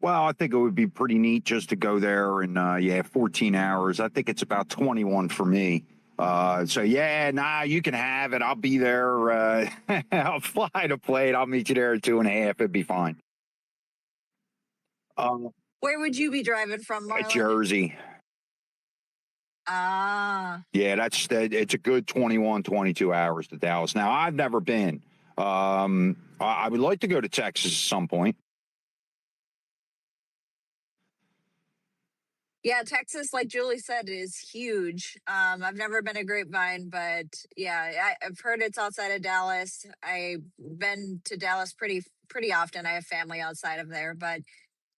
Well, I think it would be pretty neat just to go there and yeah, 14 hours. I think it's about 21 for me. So yeah, nah, you can have it. I'll be there. I'll fly to plate. I'll meet you there at 2.5. It'd be fine. Um, Where would you be driving from, at Marlon? Jersey. Ah, Yeah, it's a good 21, 22 hours to Dallas. Now, I've never been. I would like to go to Texas at some point. yeah, Texas, like Julie said, is huge. I've never been to Grapevine, but yeah, I've heard it's outside of Dallas. I've been to Dallas pretty often. I have family outside of there, but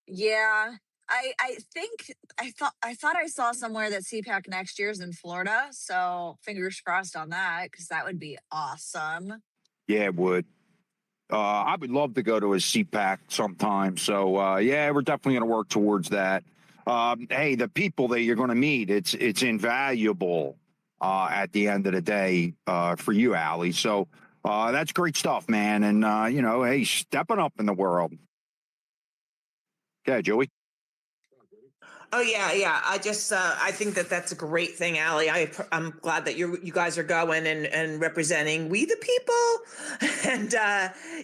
yeah, I think I thought I saw somewhere that CPAC next year's in Florida. So fingers crossed on that because that would be awesome. Yeah, it would. I would love to go to a CPAC sometime. So yeah, we're definitely going to work towards that. Hey, the people that you're going to meet, it's invaluable at the end of the day for you, Allie. So that's great stuff, man. And hey, stepping up in the world. Yeah, Joey. Oh yeah, yeah. I think that that's a great thing, Allie. I'm glad that you guys are going and representing we the people, and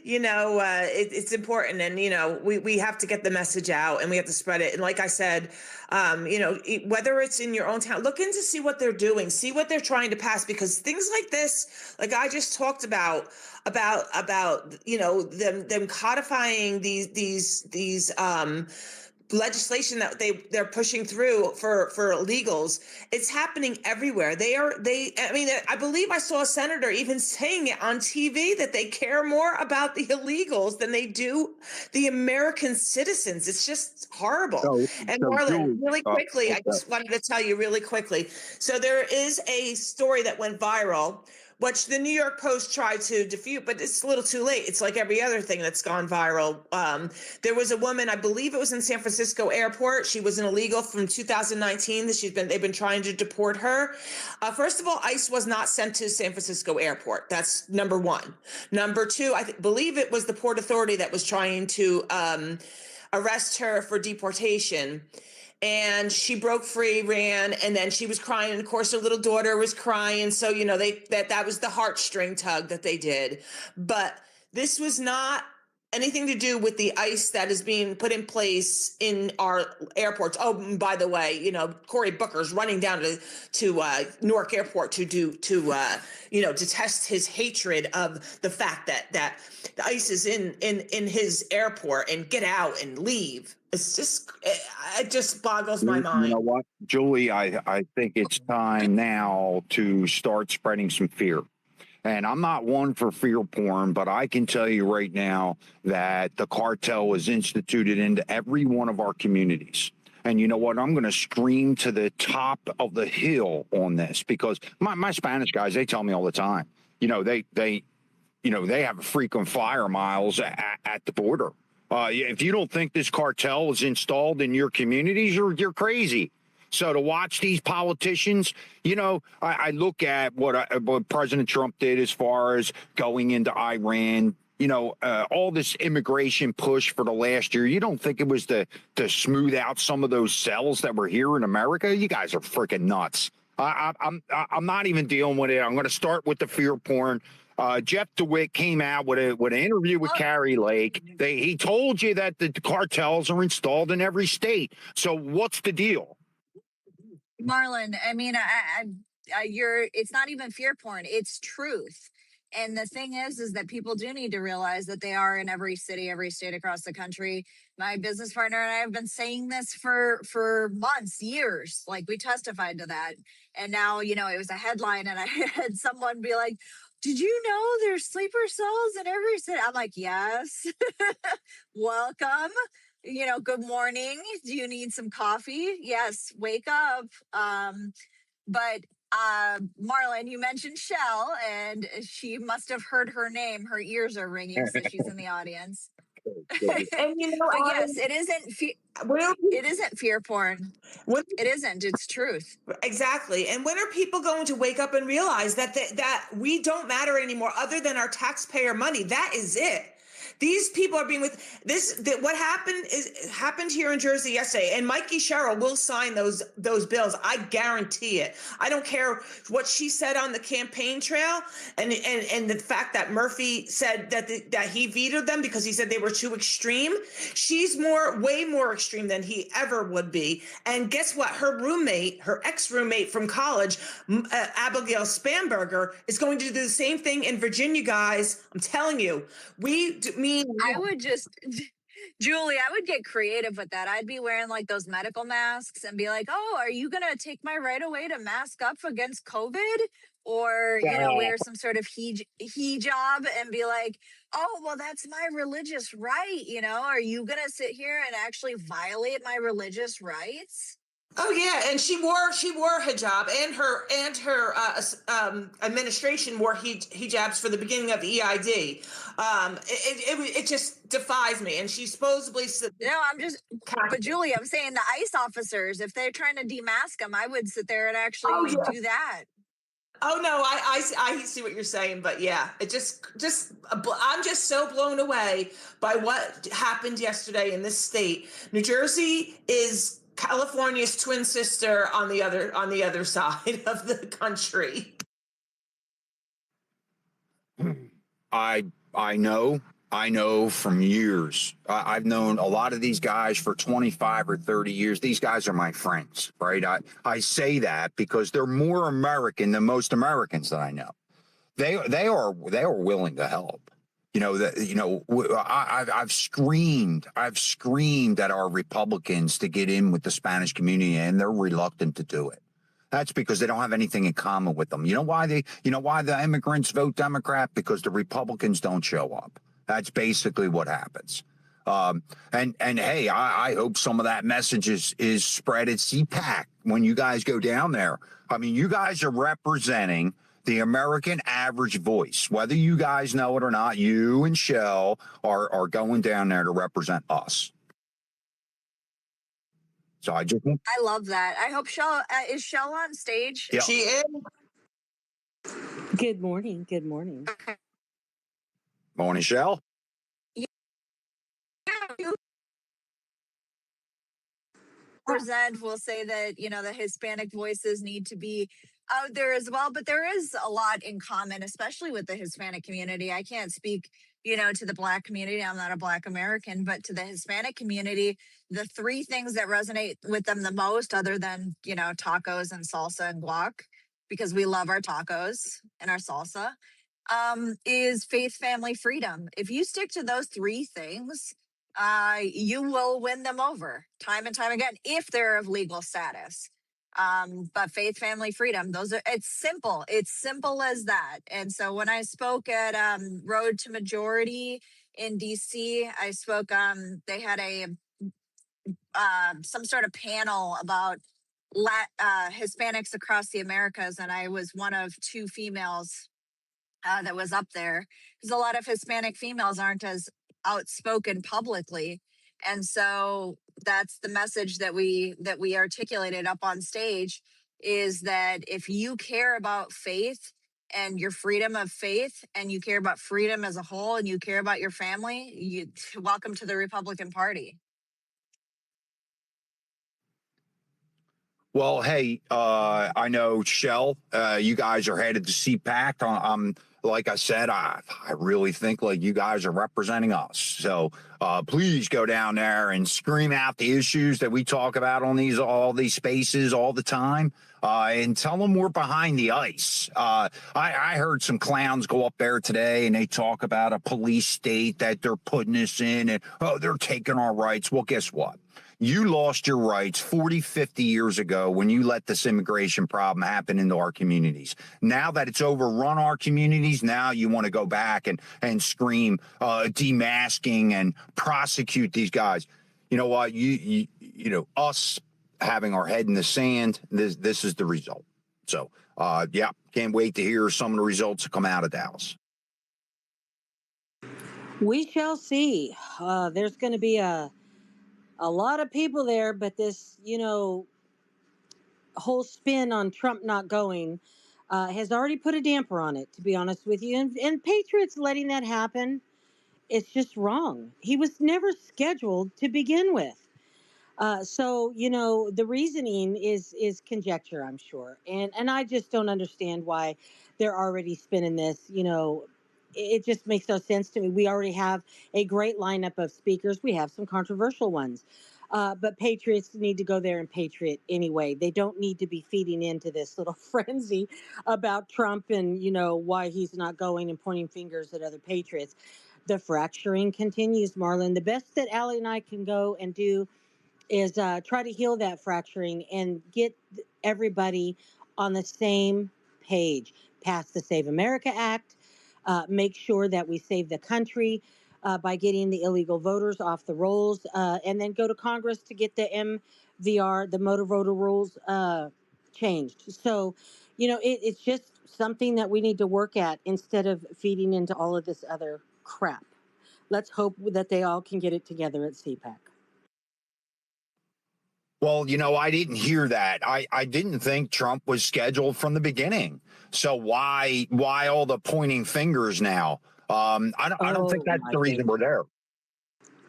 it's important, and we have to get the message out and we have to spread it. And like I said, whether it's in your own town, look in to see what they're doing, see what they're trying to pass, because things like this, like I just talked about them codifying these legislation that they're pushing through for illegals. It's happening everywhere. I believe I saw a senator even saying it on TV that they care more about the illegals than they do the American citizens. It's just horrible. And Marlon, really quickly, I just wanted to tell you really quickly. So there is a story that went viral, which the New York Post tried to defute, but it's a little too late. It's like every other thing that's gone viral. There was a woman, I believe it was in San Francisco airport. She was an illegal from 2019. They've been trying to deport her. First of all, ICE was not sent to San Francisco airport. That's number one. Number two, I believe it was the Port Authority that was trying to arrest her for deportation. And she broke free, ran, and then she was crying. And of course, her little daughter was crying. So, that was the heartstring tug that they did. But this was not anything to do with the ICE that is being put in place in our airports. Oh, and by the way, Cory Booker's running down to Newark Airport to test his hatred of the fact that the ICE is in his airport and get out and leave. It just boggles my mind. You know what, Julie, I think it's time now to start spreading some fear. And I'm not one for fear porn, but I can tell you right now that the cartel was instituted into every one of our communities. And you know what? I'm going to scream to the top of the hill on this, because my Spanish guys, they tell me all the time, they have frequent flyer miles at the border. If you don't think this cartel is installed in your communities, you're crazy. So to watch these politicians, I look at what President Trump did as far as going into Iran, all this immigration push for the last year. You don't think it was to smooth out some of those cells that were here in America? You guys are freaking nuts. I'm not even dealing with it. I'm going to start with the fear porn. Jeff DeWitt came out with an interview with Kari Lake. He told you that the cartels are installed in every state. So what's the deal? Marlon, I mean, it's not even fear porn, it's truth. And the thing is that people do need to realize that they are in every city, every state across the country. My business partner and I have been saying this for months, years. Like, we testified to that. And now, it was a headline, and I had someone be like, did you know there's sleeper cells in every city? I'm like, yes. Welcome. Good morning. Do you need some coffee? Yes, wake up. But Marlon, you mentioned Shell, and she must have heard her name. Her ears are ringing, so she's in the audience. And but yes, it isn't fear porn. It isn't. It's truth. Exactly. And when are people going to wake up and realize that we don't matter anymore, other than our taxpayer money? That is it. These people are being with this. That what happened here in Jersey yesterday, and Mikey Sherrill will sign those bills. I guarantee it. I don't care what she said on the campaign trail, and the fact that Murphy said that he vetoed them because he said they were too extreme. She's way more extreme than he ever would be. And guess what? Her ex-roommate from college, Abigail Spanberger, is going to do the same thing in Virginia, guys. I'm telling you. I would just, Julie, I would get creative with that. I'd be wearing like those medical masks and be like, oh, are you going to take my right away to mask up against COVID? Or, wear some sort of hijab and be like, oh, well, that's my religious right. Are you going to sit here and actually violate my religious rights? Oh yeah, and she wore hijab, and her administration wore hijabs for the beginning of EID. It just defies me. And she supposedly said, but Julie, I'm saying the ICE officers, if they're trying to demask them, I would sit there and actually do that. Oh no, I see what you're saying, but yeah, it I'm just so blown away by what happened yesterday in this state. New Jersey is California's twin sister on the other side of the country. I know from years. I've known a lot of these guys for 25 or 30 years. These guys are my friends, right? I say that because they're more American than most Americans that I know. They are willing to help. I've screamed at our Republicans to get in with the Spanish community, and they're reluctant to do it. That's because they don't have anything in common with them. You know why the immigrants vote Democrat? Because the Republicans don't show up. That's basically what happens. And hey, I hope some of that message is spread at CPAC when you guys go down there. I mean, you guys are representing the American average voice. Whether you guys know it or not, you and Shell are going down there to represent us. So I love that. I hope Shell is Shell on stage. Yeah. She is. Good morning. Good morning. Morning, Shell. Present will say that the Hispanic voices need to be out there as well, but there is a lot in common, especially with the Hispanic community. I can't speak to the Black community. I'm not a Black American, but to the Hispanic community, the three things that resonate with them the most, other than tacos and salsa and guac, because we love our tacos and our salsa, is faith, family, freedom. If you stick to those three things, you will win them over time and time again if they're of legal status. But faith, family, freedom, it's simple. It's simple as that. And so when I spoke at Road to Majority in DC, I spoke, they had some sort of panel about Hispanics across the Americas, and I was one of two females that was up there, because a lot of Hispanic females aren't as outspoken publicly. And so that's the message that we articulated up on stage, is that if you care about faith and your freedom of faith, and you care about freedom as a whole, and you care about your family, welcome to the Republican Party. Well, hey, I know Shell, you guys are headed to CPAC. Like I said, I really think like you guys are representing us. So please go down there and scream out the issues that we talk about on all these spaces all the time, and tell them we're behind the ice. I heard some clowns go up there today and they talk about a police state that they're putting us in, and they're taking our rights. Well, guess what? You lost your rights 40, 50 years ago when you let this immigration problem happen into our communities. Now that it's overrun our communities, now you want to go back and scream demasking and prosecute these guys. You know what? You know, us having our head in the sand, this is the result. So, yeah, can't wait to hear some of the results that come out of Dallas. We shall see. There's going to be a lot of people there, but this, whole spin on Trump not going has already put a damper on it, to be honest with you. And Patriots letting that happen It's just wrong. He was never scheduled to begin with. So the reasoning is conjecture, I'm sure, and I just don't understand why they're already spinning this. It just makes no sense to me. We already have a great lineup of speakers. We have some controversial ones, but patriots need to go there and patriot anyway. They don't need to be feeding into this little frenzy about Trump and why he's not going and pointing fingers at other patriots. The fracturing continues, Marlon. The best that Allie and I can go and do is try to heal that fracturing and get everybody on the same page. Pass the Save America Act, make sure that we save the country by getting the illegal voters off the rolls, and then go to Congress to get the MVR, the motor voter rules, changed. So, it's just something that we need to work at instead of feeding into all of this other crap. Let's hope that they all can get it together at CPAC. Well, I didn't hear that. I didn't think Trump was scheduled from the beginning. So why all the pointing fingers now? I don't think Oh that's my the reason goodness. we're there.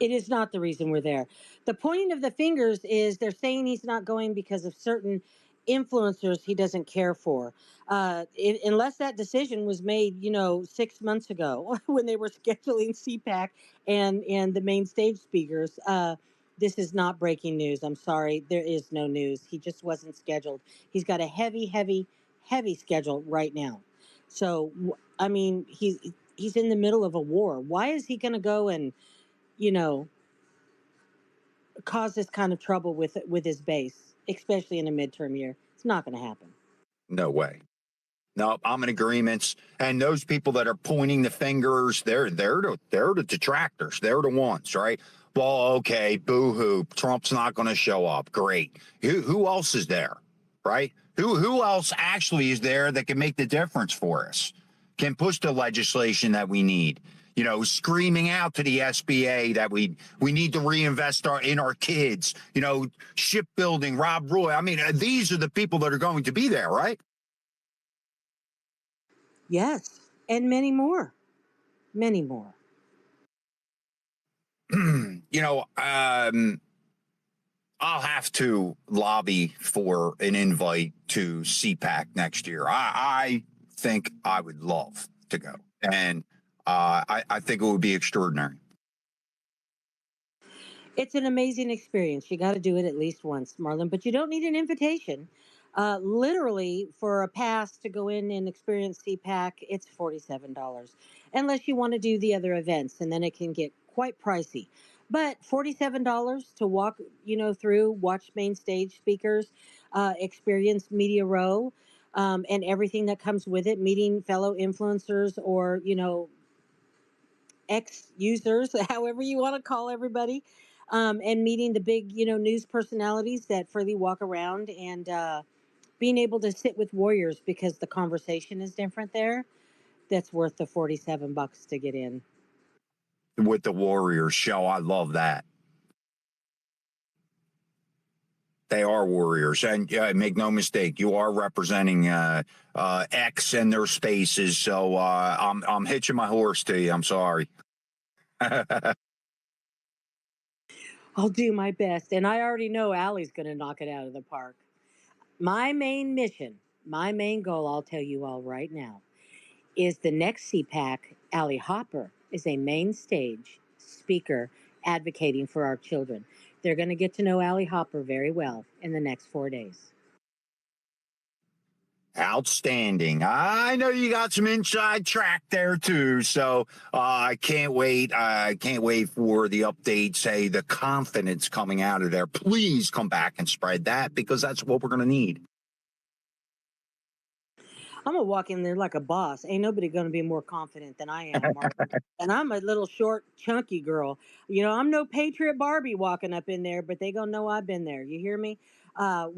It is not the reason we're there. The pointing of the fingers is they're saying he's not going because of certain influencers he doesn't care for. Unless that decision was made, 6 months ago when they were scheduling CPAC and the main stage speakers. This is not breaking news. I'm sorry. There is no news. He just wasn't scheduled. He's got a heavy, heavy, heavy schedule right now. So, I mean, he's in the middle of a war. Why is he going to go and you know, cause this kind of trouble with his base, especially in a midterm year? It's not going to happen. No way. No, I'm in agreements. And those people that are pointing the fingers, they're the detractors. They're the ones, right? Well, okay, boo-hoo. Trump's not going to show up. Great. Who else is there, right? Who else actually is there that can make the difference for us? Can push the legislation that we need? Screaming out to the SBA that we need to reinvest in our kids. Shipbuilding, Rob Roy. I mean, these are the people that are going to be there, right? Yes, and many more, many more. I'll have to lobby for an invite to CPAC next year. I think I would love to go, and I think it would be extraordinary. It's an amazing experience. You got to do it at least once, Marlon, but you don't need an invitation. Literally, for a pass to go in and experience CPAC, it's $47, unless you want to do the other events, and then it can get quite pricey. But $47 to walk, through, watch main stage speakers, experience Media Row, and everything that comes with it, meeting fellow influencers or, ex users, however you want to call everybody, and meeting the big, news personalities that freely walk around and being able to sit with warriors because the conversation is different there. That's worth the $47 to get in. With the Warriors show, I love that. They are warriors, and make no mistake, you are representing X and their spaces. So I'm hitching my horse to you. I'm sorry. I'll do my best, and I already know Allie's going to knock it out of the park. My main mission, my main goal, I'll tell you all right now, is the next CPAC. Allie Hopper is a main stage speaker advocating for our children. They're going to get to know Allie Hopper very well in the next 4 days. Outstanding. I know you got some inside track there too. So I can't wait. I can't wait for the updates. Hey, the confidence coming out of there. Please come back and spread that because that's what we're going to need. I'm gonna walk in there like a boss. Ain't nobody gonna be more confident than I am, Martin. And I'm a little short, chunky girl. I'm no Patriot Barbie walking up in there, but they gonna know I've been there. You hear me? I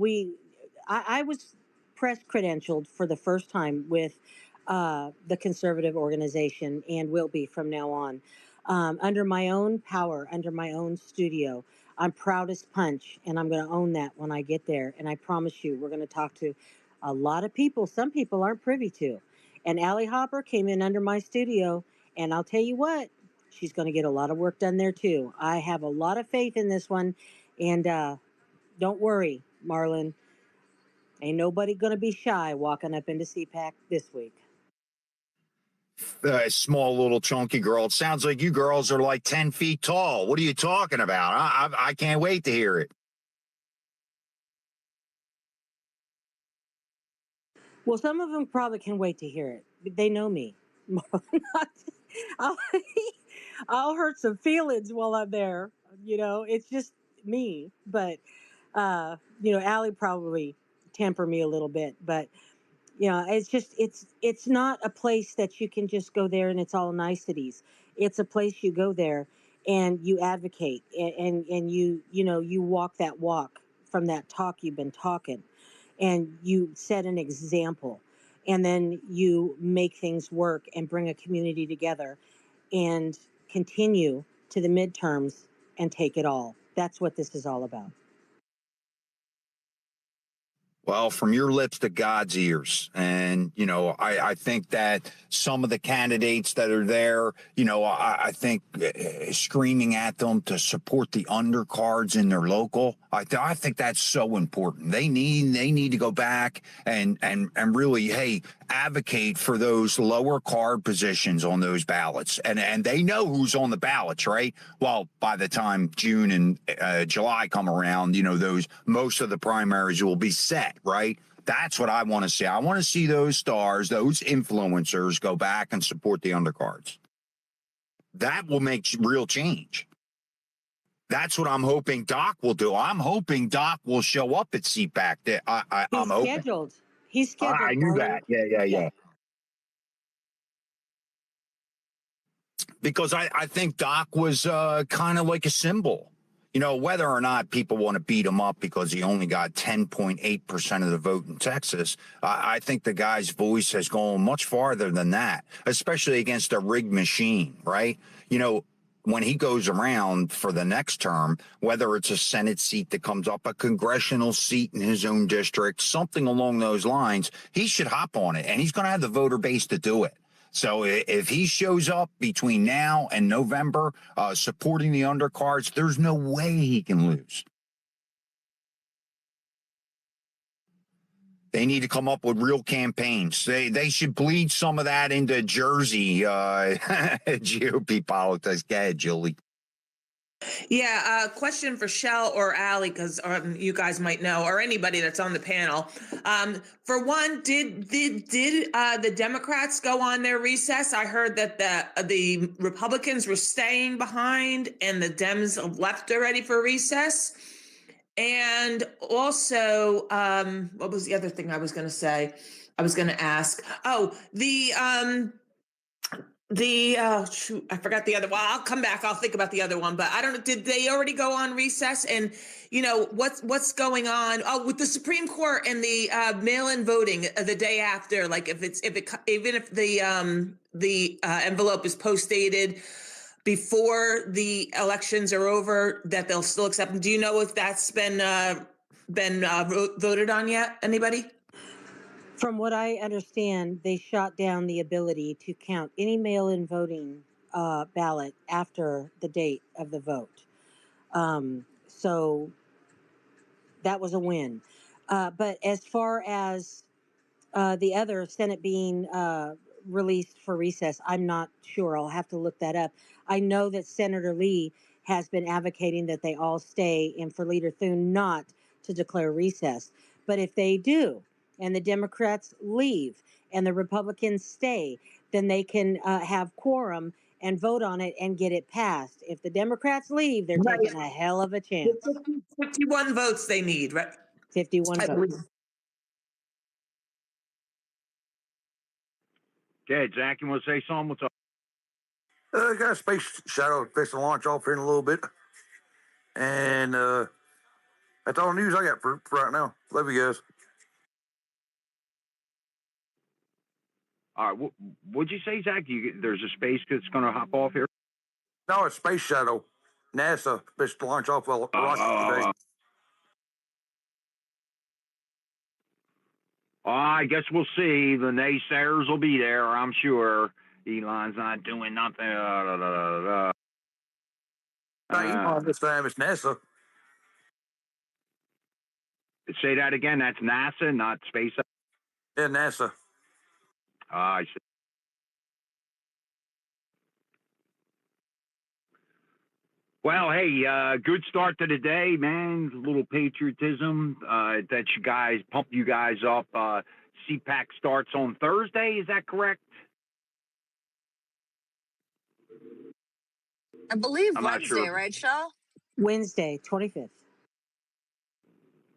was press credentialed for the first time with the conservative organization and will be from now on, under my own power, under my own studio. I'm proud as punch, and I'm going to own that when I get there. And I promise you, we're going to talk to a lot of people some people aren't privy to. And Allie Hopper came in under my studio, and I'll tell you what, she's going to get a lot of work done there too. I have a lot of faith in this one, and don't worry, Marlon. Ain't nobody going to be shy walking up into CPAC this week. Small little chunky girl. It sounds like you girls are like 10 feet tall. What are you talking about? I can't wait to hear it. Well, some of them probably can wait to hear it. They know me. I'll, I'll hurt some feelings while I'm there. You know, it's just me. But, Allie probably temper me a little bit. But, it's just, it's not a place that you can just go there and it's all niceties. It's a place you go there and you advocate and you walk that walk from that talk you've been talking, and you set an example, and then you make things work and bring a community together and continue to the midterms and take it all. That's what this is all about. Well, from your lips to God's ears. And, I think that some of the candidates that are there, I think screaming at them to support the undercards in their local, I think that's so important. They need to go back and really, hey, advocate for those lower card positions on those ballots. And they know who's on the ballots, right? Well, by the time June and July come around, most of the primaries will be set, right? That's what I want to see. I want to see those stars, those influencers go back and support the undercards. That will make real change. That's what I'm hoping Doc will do. I'm hoping Doc will show up at CPAC. I'm hoping. Scheduled. He's scheduled. I knew that. Yeah. Because I think Doc was kind of like a symbol. Whether or not people want to beat him up because he only got 10.8% of the vote in Texas, I think the guy's voice has gone much farther than that, especially against a rigged machine, right? When he goes around for the next term, whether it's a Senate seat that comes up, a congressional seat in his own district, something along those lines, he should hop on it, and he's going to have the voter base to do it. So if he shows up between now and November supporting the undercards, there's no way he can lose. They need to come up with real campaigns. They should bleed some of that into Jersey GOP politics. Go ahead, Julie. Yeah, question for Shell or Allie, because you guys might know, or anybody that's on the panel. For one, did the Democrats go on their recess? I heard that the Republicans were staying behind and the Dems left already for recess. And also, what was the other thing I was going to say? I was going to ask. Oh, shoot, I forgot the other. Well, I'll come back. I'll think about the other one. But I don't know. Did they already go on recess? And what's going on? Oh, with the Supreme Court and the mail-in voting the day after. Like even if the envelope is post-dated before the elections are over, that they'll still accept them. Do you know if that's been voted on yet? Anybody? From what I understand, they shot down the ability to count any mail-in voting ballot after the date of the vote. So that was a win. But as far as the other Senate being released for recess, I'm not sure. I'll have to look that up. I know that Senator Lee has been advocating that they all stay, and for Leader Thune not to declare recess. But if they do, and the Democrats leave, and the Republicans stay, then they can have quorum and vote on it and get it passed. If the Democrats leave, they're taking a hell of a chance. 51 votes they need, right? 51 votes. Okay, Zach, you want to say something? What's up? I got a space shuttle fixing to launch off here in a little bit. And that's all the news I got for right now. Love you guys. All right, what'd you say, Zach? There's a space that's going to hop off here? No, it's space shuttle. NASA fixing to launch off a rocket today. I guess we'll see. The naysayers will be there, I'm sure. Elon's not doing nothing. Not this time. It's NASA. Say that again. That's NASA, not SpaceX. Yeah, NASA. I see. Well, hey, good start to the day, man. A little patriotism that you guys pump you guys up. CPAC starts on Thursday. Is that correct? I believe I'm not Wednesday, sure. right, Shell? Wednesday, 25th.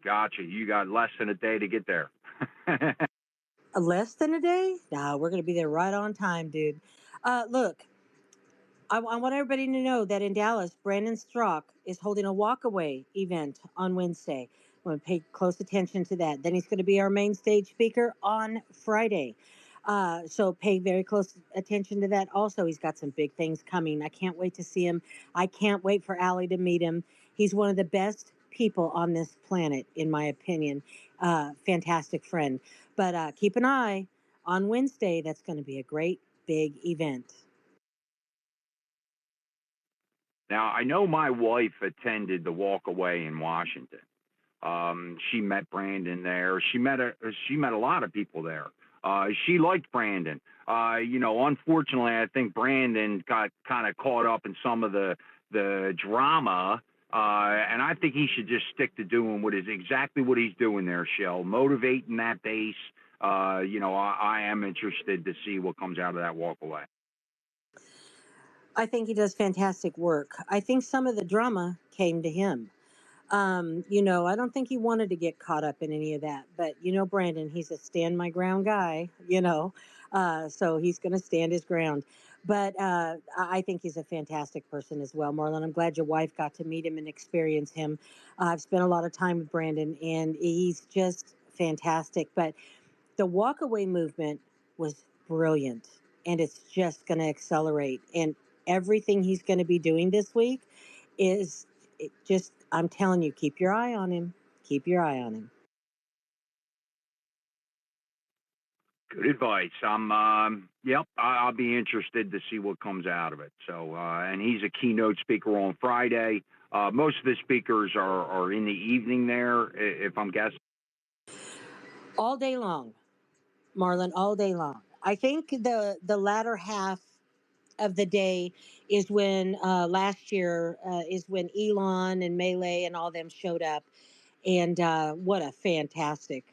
Gotcha. You got less than a day to get there. Less than a day? Nah, we're going to be there right on time, dude. Look, I want everybody to know that in Dallas, Brandon Strock is holding a walkaway event on Wednesday. I'm going to pay close attention to that. Then he's going to be our main stage speaker on Friday. So pay very close attention to that. Also, he's got some big things coming. I can't wait to see him. I can't wait for Allie to meet him. He's one of the best people on this planet, in my opinion. Fantastic friend. But keep an eye on Wednesday. That's going to be a great big event. Now, I know my wife attended the walk away in Washington. She met Brandon there. She met a lot of people there. She liked Brandon. Unfortunately, I think Brandon got kind of caught up in some of the drama. And I think he should just stick to doing exactly what he's doing there, Shell, motivating that base. I am interested to see what comes out of that walk away. I think he does fantastic work. I think some of the drama came to him. I don't think he wanted to get caught up in any of that. But, Brandon, he's a stand my ground guy, so he's going to stand his ground. But I think he's a fantastic person as well, Marlon. I'm glad your wife got to meet him and experience him. I've spent a lot of time with Brandon, and he's just fantastic. But the walkaway movement was brilliant, and it's just going to accelerate. And everything he's going to be doing this week is I'm telling you, keep your eye on him. Keep your eye on him. Good advice. I'll be interested to see what comes out of it. So, and he's a keynote speaker on Friday. Most of the speakers are in the evening there, if I'm guessing. All day long, Marlon, all day long. I think the latter half of the day is when last year is when Elon and Melee and all them showed up. And what a fantastic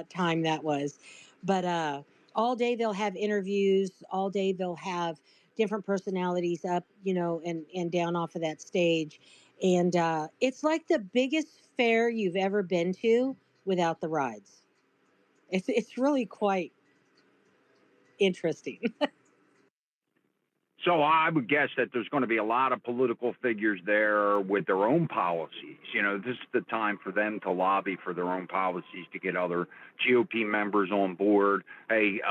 time that was. But all day they'll have interviews. All day they'll have different personalities up, and down off of that stage. And it's like the biggest fair you've ever been to without the rides. It's really quite interesting. So I would guess that there's going to be a lot of political figures there with their own policies. This is the time for them to lobby for their own policies to get other GOP members on board. Hey,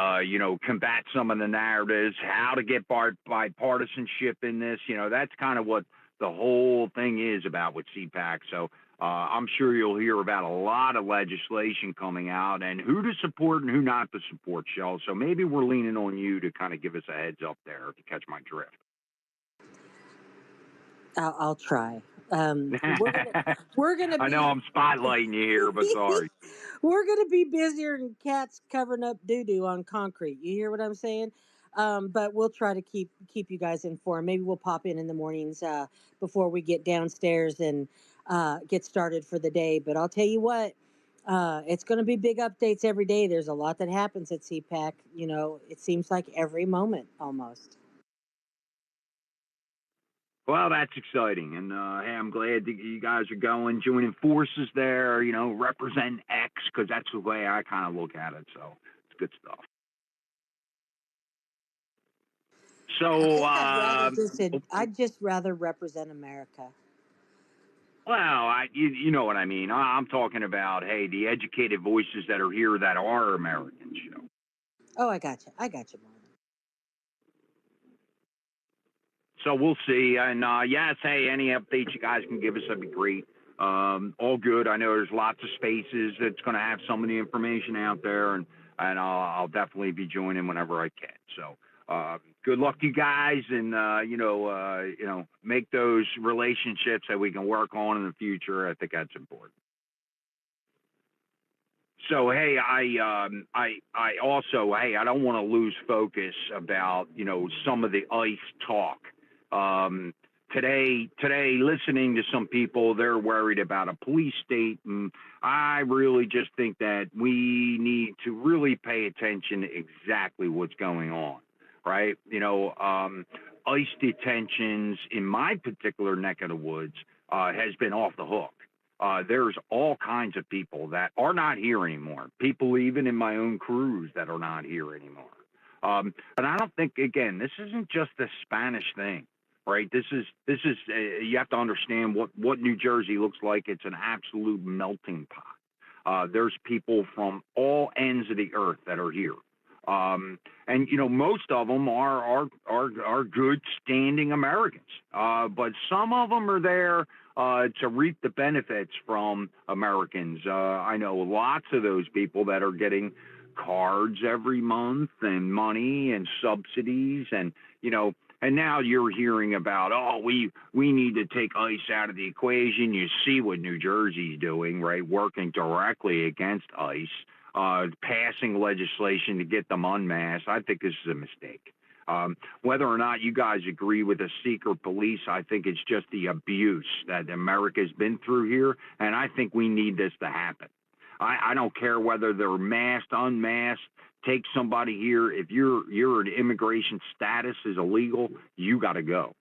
combat some of the narratives, how to get bipartisanship in this. That's kind of what the whole thing is about with CPAC. So I'm sure you'll hear about a lot of legislation coming out and who to support and who not to support, Shell. So maybe we're leaning on you to kind of give us a heads up there, if you catch my drift. I'll try. We're gonna. I know I'm spotlighting you here, but sorry. We're gonna be busier than cats covering up doo doo on concrete. You hear what I'm saying? But we'll try to keep you guys informed. Maybe we'll pop in the mornings before we get downstairs and get started for the day. But I'll tell you what, it's going to be big updates every day. There's a lot that happens at CPAC. It seems like every moment almost. Well, that's exciting. And hey, I'm glad that you guys are joining forces there, represent X, because that's the way I kind of look at it. So it's good stuff. So I'd just rather represent America. Well, you know what I mean. I'm talking about, hey, the educated voices that are here that are Americans, Oh, I got you, Marlon. So we'll see. And yes, hey, any updates you guys can give us, that'd be great. All good. I know there's lots of spaces that's going to have some of the information out there, and I'll definitely be joining whenever I can. So good luck to you guys, and make those relationships that we can work on in the future. I think that's important. So hey, I also, hey, I don't want to lose focus about some of the ICE talk. Today, listening to some people, they're worried about a police state, and I really just think that we need to really pay attention to exactly what's going on, right? ICE detentions in my particular neck of the woods has been off the hook. There's all kinds of people that are not here anymore. People even in my own crews that are not here anymore. And I don't think, again, this isn't just a Spanish thing, right? This is you have to understand what New Jersey looks like. It's an absolute melting pot. There's people from all ends of the earth that are here. And most of them are good standing Americans. But some of them are there to reap the benefits from Americans. I know lots of those people that are getting cards every month and money and subsidies, and and now you're hearing about, oh, we need to take ICE out of the equation. You see what New Jersey's doing, right? Working directly against ICE, passing legislation to get them unmasked. I think this is a mistake. Whether or not you guys agree with a secret police, I think it's just the abuse that America's been through here, and I think we need this to happen. I don't care whether they're masked, unmasked. Take somebody here. If your immigration status is illegal, you got to go.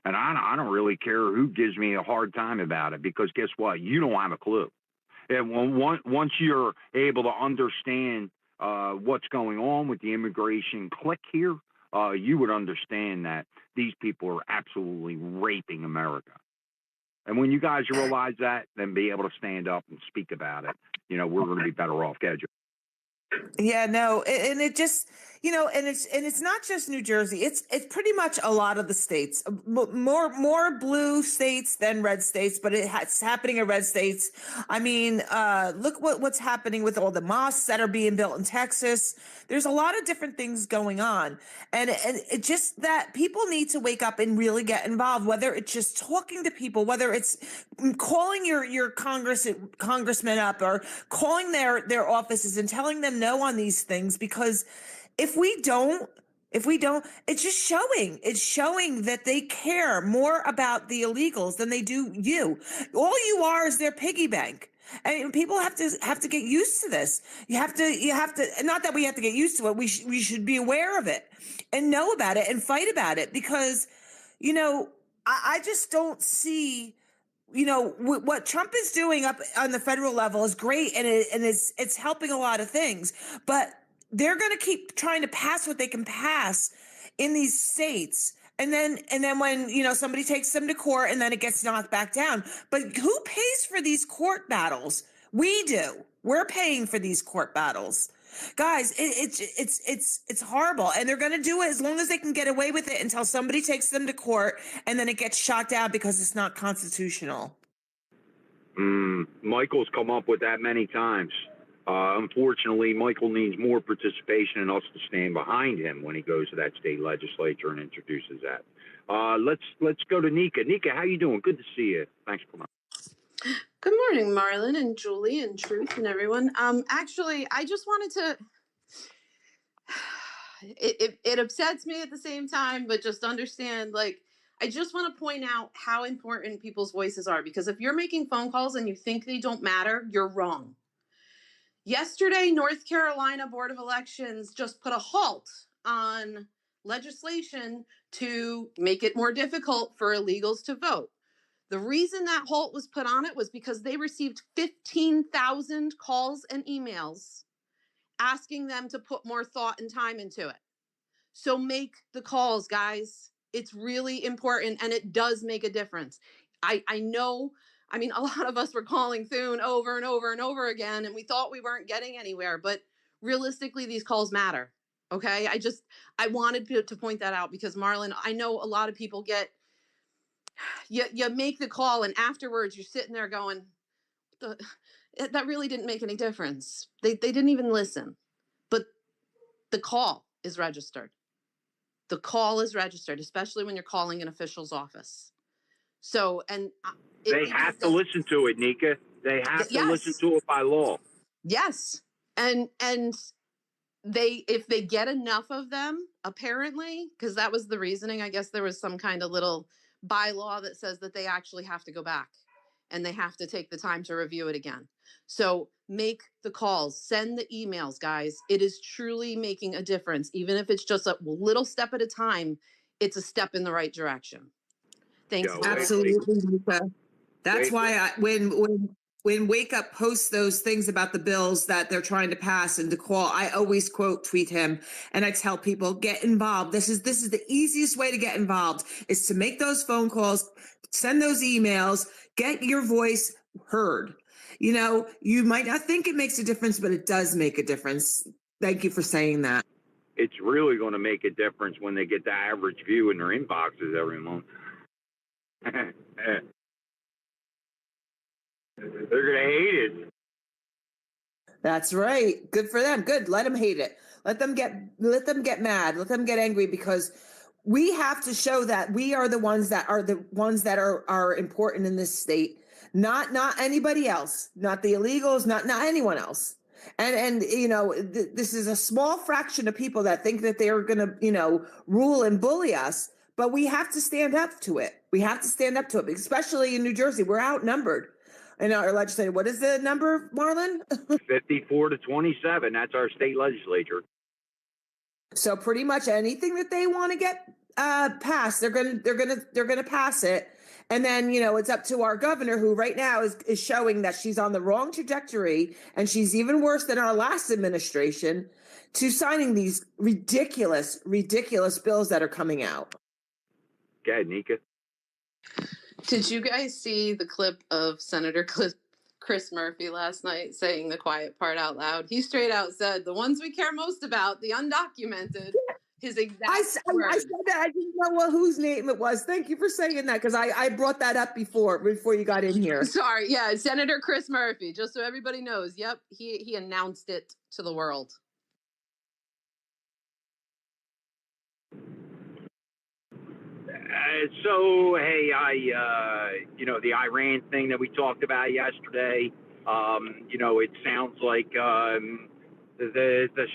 And I don't really care who gives me a hard time about it, because guess what? You don't have a clue. And once you're able to understand what's going on with the immigration clique here, you would understand that these people are absolutely raping America. And when you guys realize that, then be able to stand up and speak about it, we're going to be better off. Get Yeah, no, and it just, and it's not just New Jersey. It's pretty much a lot of the states. More blue states than red states, but it's happening in red states. I mean, look what's happening with all the mosques that are being built in Texas. There's a lot of different things going on, and it just that people need to wake up and really get involved. Whether it's just talking to people, whether it's calling your congressman up, or calling their offices and telling them no on these things, because if we don't, it's just showing. It's showing that they care more about the illegals than they do you. All you are is their piggy bank. And people have to get used to this. You have to, not that we have to get used to it. We should be aware of it and know about it and fight about it, because, I just don't see, what Trump is doing up on the federal level is great, and it's helping a lot of things, but they're going to keep trying to pass what they can pass in these states. And then when, somebody takes them to court, and then it gets knocked back down. But who pays for these court battles? We do. We're paying for these court battles. Guys, it's horrible, and they're going to do it as long as they can get away with it until somebody takes them to court, and then it gets shot down because it's not constitutional. Michael's come up with that many times. Unfortunately, Michael needs more participation and us to stand behind him when he goes to that state legislature and introduces that. Let's go to Nika. Nika, how you doing? Good to see you. Thanks for coming. Good morning, Marlon and Julie and Truth and everyone. Actually, I just wanted to. It upsets me at the same time, but just understand, I just want to point out how important people's voices are, because if you're making phone calls and you think they don't matter, you're wrong. Yesterday, North Carolina Board of Elections just put a halt on legislation to make it more difficult for illegals to vote. The reason that halt was put on it was because they received 15,000 calls and emails asking them to put more thought and time into it. So make the calls, guys. It's really important, and it does make a difference. I know, a lot of us were calling Thune over and over and over again, and we thought we weren't getting anywhere, but realistically, these calls matter, okay? I wanted to point that out, because Marlon, I know a lot of people you make the call, and afterwards you're sitting there going, that really didn't make any difference. They didn't even listen, but the call is registered. the call is registered, especially when you're calling an official's office. So, and they have to listen to it, Nika. They have to listen yes, to it by law. yes, and they, if they get enough of them, apparently, because that was the reasoning. I guess there was some kind of little bylaw that says that they actually have to go back and they have to take the time to review it again. So make the calls, send the emails, guys. It is truly making a difference. Even if it's just a little step at a time, it's a step in the right direction. Thanks. Yeah, Absolutely, Lisa. That's why when Wake Up posts those things about the bills that they're trying to pass and to call, I always quote tweet him and I tell people, get involved. This is the easiest way to get involved, is to make those phone calls, send those emails, get your voice heard. You know, you might not think it makes a difference, but it does make a difference. Thank you for saying that. It's really going to make a difference when they get the average view in their inboxes every month. They're going to hate it. That's right. Good for them. Good. Let them hate it. Let them get mad. Let them get angry, because we have to show that we are the ones that are important in this state, not anybody else, not the illegals, not anyone else. And you know, this is a small fraction of people that think that they are going to, you know, rule and bully us, but we have to stand up to it. We have to stand up to it, especially in New Jersey. We're outnumbered in our legislature. What is the number, Marlon? 54-27. That's our state legislature. So pretty much anything that they want to get passed, they're gonna pass it. And then, you know, it's up to our governor, who right now is showing that she's on the wrong trajectory, and she's even worse than our last administration, to signing these ridiculous bills that are coming out. Go ahead, Nika. Did you guys see the clip of Senator Chris Murphy last night saying the quiet part out loud? He straight out said, the ones we care most about, the undocumented. His exact words. I said that. I didn't know whose name it was. Thank you for saying that, because I brought that up before you got in here. Sorry. Yeah, Senator Chris Murphy, just so everybody knows. Yep, he announced it to the world. So, hey, you know, the Iran thing that we talked about yesterday, you know, it sounds like the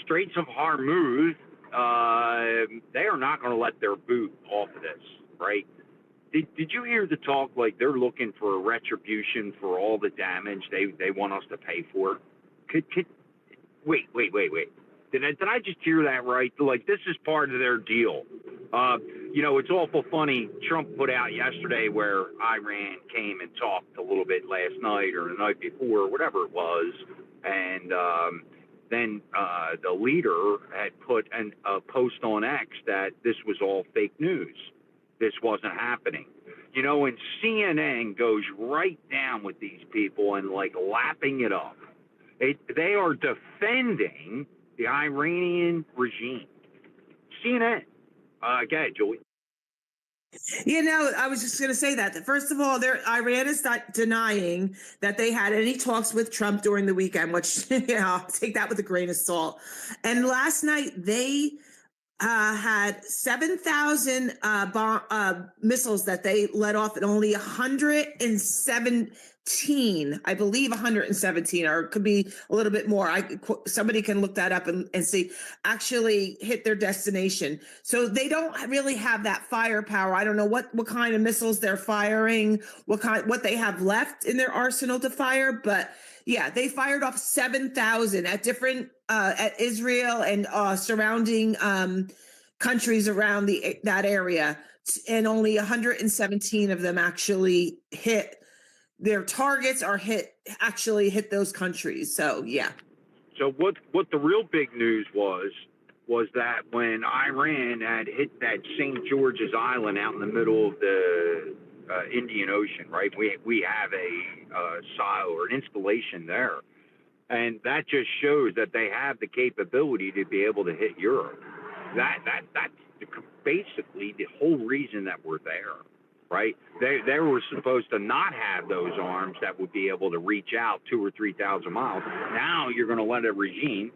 Straits of Hormuz, they are not going to let their boot off of this, right? Did you hear the talk, like they're looking for a retribution for all the damage they want us to pay for? Wait. Did I just hear that right? Like, this is part of their deal. You know, it's awful funny. Trump put out yesterday where Iran came and talked a little bit last night or the night before, whatever it was. And then the leader had put a post on X that this was all fake news. This wasn't happening. You know, and CNN goes right down with these people and, like, lapping it up. They are defending the Iranian regime. CNN. Go ahead, Julie. You know, I was just going to say that first of all, Iran is not denying that they had any talks with Trump during the weekend, which, you know, I'll take that with a grain of salt. And last night they had 7,000 missiles that they let off, and only 117, I believe 117, or it could be a little bit more. Somebody can look that up and see, actually hit their destination. So they don't really have that firepower. I don't know what kind of missiles they're firing, what they have left in their arsenal to fire, but yeah, they fired off 7,000 at different at Israel and surrounding countries around that area, and only 117 of them actually hit their targets, or actually hit those countries. So yeah. So what the real big news was that when Iran had hit that St. George's Island out in the middle of the Indian Ocean, right? We have a silo or an installation there, and that just shows that they have the capability to be able to hit Europe. That's basically the whole reason that we're there, right? They were supposed to not have those arms that would be able to reach out 2,000 or 3,000 miles. Now you're going to let a regime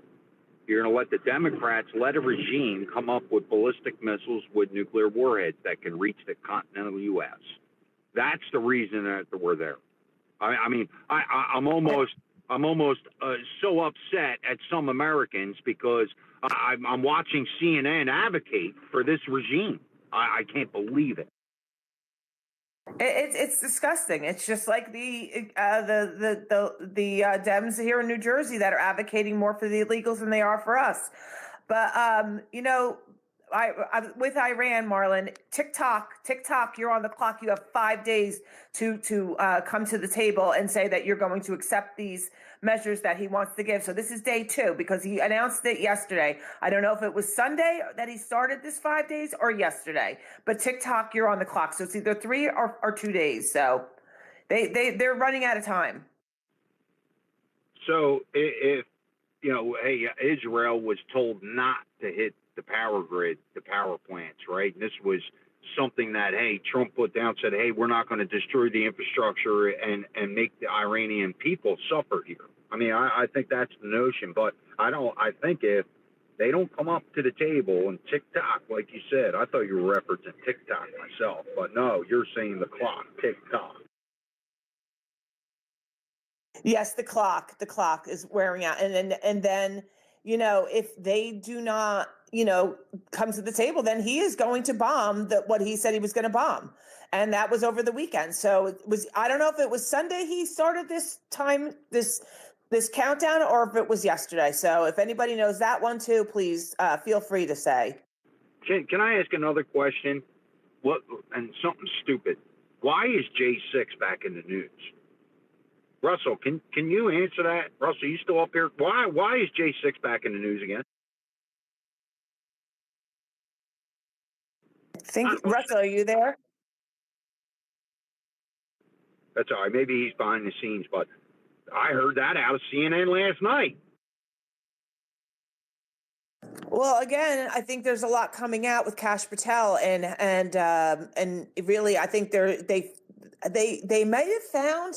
You're going to let the Democrats let a regime come up with ballistic missiles with nuclear warheads that can reach the continental U.S. That's the reason that we're there. I'm almost so upset at some Americans because I'm watching CNN advocate for this regime. I can't believe it. It's disgusting. It's just like the Dems here in New Jersey that are advocating more for the illegals than they are for us. But I with Iran, Marlon, TikTok, you're on the clock. You have 5 days to come to the table and say that you're going to accept these measures that he wants to give. So this is day 2 because he announced it yesterday. I don't know if it was Sunday that he started this 5 days or yesterday, but TikTok, you're on the clock. So it's either 3 or 2 days. So they're running out of time. So if hey, Israel was told not to hit the power grid, the power plants, right? And this was something that, hey, Trump put down, said, hey, we're not going to destroy the infrastructure and make the Iranian people suffer here. I mean, I think that's the notion, but I think if they don't come up to the table and TikTok, like you said, I thought you were referencing TikTok myself, but no, you're saying the clock, TikTok. Yes, the clock is wearing out. And then, if they do not, come to the table, then he is going to bomb what he said he was going to bomb. And that was over the weekend. So I don't know if it was Sunday he started this countdown or if it was yesterday. So if anybody knows that one too, please feel free to say. Can I ask another question? And something stupid. Why is J6 back in the news? Russell, can you answer that? Russell, you still up here? Why is J6 back in the news again? Russell, are you there? That's all right. Maybe he's behind the scenes, but I heard that out of CNN last night. Well, again, I think there's a lot coming out with Kash Patel, and really, I think they might have found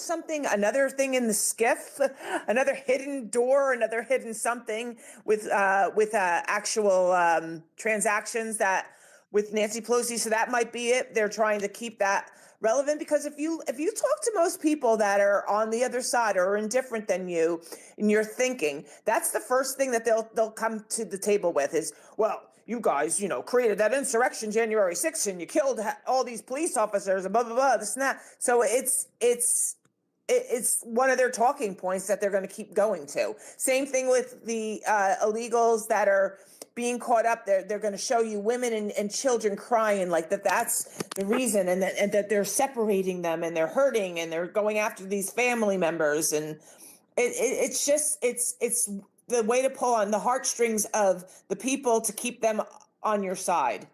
another thing in the skiff, another hidden door, another hidden something with actual transactions that with Nancy Pelosi. So that might be it. They're trying to keep that relevant because if you talk to most people that are on the other side or indifferent than you in your thinking, that's the first thing that they'll come to the table with is, well, you guys, created that insurrection January 6th and you killed all these police officers and blah, blah, blah, this and that. So it's one of their talking points that they're going to keep going to. Same thing with the illegals that are being caught up. They're going to show you women and children crying like that's the reason, and that they're separating them and they're hurting and they're going after these family members. And it's the way to pull on the heartstrings of the people to keep them on your side.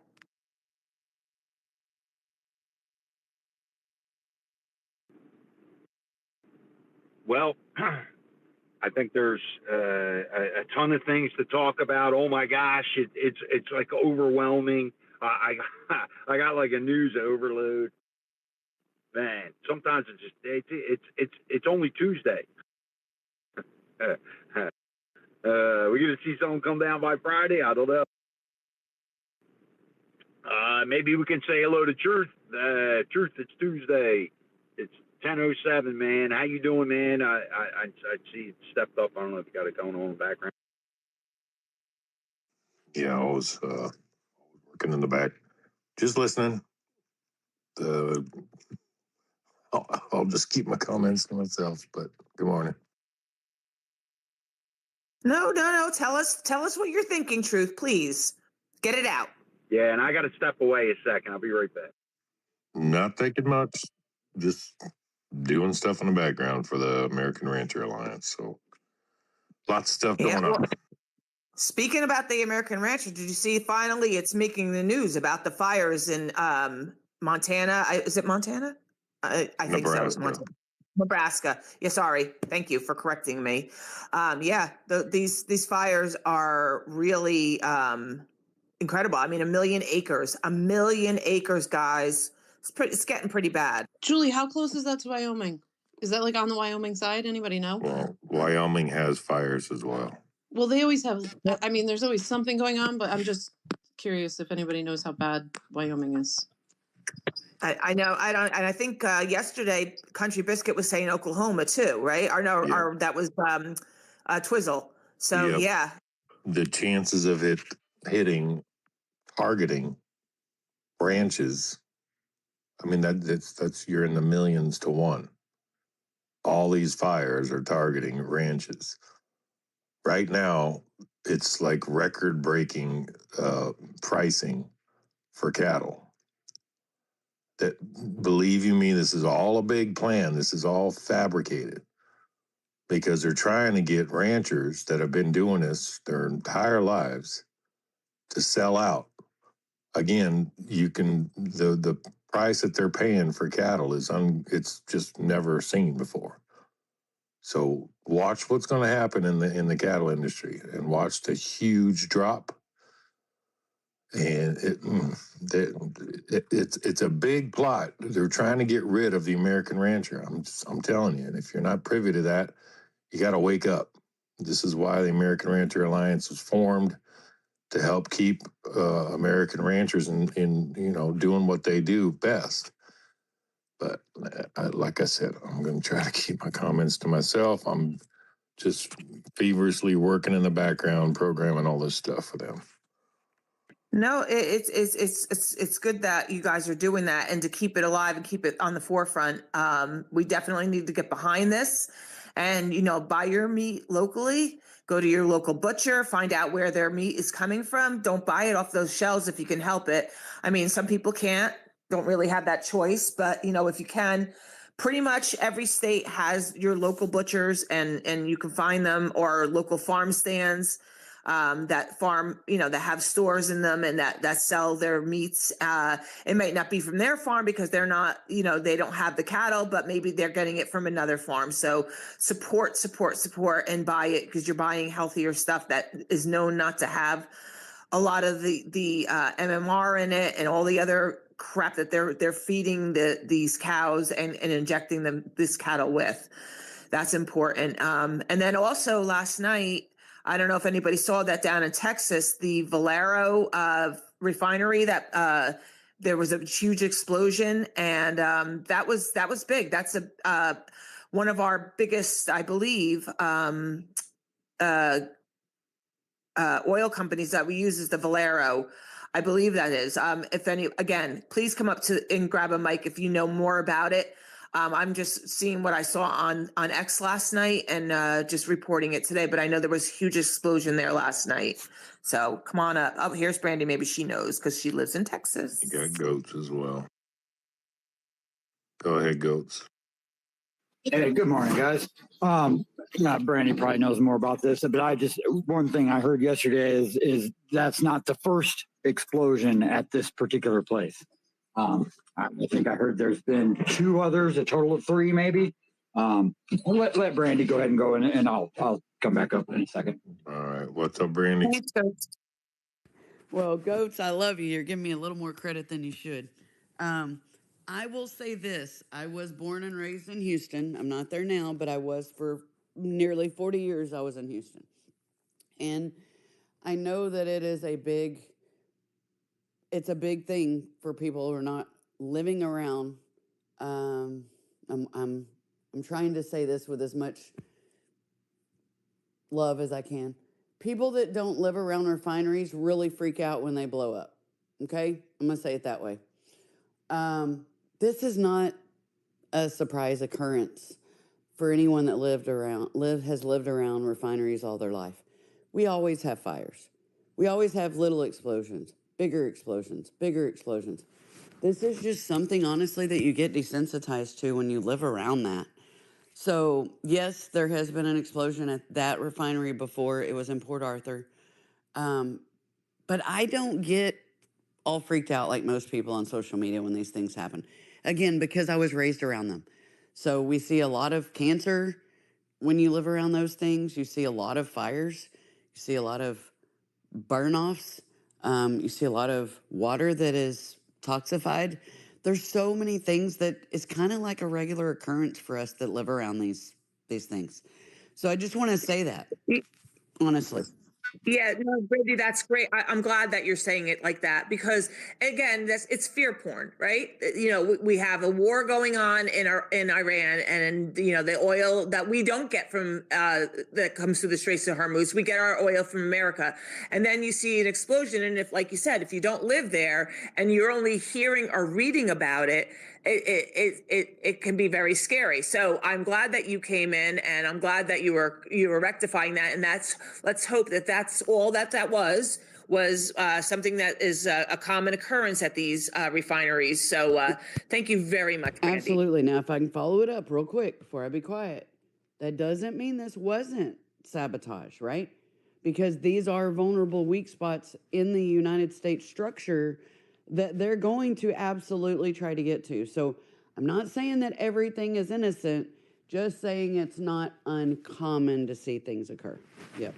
Well, I think there's a ton of things to talk about. Oh my gosh, it's like overwhelming. I got like a news overload. Man, sometimes it's only Tuesday. We're gonna see someone come down by Friday. I don't know. Maybe we can say hello to Truth. Truth, it's Tuesday. It's 10:07, man. How you doing, man? I see you stepped up. I don't know if you got it going on in the background. Yeah, I was working in the back, just listening. I'll just keep my comments to myself. But good morning. No. Tell us what you're thinking, Truth. Please get it out. Yeah, and I got to step away a second. I'll be right back. Not thinking much. Just doing stuff in the background for the American Rancher Alliance. So lots of stuff going on. Speaking about the American Rancher, did you see finally it's making the news about the fires in Montana? Is it Montana? I think so. Montana. Nebraska. Yeah, sorry. Thank you for correcting me. These fires are really incredible. I mean, 1 million acres, guys. It's getting pretty bad. Julie, how close is that to Wyoming? Is that like on the Wyoming side? Anybody know? Well, Wyoming has fires as well. Well, they always have. I mean, there's always something going on, but I'm just curious if anybody knows how bad Wyoming is. I know. I don't. And I think yesterday, Country Biscuit was saying Oklahoma too, right? Or no, Yeah. or that was Twizzle. So Yep. yeah, The chances of it targeting branches, I mean, that's you're in the millions to one. All these fires are targeting ranches. Right now, it's like record-breaking pricing for cattle. That, believe you me, this is all a big plan. This is all fabricated because they're trying to get ranchers that have been doing this their entire lives to sell out. Again, the price that they're paying for cattle it's just never seen before. So watch what's going to happen in the cattle industry and watch the huge drop. And it's a big plot. They're trying to get rid of the American rancher. I'm telling you, and if you're not privy to that, you got to wake up. This is why the American Rancher Alliance was formed, to help keep American ranchers in doing what they do best. But like I said, I'm going to try to keep my comments to myself. I'm just feverishly working in the background, programming all this stuff for them. no, it's good that you guys are doing that and to keep it alive and keep it on the forefront. We definitely need to get behind this, and buy your meat locally. Go to your local butcher, find out where their meat is coming from. Don't buy it off those shelves if you can help it. I mean, some people don't really have that choice, but if you can, pretty much every state has your local butchers, and you can find them, or local farm stands that farm, that have stores in them and that sell their meats. It might not be from their farm because they're not, they don't have the cattle, but maybe they're getting it from another farm. So support, and buy it, because you're buying healthier stuff that is known not to have a lot of the MMR in it and all the other crap that they're feeding these cows and injecting this cattle with. That's important. And then also last night, I don't know if anybody saw that down in Texas, the Valero refinery, that there was a huge explosion, and that was big. That's one of our biggest, I believe, oil companies that we use is the Valero. I believe that is. Again, please come up and grab a mic if you know more about it. I'm just seeing what I saw on X last night and just reporting it today, but I know there was a huge explosion there last night. So come on up. Oh, here's Brandy. Maybe she knows because she lives in Texas. You got goats as well. Go ahead, goats. Hey, good morning, guys. Brandy probably knows more about this, but one thing I heard yesterday is that's not the first explosion at this particular place. I think I heard there's been 2 others, a total of 3 maybe. Let Brandy go ahead and go, and I'll come back up in a second. All right. What's up, Brandy? Thanks, Goats. Well, Goats, I love you. You're giving me a little more credit than you should. I will say this. I was born and raised in Houston. I'm not there now, but I was for nearly 40 years. I was in Houston. And I know that it's a big thing for people who are not living around. I'm trying to say this with as much love as I can. People that don't live around refineries really freak out when they blow up. Okay? I'm going to say it that way. This is not a surprise occurrence for anyone that has lived around refineries all their life. We always have fires. We always have little explosions, bigger explosions, bigger explosions. This is just something, honestly, that you get desensitized to when you live around that. So, yes, there has been an explosion at that refinery before. It was in Port Arthur. But I don't get all freaked out like most people on social media when these things happen. Again, because I was raised around them. So we see a lot of cancer when you live around those things. You see a lot of fires. You see a lot of burn-offs. You see a lot of water that is toxified. There's so many things that is kind of like a regular occurrence for us that live around these things. So I just want to say that. honestly. Yeah, no, Brady, that's great. I'm glad that you're saying it like that because, again, it's fear porn, right? We have a war going on in Iran, and the oil that we don't get from that comes through the Straits of Hormuz, we get our oil from America, and then you see an explosion, and if, like you said, if you don't live there and you're only hearing or reading about it, it can be very scary. So I'm glad that you came in, and I'm glad that you were rectifying that. And let's hope that that's all that was something that is a common occurrence at these refineries. So thank you very much, Brandy. Absolutely. Now, if I can follow it up real quick before I be quiet, that doesn't mean this wasn't sabotage, right? Because these are vulnerable weak spots in the United States structure that they're going to absolutely try to get to. So I'm not saying that everything is innocent, just saying it's not uncommon to see things occur. Yep.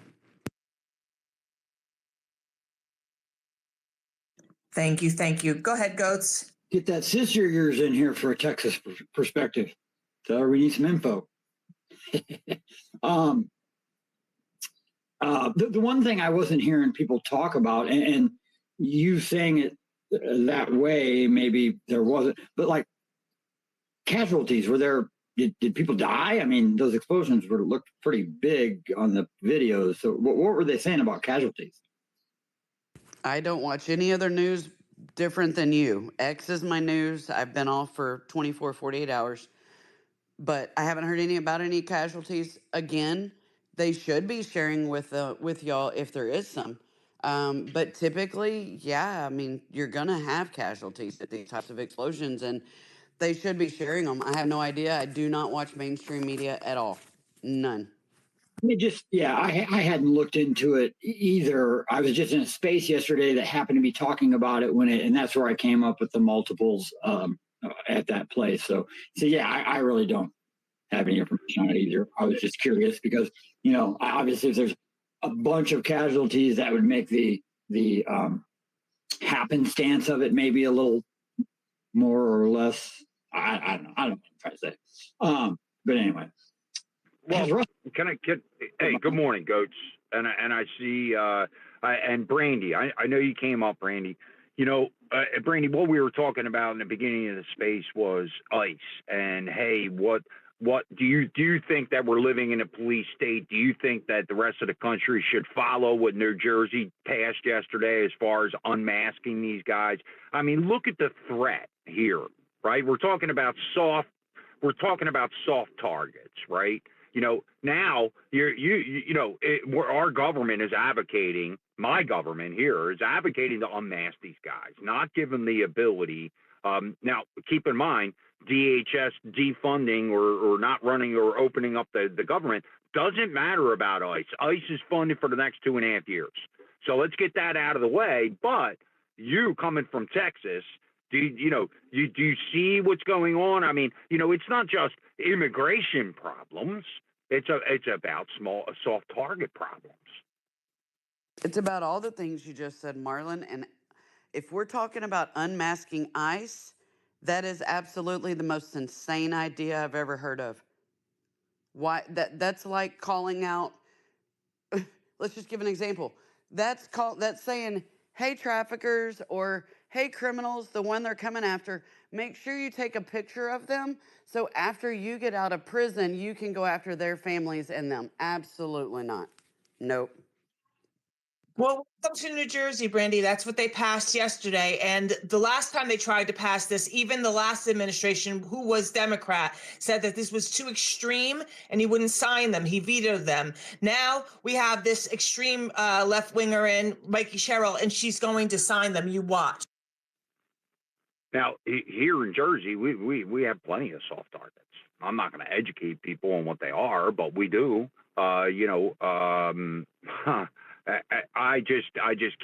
Thank you. Go ahead, Goats. Get that sister of yours in here for a Texas perspective. So we need some info. The one thing I wasn't hearing people talk about, and you saying it that way, maybe there wasn't, but like casualties, were there, did people die? I mean, those explosions looked pretty big on the videos. So what were they saying about casualties? I don't watch any other news different than you. X is my news. I've been off for 24, 48 hours, but I haven't heard about any casualties. Again, they should be sharing with y'all if there is some. But typically, yeah, I mean, you're going to have casualties at these types of explosions, and they should be sharing them. I have no idea. I do not watch mainstream media at all. None. I hadn't looked into it either. I was just in a space yesterday that happened to be talking about it and that's where I came up with the multiples at that place. So yeah, I really don't have any information on it either. I was just curious because, obviously if there's a bunch of casualties, that would make the happenstance of it maybe a little more or less. I don't know what I'm trying to say. But anyway. Well, hey, good morning, Goats. And I see, and Brandy, I know you came up, Brandy. Brandy, what we were talking about in the beginning of the space was ICE. And hey, what do you think that we're living in a police state? Do you think that the rest of the country should follow what New Jersey passed yesterday as far as unmasking these guys? I mean, look at the threat here, right? We're talking about soft targets, right? Now our government is advocating, my government here is advocating to unmask these guys, not give them the ability. Now, keep in mind, DHS defunding or not running or opening up the government doesn't matter about ICE. ICE is funded for the next 2.5 years. So let's get that out of the way. But you coming from Texas, do you see what's going on? I mean, it's not just immigration problems. It's about soft target problems. It's about all the things you just said, Marlon. And if we're talking about unmasking ICE, that is absolutely the most insane idea I've ever heard of. Why? That's like calling out. Let's just give an example. That's saying, hey, traffickers, or hey, criminals, the one they're coming after, make sure you take a picture of them so after you get out of prison, you can go after their families and them. Absolutely not. Nope. Well, welcome to New Jersey, Brandy. That's what they passed yesterday. And the last time they tried to pass this, even the last administration, who was Democrat, said that this was too extreme and he wouldn't sign them. He vetoed them. Now we have this extreme left-winger in, Mikey Sherrill, and she's going to sign them. You watch. Now, here in Jersey, we have plenty of soft targets. I'm not going to educate people on what they are, but we do. I just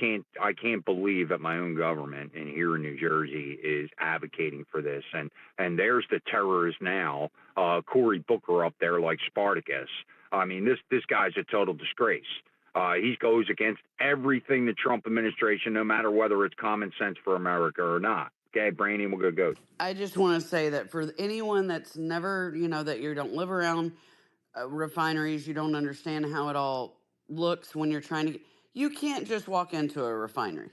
can't believe that my own government and here in New Jersey is advocating for this. And there's the terrorist now, Cory Booker up there like Spartacus. I mean, this guy's a total disgrace. He goes against everything the Trump administration, no matter whether it's common sense for America or not. Okay, Brandy, we'll go. I just want to say that for anyone that's never, that you don't live around refineries, you don't understand how it all looks when you're trying to. You can't just walk into a refinery.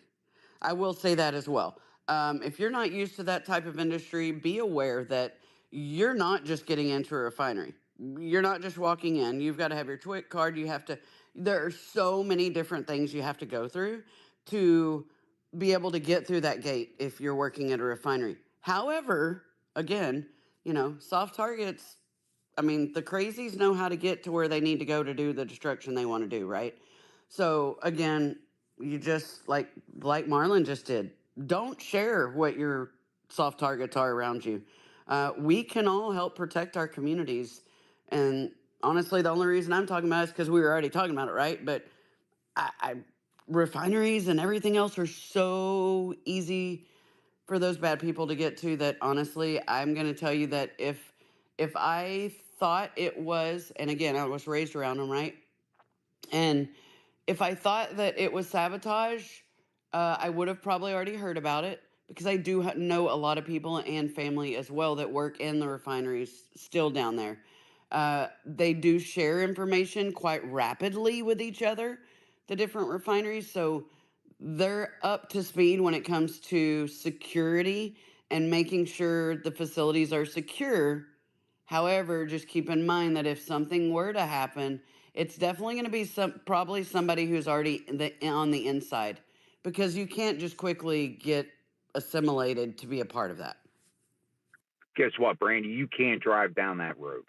I will say that as well. If you're not used to that type of industry, be aware that you're not just getting into a refinery. You're not just walking in. You've got to have your TWIC card. There are so many different things you have to go through to be able to get through that gate if you're working at a refinery. However, again, soft targets, I mean, the crazies know how to get to where they need to go to do the destruction they want to do, right? So again, you just like Marlon just did. Don't share what your soft targets are around you. We can all help protect our communities. And honestly, the only reason I'm talking about it is because we were already talking about it, right? But refineries and everything else are so easy for those bad people to get to that honestly, I'm going to tell you that if I thought it was, and again, I was raised around them, right? And if I thought that it was sabotage, I would have probably already heard about it because I do know a lot of people and family as well that work in the refineries still down there. They do share information quite rapidly with each other, the different refineries. So they're up to speed when it comes to security and making sure the facilities are secure. However, just keep in mind that if something were to happen, it's definitely going to be probably somebody who's already on the inside because you can't just quickly get assimilated to be a part of that. Guess what, Brandy? You can't drive down that road.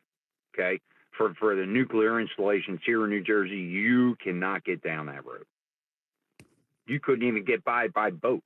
Okay, for the nuclear installations here in New Jersey, you cannot get down that road. You couldn't even get by boat.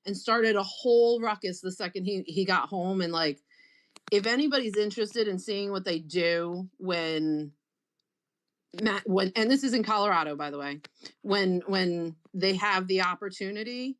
And started a whole ruckus the second he got home. And like, if anybody's interested in seeing what they do when and this is in Colorado, by the way, when they have the opportunity.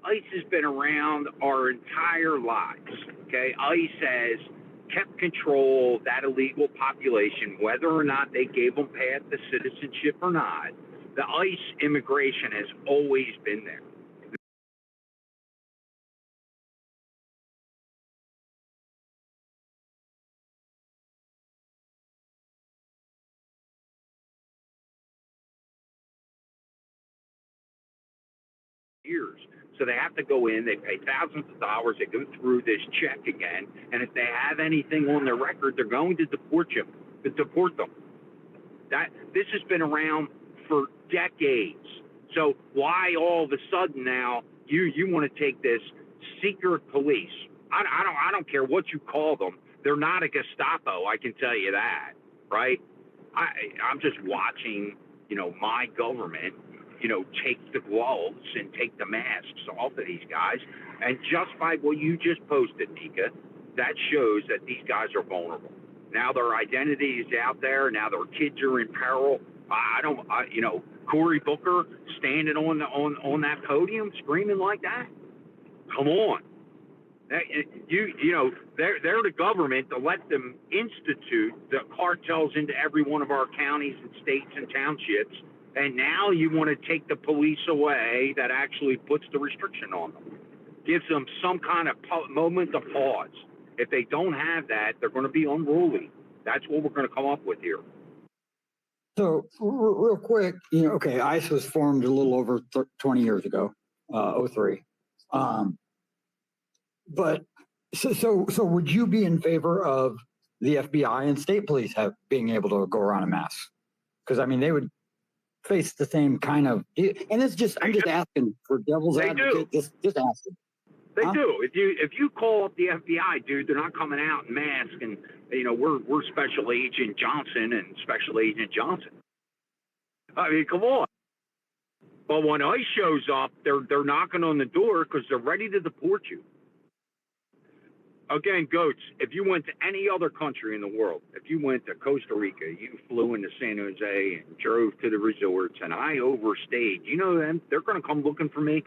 ICE has been around our entire lives. Okay, ICE has kept control of that illegal population, whether or not they gave them path to citizenship or not. The ICE immigration has always been there. Years. So they have to go in, they pay thousands of dollars, they go through this check again, and if they have anything on their record, they're going to deport them. This has been around for decades. So why all of a sudden now you want to take this secret police? I don't care what you call them. They're not a Gestapo, I can tell you that, right? I'm just watching, my government, take the gloves and take the masks off of these guys. And just by what you just posted, Nika, that shows that these guys are vulnerable. Now their identity is out there. Now their kids are in peril. Cory Booker standing on that podium screaming like that. Come on. They're the government to let them institute the cartels into every one of our counties and states and townships. And now you want to take the police away that actually puts the restriction on them, gives them some kind of moment of pause. If they don't have that, they're going to be unruly. That's what we're going to come up with here. So real quick, okay, ICE was formed a little over 20 years ago, 03. But so would you be in favor of the FBI and state police being able to go around in masks? Because I mean, they would face the same kind of, and I'm just asking for devil's advocate. Just asking. They do. If you call up the FBI, dude, they're not coming out in masks, and we're Special Agent Johnson and Special Agent Johnson. I mean, come on. But when ICE shows up, they're knocking on the door because they're ready to deport you. Again, Goats, if you went to any other country in the world, if you went to Costa Rica, you flew into San Jose and drove to the resorts, and I overstayed, them, they're going to come looking for me.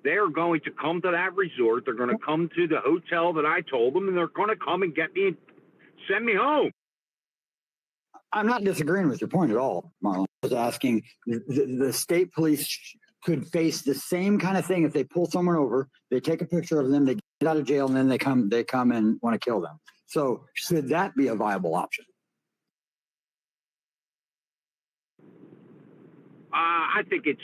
They're going to come to that resort. They're going to come to the hotel that I told them, and they're going to come and get me and send me home. I'm not disagreeing with your point at all, Marlon. I was asking, the state police could face the same kind of thing if they pull someone over, they take a picture of them, they get out of jail, and then they come and want to kill them. So should that be a viable option? I think it's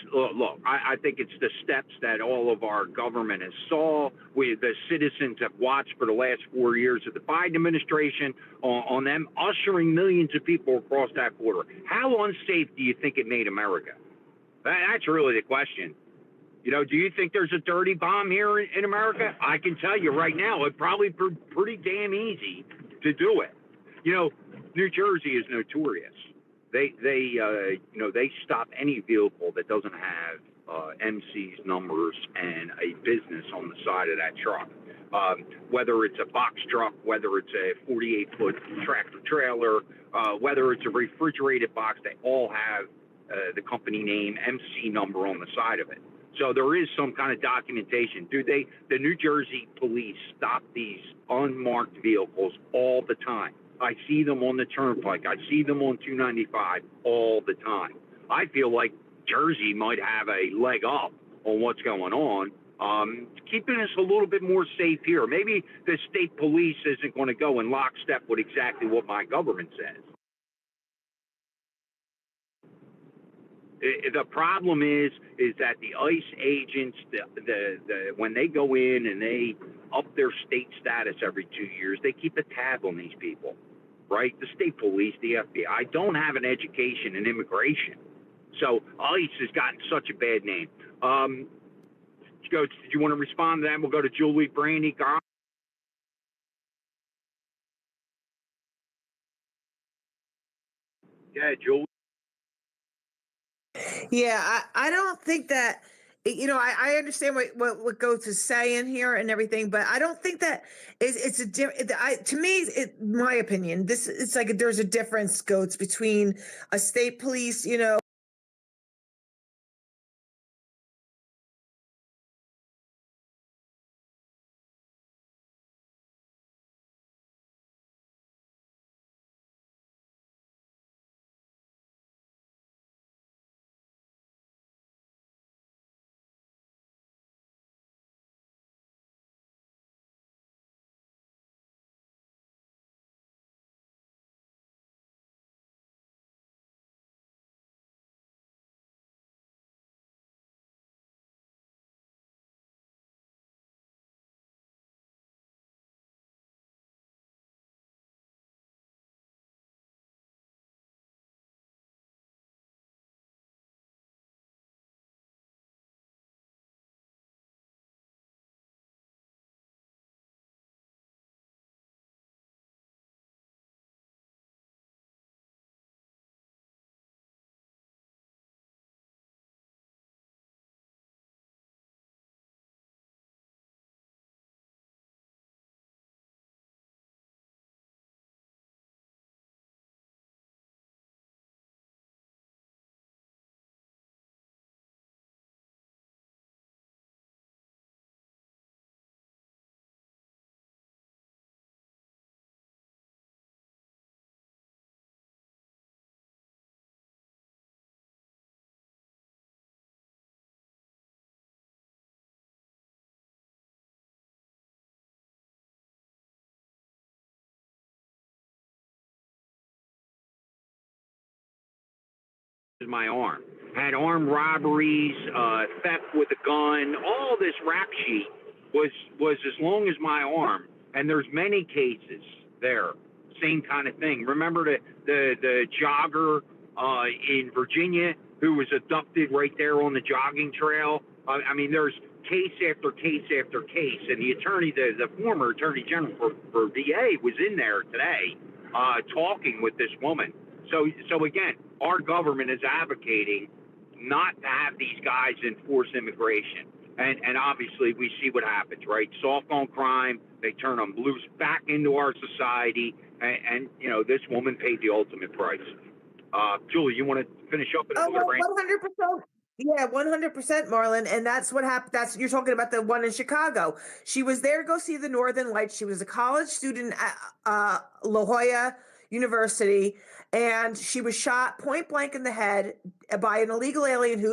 I think it's the steps that all of our government has saw. The citizens have watched for the last 4 years of the Biden administration on them ushering millions of people across that border. How unsafe do you think it made America? That's really the question. Do you think there's a dirty bomb here in America? I can tell you right now, it's probably pretty damn easy to do it. New Jersey is notorious. They stop any vehicle that doesn't have MC's numbers and a business on the side of that truck. Whether it's a box truck, whether it's a 48-foot tractor trailer, whether it's a refrigerated box, they all have the company name, MC number on the side of it. So there is some kind of documentation. The New Jersey police stop these unmarked vehicles all the time. I see them on the turnpike. I see them on 295 all the time. I feel like Jersey might have a leg up on what's going on, keeping us a little bit more safe here. Maybe the state police isn't going to go in lockstep with exactly what my government says. The problem is that the ICE agents, when they go in and they up their state status every 2 years, they keep a tab on these people, right? The state police, the FBI, don't have an education in immigration. So ICE has gotten such a bad name. Did you want to respond to that? We'll go to Julie, Brandy, Carl. Yeah, Julie. Yeah, I don't think that, I understand what Goats is saying here and everything, but I don't think that it's a to me, my opinion, it's like there's a difference, Goats, between a state police, my arm. Had armed robberies, theft with a gun. All this rap sheet was as long as my arm. And there's many cases there, same kind of thing. Remember the jogger in Virginia who was abducted right there on the jogging trail? I mean, there's case after case after case, and the former attorney general for VA was in there today talking with this woman. So again, our government is advocating not to have these guys enforce immigration. And obviously we see what happens, right? Soft on crime, they turn them loose back into our society, and you know, this woman paid the ultimate price. Julie, you want to finish up? Oh, 100%. Yeah, 100%, Marlon. And that's what happened. You're talking about the one in Chicago. She was there to go see the Northern Lights. She was a college student at La Jolla University, and she was shot point blank in the head by an illegal alien who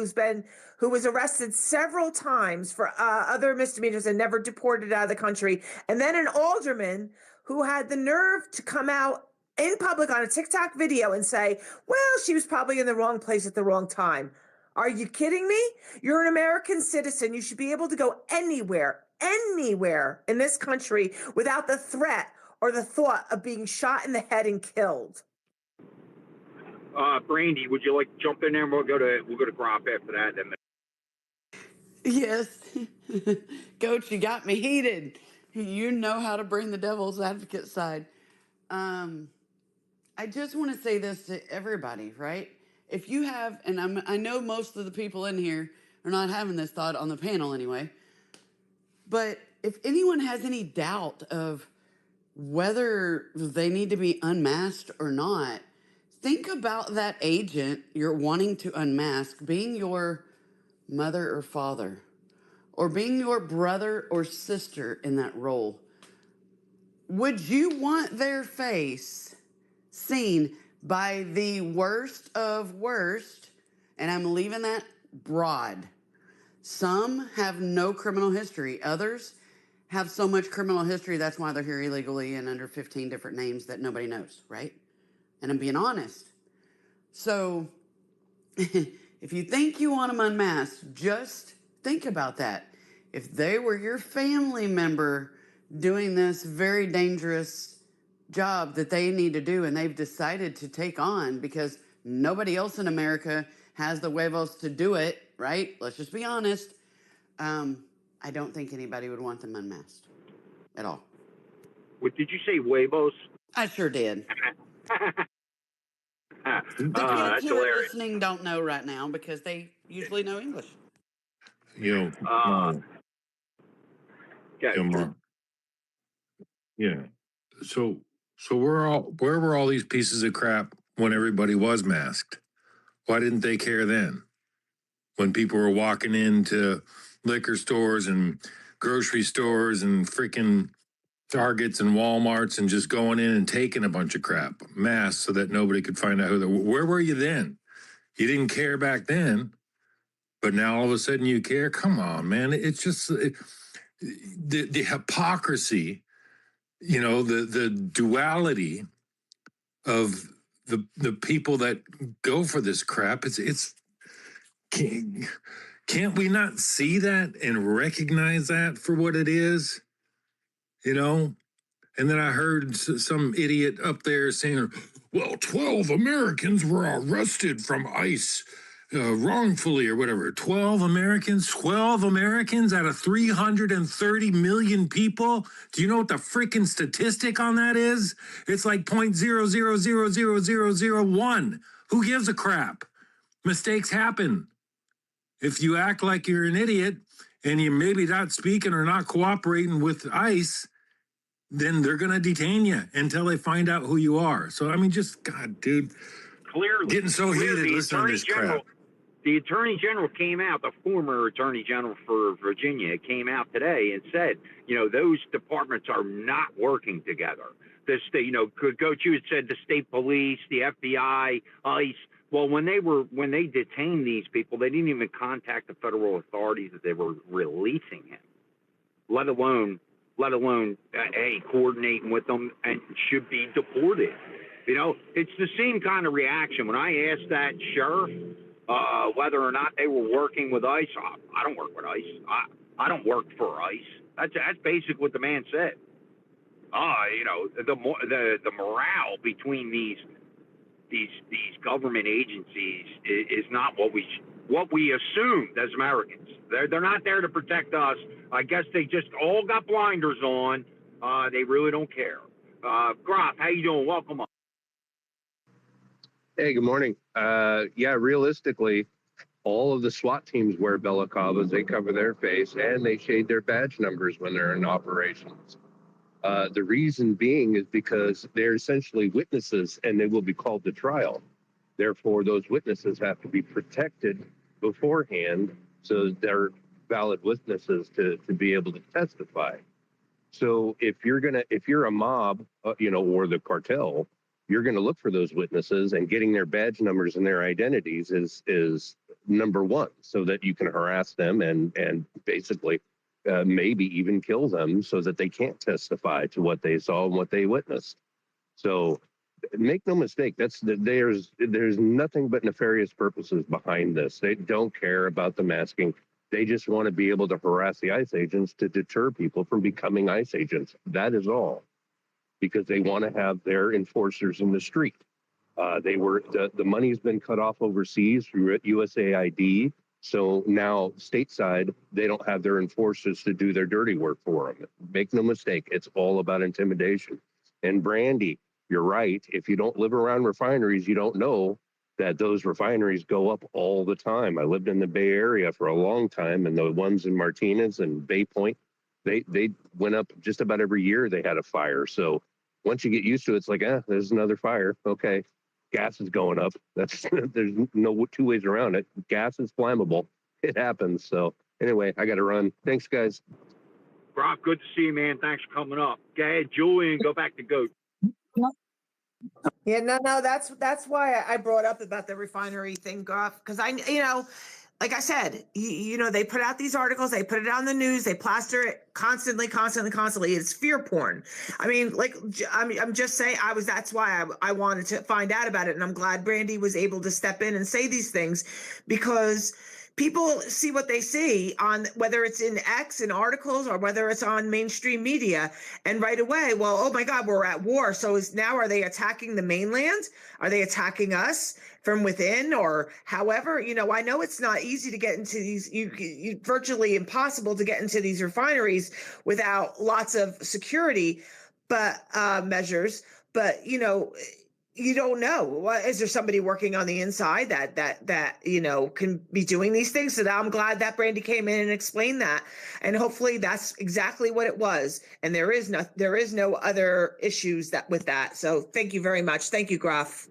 was arrested several times for other misdemeanors and never deported out of the country. And then an alderman who had the nerve to come out in public on a TikTok video and say, well, she was probably in the wrong place at the wrong time. Are you kidding me? You're an American citizen. You should be able to go anywhere in this country without the threat or the thought of being shot in the head and killed. Brandy, would you like to jump in there? And we'll go to Groff after that. Then. Yes. Coach, you got me heated. You know how to bring the devil's advocate side. I just want to say this to everybody, right? If you have, and I know most of the people in here are not having this thought on the panel anyway, but if anyone has any doubt of whether they need to be unmasked or not, think about that agent you're wanting to unmask being your mother or father, or being your brother or sister in that role. Would you want their face seen by the worst of worst? And I'm leaving that broad. Some have no criminal history. Others have so much criminal history, that's why they're here illegally and under 15 different names that nobody knows, right? And I'm being honest. So if you think you want them unmasked, just think about that. If they were your family member doing this very dangerous job that they need to do and they've decided to take on because nobody else in America has the huevos to do it, right? Let's just be honest. I don't think anybody would want them unmasked at all. What did you say, huevos? I sure did. The kids That's who are hilarious. listening don't know right now because they usually know English. You know, Okay. yeah. So where were all these pieces of crap when everybody was masked? Why didn't they care then? When people were walking into liquor stores and grocery stores and freaking Targets and Walmarts and just going in and taking a bunch of crap, masks, so that nobody could find out who they were. Where were you then? You didn't care back then, but now all of a sudden you care? Come on, man. It's just the hypocrisy, you know, the duality of the people that go for this crap. It's can't we not see that and recognize that for what it is? You know? And then I heard some idiot up there saying, well, 12 Americans were arrested from ICE wrongfully or whatever. 12 Americans out of 330 million people? Do you know what the freaking statistic on that is? It's like 0.000001. Who gives a crap? Mistakes happen. If you act like you're an idiot and you're maybe not speaking or not cooperating with ICE, then they're going to detain you until they find out who you are. So, I mean, just, God, dude. Clearly. Getting so heated listening to this crap. The Attorney General came out, the former Attorney General for Virginia came out today and said, you know, those departments are not working together. The state, you know, Coach, you had said the state police, the FBI, ICE. Well, when they detained these people, they didn't even contact the federal authorities that they were releasing him, let alone coordinating with them, and should be deported. You know, it's the same kind of reaction. When I asked that sheriff whether or not they were working with ICE, I don't work with ICE. I don't work for ICE. That's basically what the man said. You know, the morale between these government agencies is not what we assumed as Americans. They're not there to protect us. I guess they just all got blinders on. They really don't care. Groff, how you doing? Welcome up. Hey, good morning. Yeah, realistically, all of the SWAT teams wear balaclavas. They cover their face and they shade their badge numbers when they're in operations. The reason being is because they're essentially witnesses and they will be called to trial. Therefore, those witnesses have to be protected beforehand so they're valid witnesses to be able to testify. So if you're a mob, or the cartel, you're going to look for those witnesses, and getting their badge numbers and their identities is number one, so that you can harass them and basically maybe even kill them so that they can't testify to what they saw and what they witnessed. So make no mistake, there's nothing but nefarious purposes behind this. They don't care about the masking. They just want to be able to harass the ICE agents to deter people from becoming ICE agents. That is all, because they want to have their enforcers in the street. The money's been cut off overseas through USAID. So now stateside, they don't have their enforcers to do their dirty work for them. Make no mistake, it's all about intimidation. And Brandy, you're right. If you don't live around refineries, you don't know that those refineries go up all the time. I lived in the Bay Area for a long time, and the ones in Martinez and Bay Point, they went up just about every year they had a fire. So once you get used to it, it's like, there's another fire. Okay, gas is going up. There's no two ways around it. Gas is flammable. It happens. So anyway, I got to run. Thanks, guys. Brock, good to see you, man. Thanks for coming up. Go ahead, Julian, go back to GOAT. Yeah, no, that's why I brought up about the refinery thing, Goff, because like I said, they put out these articles, they put it on the news, they plaster it constantly. It's fear porn. I mean, I'm just saying, that's why I wanted to find out about it. And I'm glad Brandy was able to step in and say these things, because people see what they see on, whether it's in X in articles or whether it's on mainstream media, and right away, well, oh my God, we're at war. So now are they attacking the mainland? Are they attacking us from within, or however? I know it's not easy to get into these, you virtually impossible to get into these refineries without lots of security, measures, but you don't know. Is there somebody working on the inside that can be doing these things? So I'm glad that Brandy came in and explained that, and hopefully that's exactly what it was. And there is no other issues with that. So thank you very much. Thank you, Groff.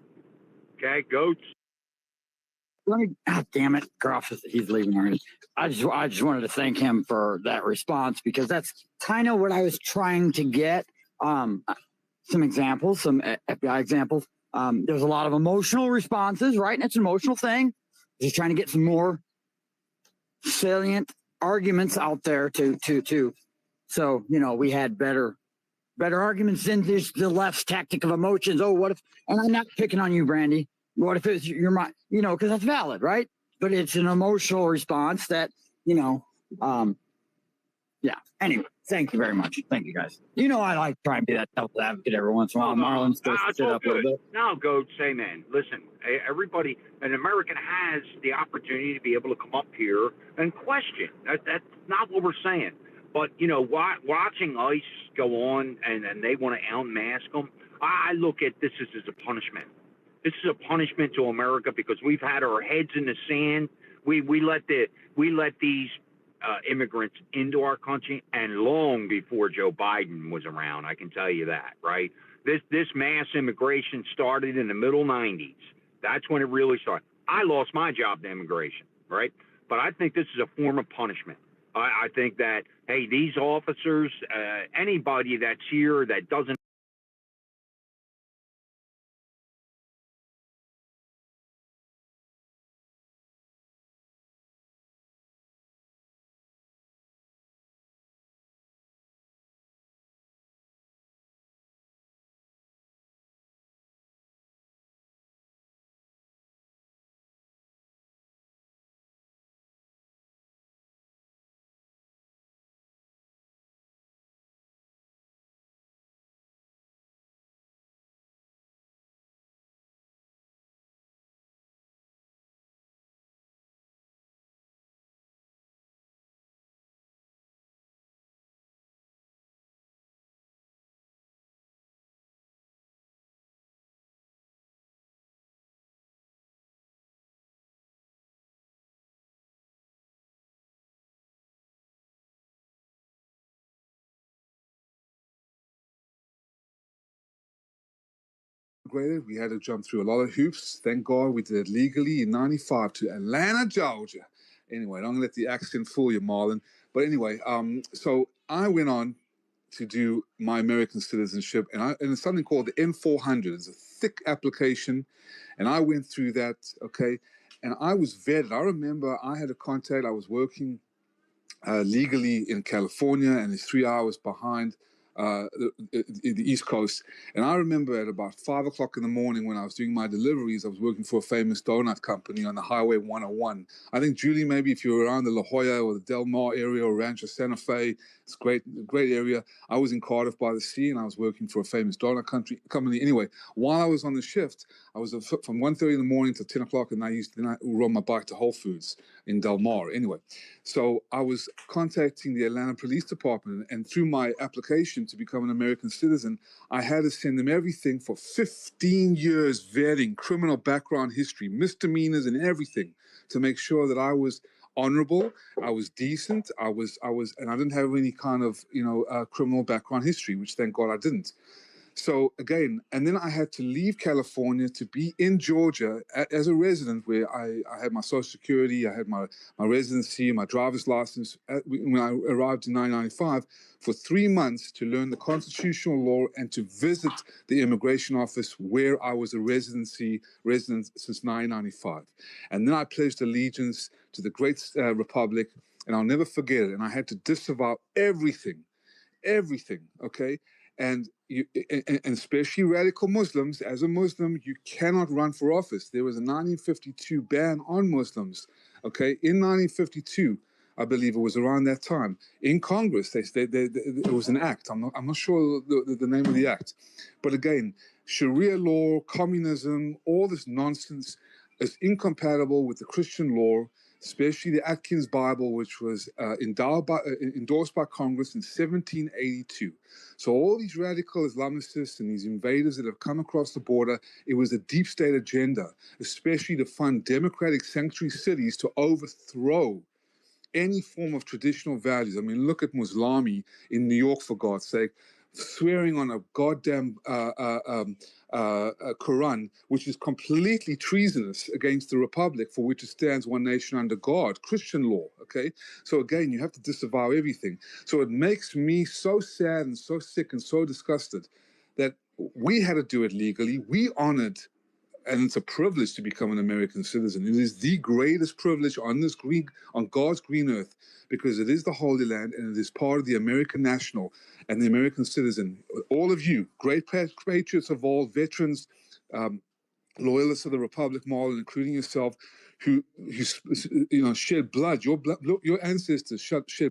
Okay, Goats. Damn it, Groff, he's leaving already. I just wanted to thank him for that response, because that's kind of what I was trying to get. Some examples, some FBI examples. There's a lot of emotional responses, right? And it's an emotional thing. Just trying to get some more salient arguments out there to. So, we had better arguments than just the left's tactic of emotions. Oh, what if, and I'm not picking on you, Brandy. What if it's your mind, because that's valid, right? But it's an emotional response that, yeah. Anyway, thank you very much. Thank you, guys. I like trying to be that devil's advocate every once in a while. Marlon's supposed to sit up a little bit. No, Goats, say, man, listen, everybody, an American has the opportunity to be able to come up here and question. That's not what we're saying. But, watching ICE go on and they want to unmask them, I look at this as a punishment. This is a punishment to America, because we've had our heads in the sand. We let these immigrants into our country, and long before Joe Biden was around, I can tell you that, right? This mass immigration started in the middle 90s. That's when it really started. I lost my job to immigration, right? But I think this is a form of punishment. I think that, hey, these officers, anybody that's here that doesn't immigrated, we had to jump through a lot of hoops. Thank God we did it legally in 95 to Atlanta, Georgia. Anyway, don't let the accent fool you, Marlon. But anyway, so I went on to do my American citizenship, and it's something called the N400. It's a thick application, and I went through that, okay, and I was vetted. I remember I had a contact. I was working legally in California, and it's 3 hours behind the East Coast. And I remember at about 5 o'clock in the morning when I was doing my deliveries, I was working for a famous donut company on the Highway 101. I think, Julie, maybe if you're around the La Jolla or the Del Mar area or Rancho Santa Fe, it's great area. I was in Cardiff by the Sea, and I was working for a famous donut company. Anyway, while I was on the shift, I was from 1:30 in the morning to 10 o'clock, and I rode my bike to Whole Foods in Del Mar. Anyway, so I was contacting the Atlanta Police Department, and through my application to become an American citizen, I had to send them everything for 15 years vetting, criminal background history, misdemeanors, and everything to make sure that I was honorable, I was decent, and I didn't have any kind of criminal background history, which thank God I didn't. So again, and then I had to leave California to be in Georgia as a resident, where I had my Social Security, I had my residency, my driver's license when I arrived in 1995 for 3 months to learn the constitutional law and to visit the immigration office where I was a resident since 1995. And then I pledged allegiance to the great republic, and I'll never forget it. And I had to disavow everything, okay? And especially radical Muslims. As a Muslim, you cannot run for office. There was a 1952 ban on Muslims. Okay, in 1952, I believe it was around that time in Congress. It was an act. I'm not sure the name of the act, but again, Sharia law, communism, all this nonsense is incompatible with the Christian law, especially the Atkins Bible, which was endorsed by Congress in 1782. So all these radical Islamicists and these invaders that have come across the border, it was a deep state agenda, especially to fund democratic sanctuary cities to overthrow any form of traditional values. I mean, look at Muslimi in New York, for God's sake, swearing on a goddamn Quran, which is completely treasonous against the Republic for which it stands, one nation under God, Christian law, okay? So again, you have to disavow everything. So it makes me so sad and so sick and so disgusted that we had to do it legally. We honored, and it's a privilege to become an American citizen. It is the greatest privilege on God's green earth, because it is the Holy Land and it is part of the American national and the American citizen. All of you, great patriots of all, veterans, loyalists of the Republic, Marlon, including yourself, who shed blood. Your ancestors shed.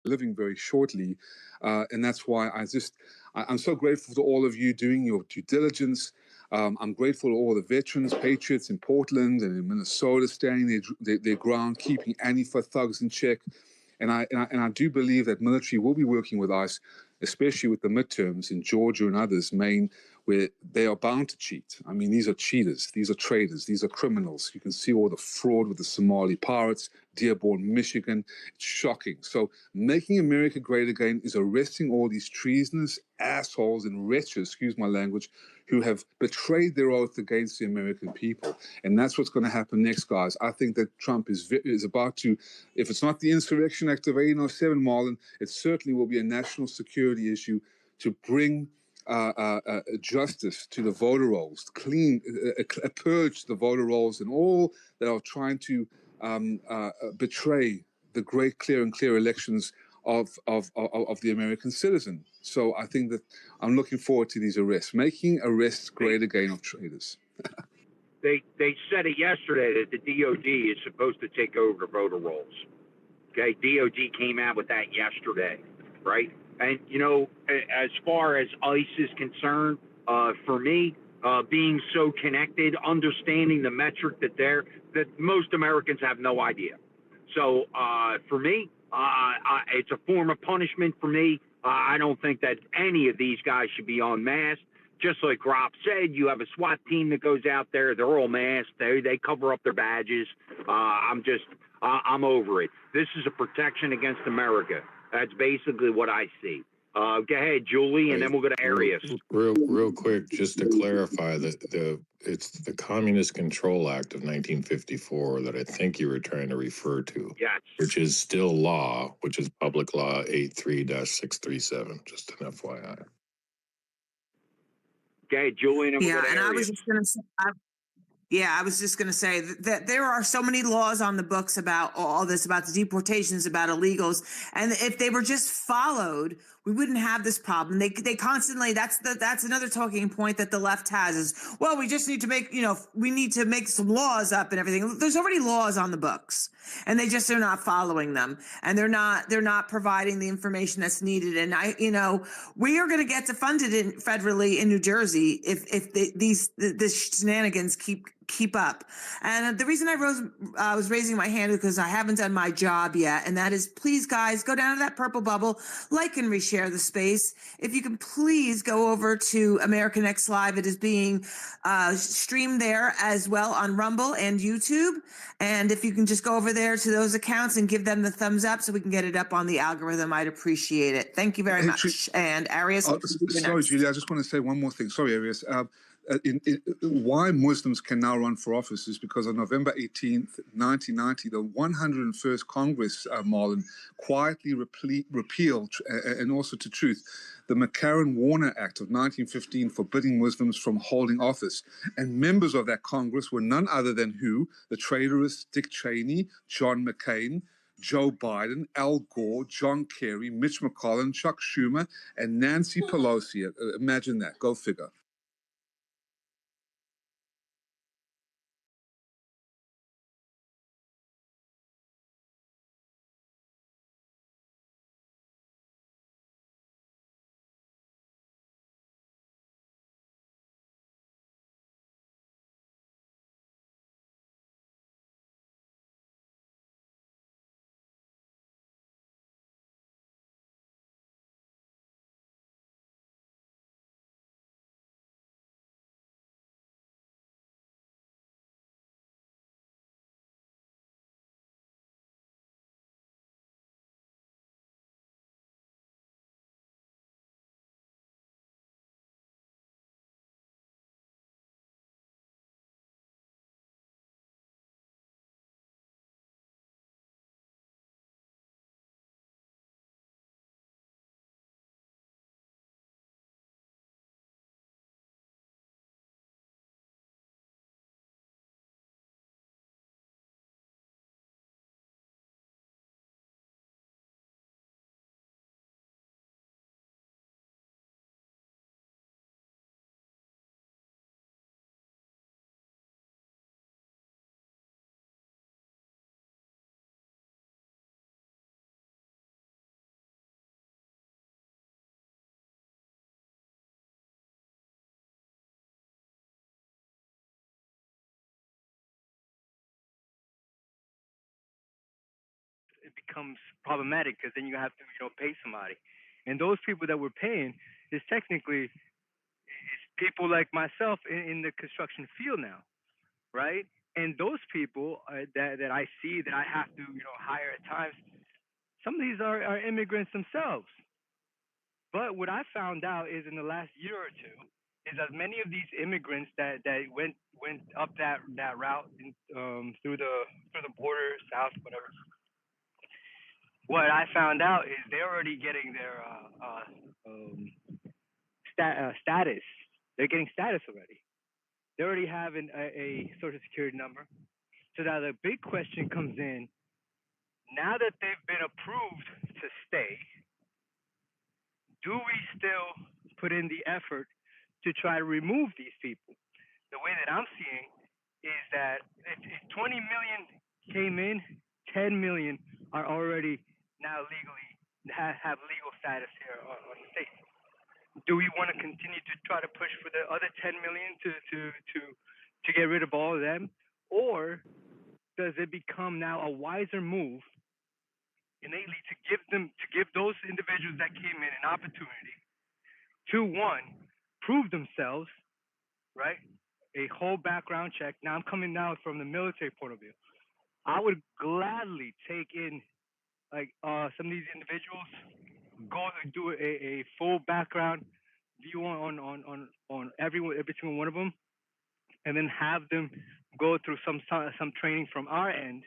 Living very shortly, and that's why I'm so grateful to all of you doing your due diligence. I'm grateful to all the veterans, patriots in Portland and in Minnesota standing their ground, keeping Antifa thugs in check. And I do believe that military will be working with us, especially with the midterms in Georgia and others, Maine, where they are bound to cheat. I mean, these are cheaters, these are traitors, these are criminals. You can see all the fraud with the Somali pirates, Dearborn, Michigan. It's shocking. So making America great again is arresting all these treasonous assholes and wretches, excuse my language, who have betrayed their oath against the American people. And that's what's going to happen next, guys. I think that Trump is about to, if it's not the Insurrection Act of 1807, Marlon, it certainly will be a national security issue to bring justice to the voter rolls, clean, purge the voter rolls and all that are trying to betray the great, clear and clear elections of the American citizen. So I think that I'm looking forward to these arrests, making arrests great again of traitors. They said it yesterday that the DOD is supposed to take over voter rolls. Okay, DOD came out with that yesterday, right? And you know, as far as ICE is concerned, for me, being so connected, understanding the metric that most Americans have no idea. So for me, it's a form of punishment for me. I don't think that any of these guys should be on masked. Just like Rob said, you have a SWAT team that goes out there. They're all masked. They cover up their badges. I'm over it. This is a protection against America. That's basically what I see. Go ahead, Julie, and then we'll go to Arias. Real quick, just to clarify that it's the Communist Control Act of 1954 that I think you were trying to refer to. Yes. Which is still law, which is Public Law 83-637. Just an FYI. Okay, Julie, and then we'll Yeah, go to and I Arias. was just going to say, I was just going to say that there are so many laws on the books about all this, about the deportations, about illegals, and if they were just followed, we wouldn't have this problem. They constantly, that's another talking point that the left has is, well, we just need to make, we need to make some laws up and everything. There's already laws on the books, and they just are not following them, and they're not providing the information that's needed. And we are going to get defunded federally in New Jersey if these shenanigans keep up. And the reason I was raising my hand because I haven't done my job yet, and that is, please, guys, go down to that purple bubble, like and reshare the space. If you can please go over to American X Live, it is being streamed there as well on Rumble and YouTube. And if you can just go over there to those accounts and give them the thumbs up so we can get it up on the algorithm, I'd appreciate it. Thank you very much. And Arias, sorry, Julie, I just want to say one more thing. Sorry, Arias. Why Muslims can now run for office is because on November 18th, 1990, the 101st Congress, Marlon, quietly repealed, and also to truth, the McCarran-Warner Act of 1915 forbidding Muslims from holding office. And members of that Congress were none other than who? The traitorous Dick Cheney, John McCain, Joe Biden, Al Gore, John Kerry, Mitch McConnell, Chuck Schumer, and Nancy Pelosi. Imagine that. Go figure. It becomes problematic because then you have to pay somebody, and those people that we're paying is technically people like myself in the construction field now, right? And those people that I see that I have to, hire at times, some of these are immigrants themselves. But what I found out is in the last year or two is that many of these immigrants that went up that route through the border south, whatever. What I found out is they're already getting their status. They're getting status already. They already have a social security number. So now the big question comes in. Now that they've been approved to stay, do we still put in the effort to try to remove these people? The way that I'm seeing is that if 20 million came in, 10 million are already now legally have legal status here on the state. Do we want to continue to try to push for the other 10 million to get rid of all of them, or does it become now a wiser move innately to give those individuals that came in an opportunity to, one, prove themselves, right? A whole background check. Now I'm coming now from the military point of view. I would gladly take in some of these individuals, go and do a full background view on every single one of them, and then have them go through some training from our end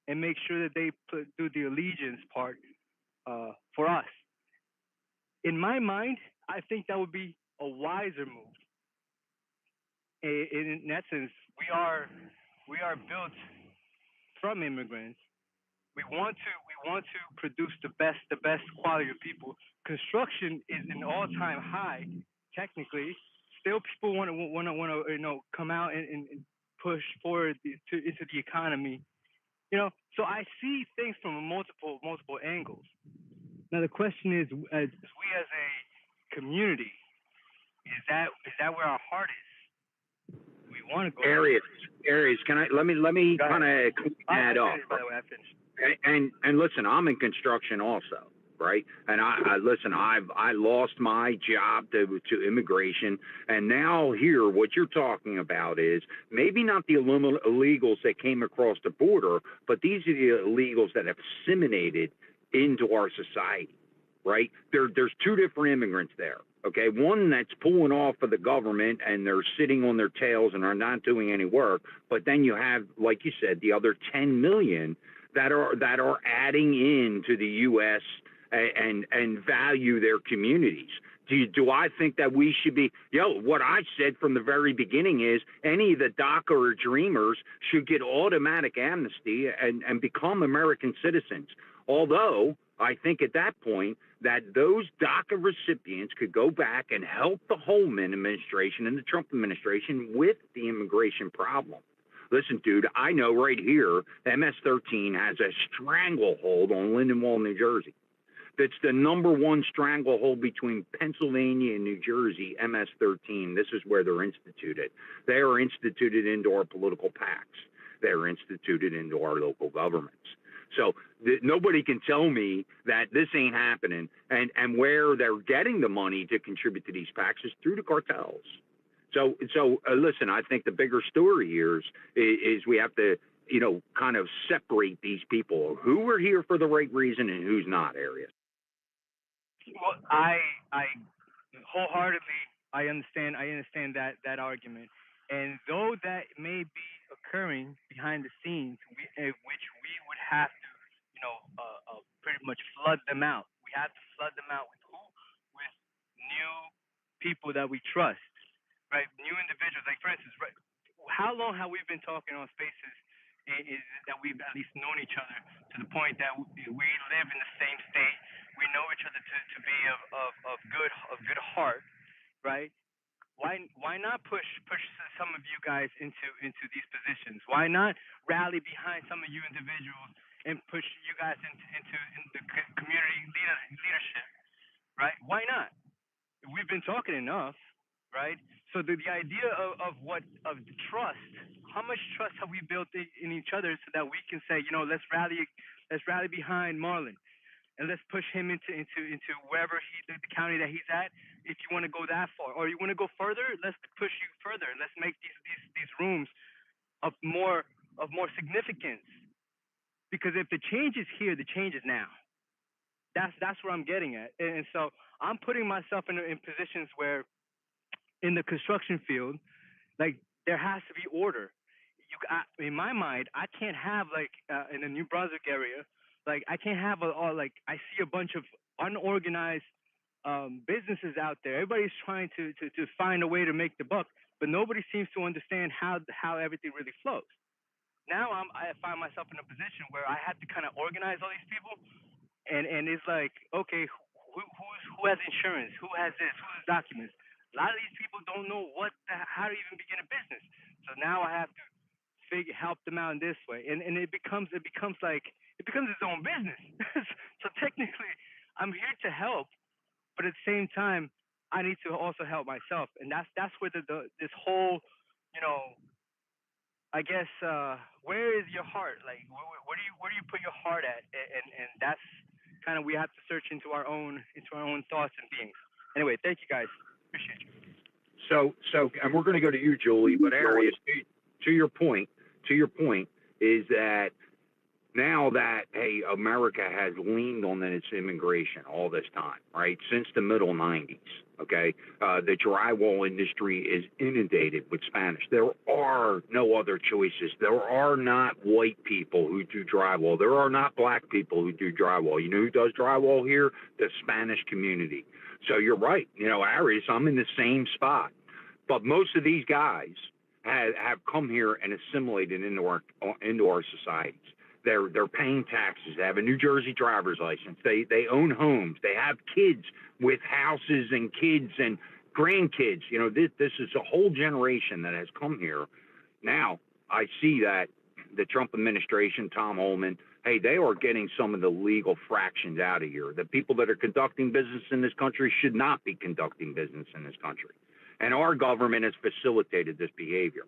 and make sure that they do the allegiance part for us. In my mind, I think that would be a wiser move. In essence, we are built from immigrants. We want to produce the best quality of people. Construction is an all-time high, technically. Still, people want to come out and push forward into the economy. So I see things from multiple angles. Now the question is, as we as a community, is that where our heart is? We want to go. Aries, can I let me kind of add up? By the way, I finished. And listen, I'm in construction also, right? And I listen, I lost my job to immigration, and now here, what you're talking about is maybe not the illegals that came across the border, but these are the illegals that have assimilated into our society, right? There's two different immigrants there. Okay, one that's pulling off of the government and they're sitting on their tails and are not doing any work, but then you have, like you said, the other 10 million that are adding into the U.S. and value their communities. Do I think that we should be, what I said from the very beginning is any of the DACA or Dreamers should get automatic amnesty and become American citizens. Although I think at that point that those DACA recipients could go back and help the Holman administration and the Trump administration with the immigration problem. Listen, dude, I know right here, MS-13 has a stranglehold on Lindenwold, New Jersey. That's the number one stranglehold between Pennsylvania and New Jersey, MS-13. This is where they're instituted. They are instituted into our political PACs. They're instituted into our local governments. So nobody can tell me that this ain't happening. And where they're getting the money to contribute to these PACs is through the cartels. So listen, I think the bigger story here is we have to, kind of separate these people. Who are here for the right reason and who's not, Arias. Well, I wholeheartedly I understand that argument, and though that may be occurring behind the scenes, which we would have to, pretty much flood them out. We have to flood them out with who? With new people that we trust, right? New individuals. Like for instance, right? How long have we been talking on Spaces? Is that we've at least known each other to the point that we live in the same state. We know each other to be of good heart, right? Why not push some of you guys into these positions? Why not rally behind some of you individuals and push you guys into the community leadership, right? Why not? We've been talking enough, right? So the idea of the trust, how much trust have we built in each other so that we can say, let's rally behind Marlon. and let's push him into wherever the county that he's at. If you want to go that far, or you want to go further, let's push you further. Let's make these rooms of more significance. Because if the change is here, the change is now. That's where I'm getting at. And so I'm putting myself in positions where, in the construction field, like, there has to be order. In my mind, I can't have, like, in the New Brunswick area, like, I can't have like, I see a bunch of unorganized businesses out there. Everybody's trying to find a way to make the buck, but nobody seems to understand how everything really flows. Now I find myself in a position where I have to kind of organize all these people, and it's like, okay, who has insurance? Who has this? Who has documents? A lot of these people don't know how to even begin a business. So now I have to help them out in this way, and it becomes its own business. So technically, I'm here to help, but at the same time, I need to also help myself, and that's where this whole, I guess, where is your heart? Like, where do you put your heart at? And that's kind of, we have to search into our own thoughts and beings. Anyway, thank you guys. Appreciate you. So, and we're going to go to you, Julie. But Arius, to your point, is that now that, hey, America has leaned on its immigration all this time, right? Since the middle 90s, okay? The drywall industry is inundated with Spanish. There are no other choices. There are not white people who do drywall. There are not black people who do drywall. You know who does drywall here? The Spanish community. So you're right. Arius, I'm in the same spot. But most of these guys have come here and assimilated into our societies. They're paying taxes. They have a New Jersey driver's license. They own homes. They have kids with houses and kids and grandkids. This is a whole generation that has come here. Now I see that the Trump administration, Tom Homan, hey, they are getting some of the legal fractions out of here. The people that are conducting business in this country should not be conducting business in this country. And our government has facilitated this behavior.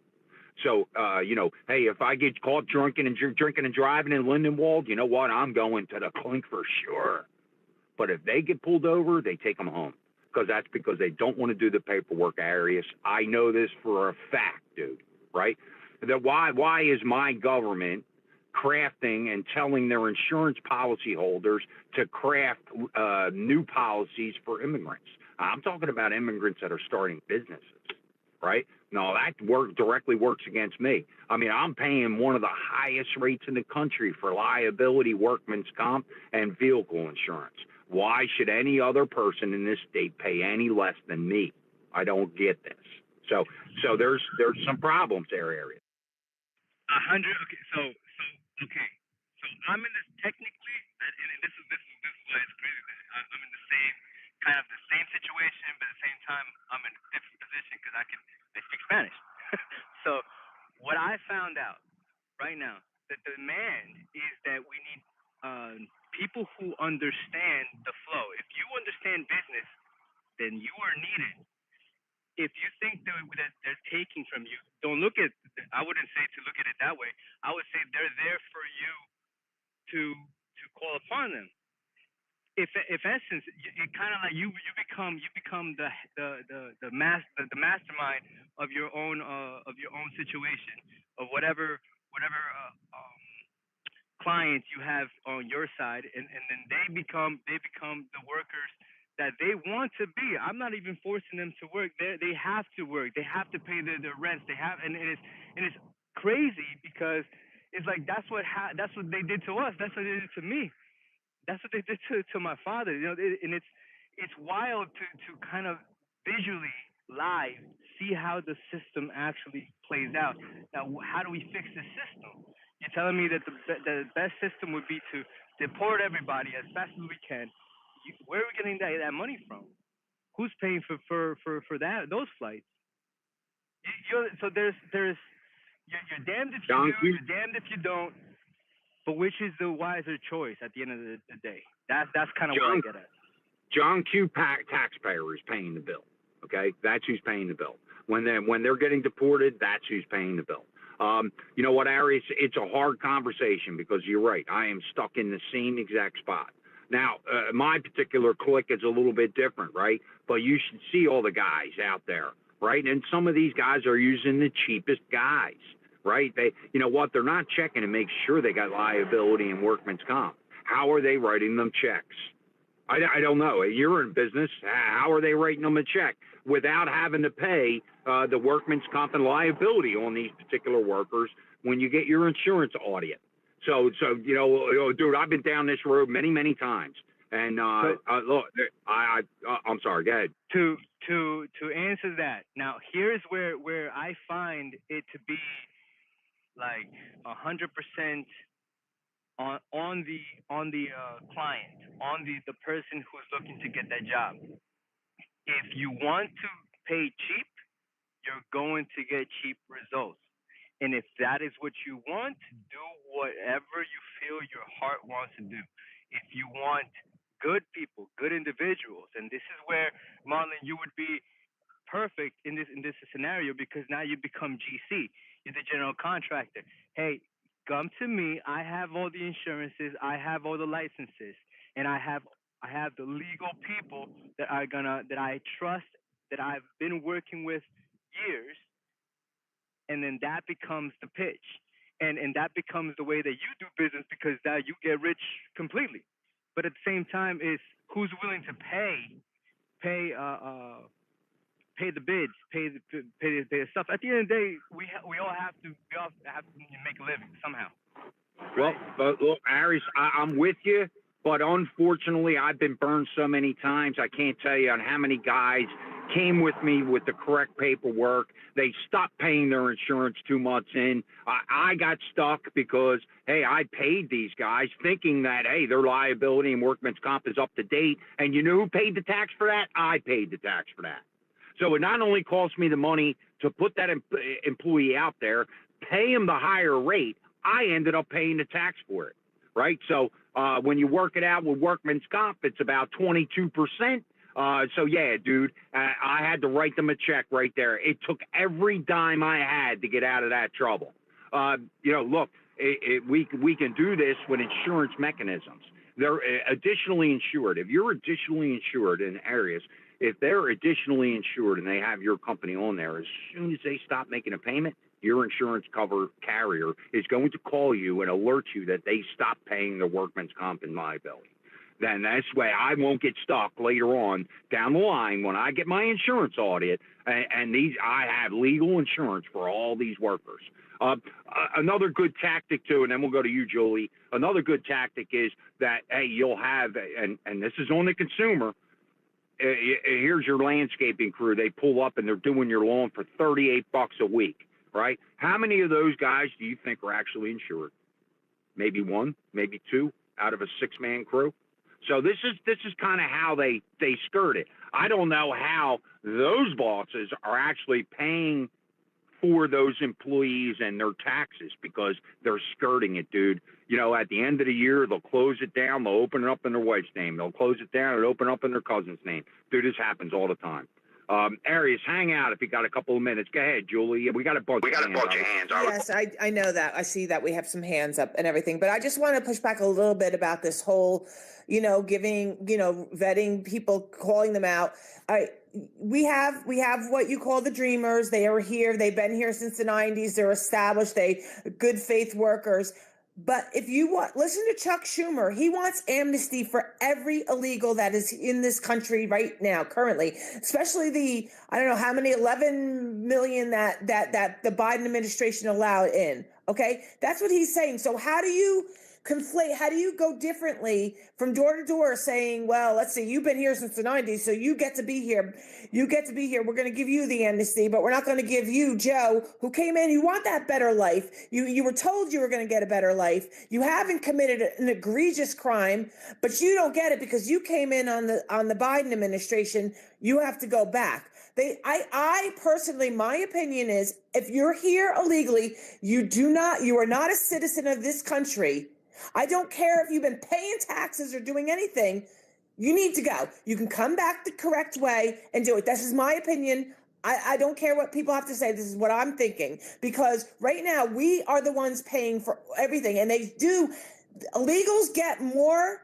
So, hey, if I get caught drinking and driving in Lindenwold, you know what? I'm going to the clink for sure. But if they get pulled over, they take them home. Because they don't want to do the paperwork, Arius. I know this for a fact, dude, right? Why is my government crafting and telling their insurance policyholders to craft new policies for immigrants? I'm talking about immigrants that are starting businesses, right? No, that directly works against me. I mean, I'm paying one of the highest rates in the country for liability, workman's comp, and vehicle insurance. Why should any other person in this state pay any less than me? I don't get this. So there's some problems there, Arius. 100. Okay, so I'm in this technically, and this is why it's crazy. I'm in the same situation, but at the same time, I'm in a different position because I speak Spanish. So what I found out right now, the demand is that we need people who understand the flow. If you understand business, then you are needed. If you think that they're taking from you, don't look at. I wouldn't say to look at it that way. I would say they're there for you to call upon them. If essence, it kind of like you become the mastermind of your own situation, of whatever clients you have on your side, and then they become the workers that they want to be. I'm not even forcing them to work. They have to work. They have to pay their rents. They have, and it's crazy because it's like that's what they did to us. That's what they did to me. That's what they did to my father. And it's wild to kind of visually live see how the system actually plays out. Now, how do we fix the system? You're telling me that the best system would be to deport everybody as fast as we can. Where are we getting that money from? Who's paying for those flights? So there's you're damned if you do, you're damned if you don't. But which is the wiser choice at the end of the day? That's kind of what I get at. John Q. taxpayer is paying the bill. Okay, that's who's paying the bill. When they're getting deported, that's who's paying the bill. You know what, Arius? It's a hard conversation because you're right. I am stuck in the same exact spot. Now, my particular clique is a little bit different, right? But you should see all the guys out there, right? And some of these guys are using the cheapest guys, right? They, you know what? They're not checking to make sure they got liability and workman's comp. How are they writing them checks? I don't know. You're in business. How are they writing them a check without having to pay the workman's comp and liability on these particular workers when you get your insurance audit? So you know, dude, I've been down this road many times. And look, I'm sorry. Go ahead. To answer that, now here's where I find it to be like 100% on the client, on the person who's looking to get that job. If you want to pay cheap, you're going to get cheap results. And if that is what you want, do whatever you feel your heart wants to do. If you want good people, good individuals, and this is where, Marlon, you would be perfect in this scenario, because now you become GC. You're the general contractor. Hey, come to me. I have all the insurances. I have all the licenses, and I have the legal people that I trust, that I've been working with years. And then that becomes the pitch, and that becomes the way that you do business, because now you get rich completely. But at the same time, is who's willing to pay the bids, pay the stuff. At the end of the day, we all have to make a living somehow. Right? Well, but look, Aries, I'm with you, but unfortunately, I've been burned so many times. I can't tell you on how many guys came with me with the correct paperwork. They stopped paying their insurance 2 months in. I got stuck because, hey, I paid these guys thinking that, hey, their liability and workman's comp is up to date. And you know who paid the tax for that? I paid the tax for that. So it not only cost me the money to put that employee out there, pay him the higher rate, I ended up paying the tax for it, right? So when you work it out with workman's comp, it's about 22%. So yeah, dude, I had to write them a check right there. It took every dime I had to get out of that trouble. You know, look, we can do this with insurance mechanisms. They're additionally insured. If you're additionally insured in areas, if they're additionally insured and they have your company on there, as soon as they stop making a payment, your insurance cover carrier is going to call you and alert you that they stopped paying the workman's comp and liability. Then that's way I won't get stuck later on down the line when I get my insurance audit, and I have legal insurance for all these workers. Another good tactic too, and then we'll go to you, Julie. Another good tactic is that, hey, you'll have, and this is on the consumer. Here's your landscaping crew. They pull up and they're doing your lawn for $38 a week, right? How many of those guys do you think are actually insured? Maybe one, maybe two out of a 6-man crew. So this is kind of how they skirt it. I don't know how those bosses are actually paying for those employees and their taxes, because they're skirting it, dude. You know, at the end of the year, they'll close it down. They'll open it up in their wife's name. They'll close it down and open up in their cousin's name. Dude, this happens all the time. Arius, hang out if you got a couple of minutes. Go ahead, Julie. We got a bunch of hands. Yes, I know that. I see that we have some hands up and everything, but I just want to push back a little bit about this whole, giving, vetting people, calling them out. We have what you call the dreamers. They are here. They've been here since the 90s. They're established. They good faith workers. But if you listen to Chuck Schumer, he wants amnesty for every illegal that is in this country right now, currently, especially the, I don't know how many, 11 million that the Biden administration allowed in. Okay. That's what he's saying. So how do you conflate? How do you go differently from door to door saying, well, let's see, you've been here since the 90s, so you get to be here. You get to be here. We're going to give you the amnesty, but we're not going to give you, Joe, who came in. You want that better life. You were told you were going to get a better life. You haven't committed an egregious crime, but you don't get it because you came in on the Biden administration. You have to go back. I personally, my opinion is, if you're here illegally, you are not a citizen of this country. I don't care if you've been paying taxes or doing anything. You need to go. You can come back the correct way and do it. This is my opinion. I don't care what people have to say. This is what I'm thinking. Because right now, we are the ones paying for everything. And illegals get more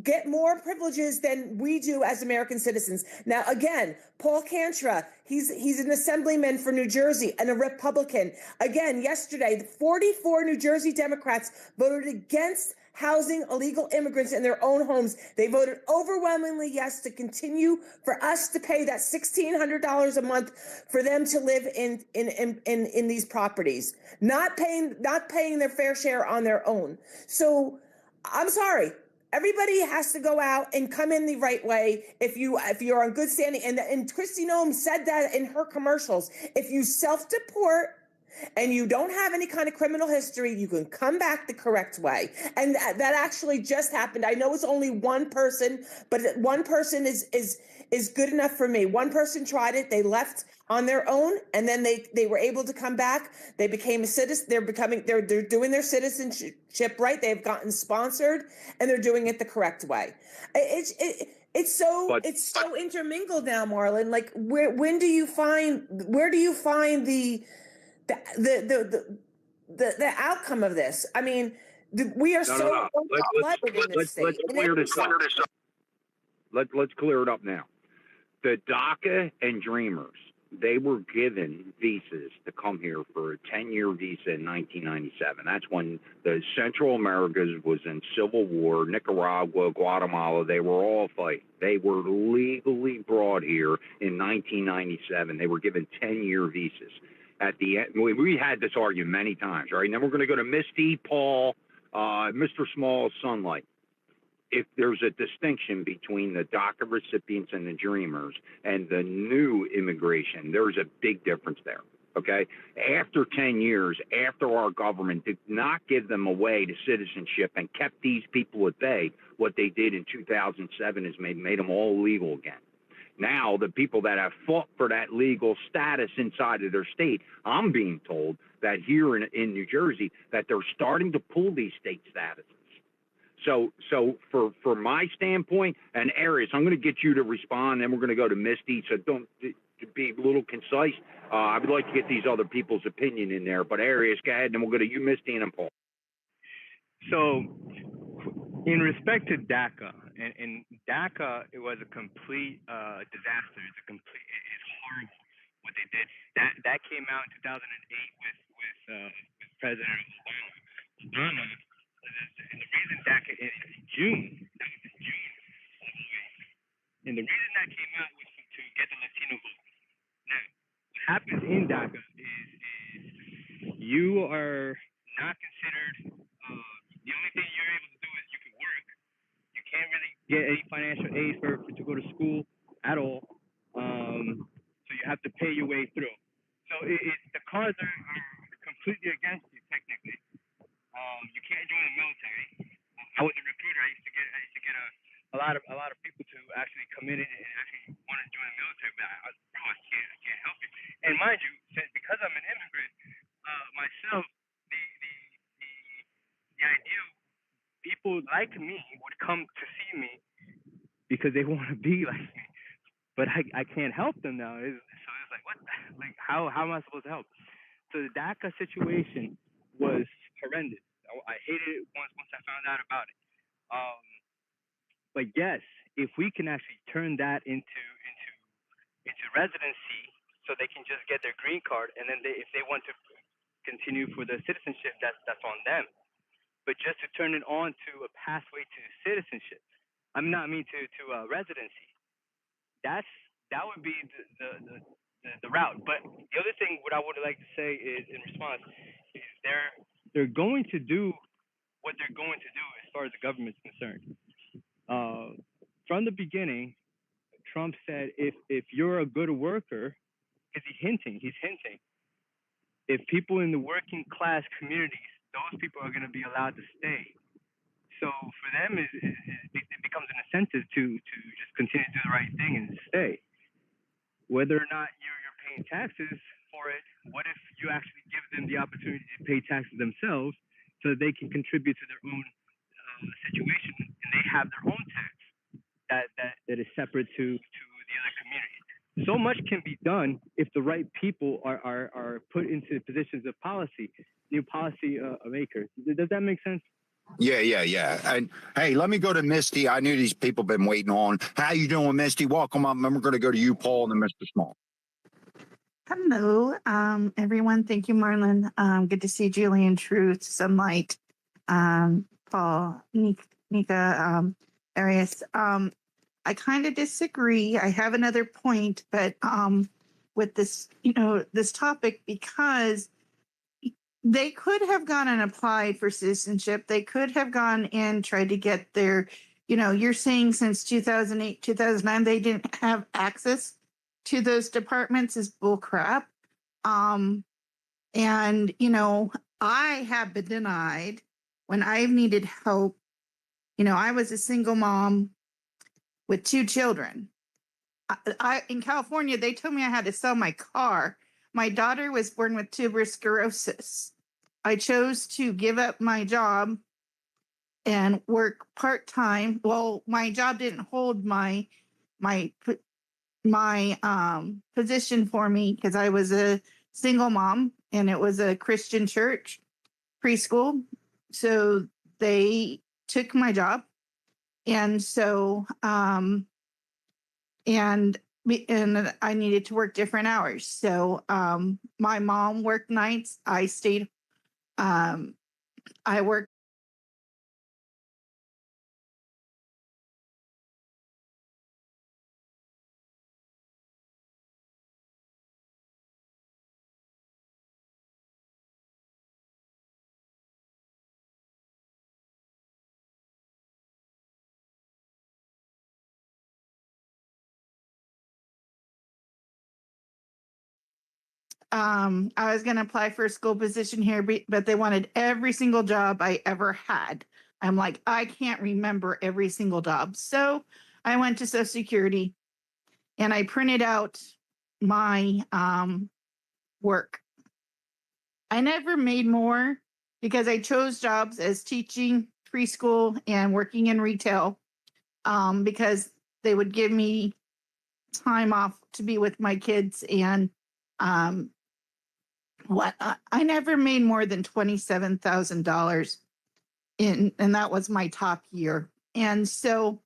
get more privileges than we do as American citizens. Now, again, Paul Cantra, he's an assemblyman for New Jersey and a Republican. Again, yesterday, 44 New Jersey Democrats voted against housing illegal immigrants in their own homes. They voted overwhelmingly yes to continue for us to pay that $1,600 a month for them to live in these properties, not paying their fair share on their own. So I'm sorry. Everybody has to go out and come in the right way if you're on good standing. And Kristi Noem said that in her commercials. If you self-deport and you don't have any kind of criminal history, you can come back the correct way. And that actually just happened. I know it's only one person, but one person is good enough for me. One person tried it. They left on their own, and then they were able to come back. They became a citizen. They're doing their citizenship right. They've gotten sponsored, and they're doing it the correct way. It's so intermingled now, Marlon. Like where do you find the outcome of this? I mean, we are so flooded in this state. Let's clear it up now. The DACA and Dreamers, they were given visas to come here for a 10-year visa in 1997. That's when the Central Americas was in civil war. Nicaragua, Guatemala, they were all fighting. They were legally brought here in 1997. They were given 10-year visas. At the end, we had this argument many times, right? And then we're going to go to Misty, Paul, Mr. Small, Sunlight. If there's a distinction between the DACA recipients and the Dreamers and the new immigration, there's a big difference there, okay? After 10 years, after our government did not give them away to citizenship and kept these people at bay, what they did in 2007 is made them all legal again. Now, the people that have fought for that legal status inside of their state, I'm being told that here in New Jersey, that they're starting to pull these state statuses. So for my standpoint, and Arias, I'm going to get you to respond, and we're going to go to Misty. So don't to be a little concise. I would like to get these other people's opinion in there. But Arias, go ahead, and then we'll go to you, Misty, and then Paul. So, in respect to DACA, and DACA, it was a complete disaster. It's horrible what they did. That came out in 2008 with President Obama. And the reason DACA in June, and the reason that came out was to get the Latino vote. Now, what happens in DACA is you are not considered. The only thing you're able to do is you can work. You can't really get any financial aid to go to school at all. So you have to pay your way through. So the cards are completely against you technically. You can't join the military. I was a recruiter. I used to get a lot of people to actually come in and actually want to join the military, but I can't help you. And mind you, because I'm an immigrant myself, the idea of people like me would come to see me because they want to be like me, but I can't help them now. So it's like, what? Like how am I supposed to help? So the DACA situation was horrendous. I hated it once I found out about it. But yes, if we can actually turn that into residency, so they can just get their green card, and then if they want to continue for their citizenship, that's on them. But just to turn it on to a pathway to citizenship, to residency, that would be the route. But the other thing, what I would like to say is in response, is they're going to do what they're going to do as far as the government's concerned. From the beginning, Trump said if you're a good worker, because he's hinting, if people in the working class communities, those people are going to be allowed to stay. So for them, it becomes an incentive to just continue to do the right thing and stay. Whether or not you're paying taxes for it, what if you actually give them the opportunity to pay taxes themselves so that they can contribute to their own situation, and they have their own tax that is separate to the other community. So much can be done if the right people are put into positions of policy, new policy makers. Does that make sense? Yeah. And hey, let me go to Misty. I knew these people been waiting on. How you doing, Misty? Welcome up. And then we're going to go to you, Paul, and then Mr. Small. Hello, everyone. Thank you, Marlon. Good to see Julian, Truth, Sunlight, Paul, Nika, Arias. I kind of disagree. I have another point, but with this, this topic, because they could have gone and applied for citizenship. They could have gone and tried to get their, you're saying since 2008, 2009, they didn't have access to those departments is bull crap. And, I have been denied when I've needed help. I was a single mom with 2 children. In California, they told me I had to sell my car. My daughter was born with tuberous sclerosis. I chose to give up my job and work part-time. Well, my job didn't hold my position for me because I was a single mom and it was a Christian church preschool. So they took my job. And so, and I needed to work different hours. So my mom worked nights. I stayed, I worked. I was going to apply for a school position here, but they wanted every single job I ever had. I'm like, I can't remember every single job. So I went to Social Security and I printed out my work. I never made more because I chose jobs as teaching preschool and working in retail because they would give me time off to be with my kids. And I never made more than $27,000 and that was my top year. And so,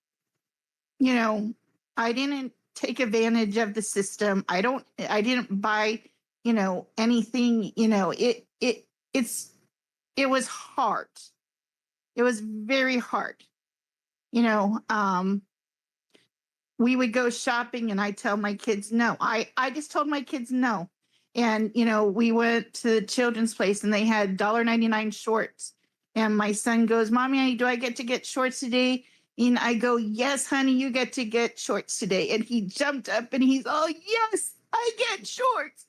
I didn't take advantage of the system. I didn't buy, anything, it was hard. It was very hard. We would go shopping and I tell my kids no. I just told my kids no. And, we went to the children's place and they had $1.99 shorts. And my son goes, Mommy, do I get to get shorts today? And I go, yes, honey, you get to get shorts today. And he jumped up and he's all, yes, I get shorts.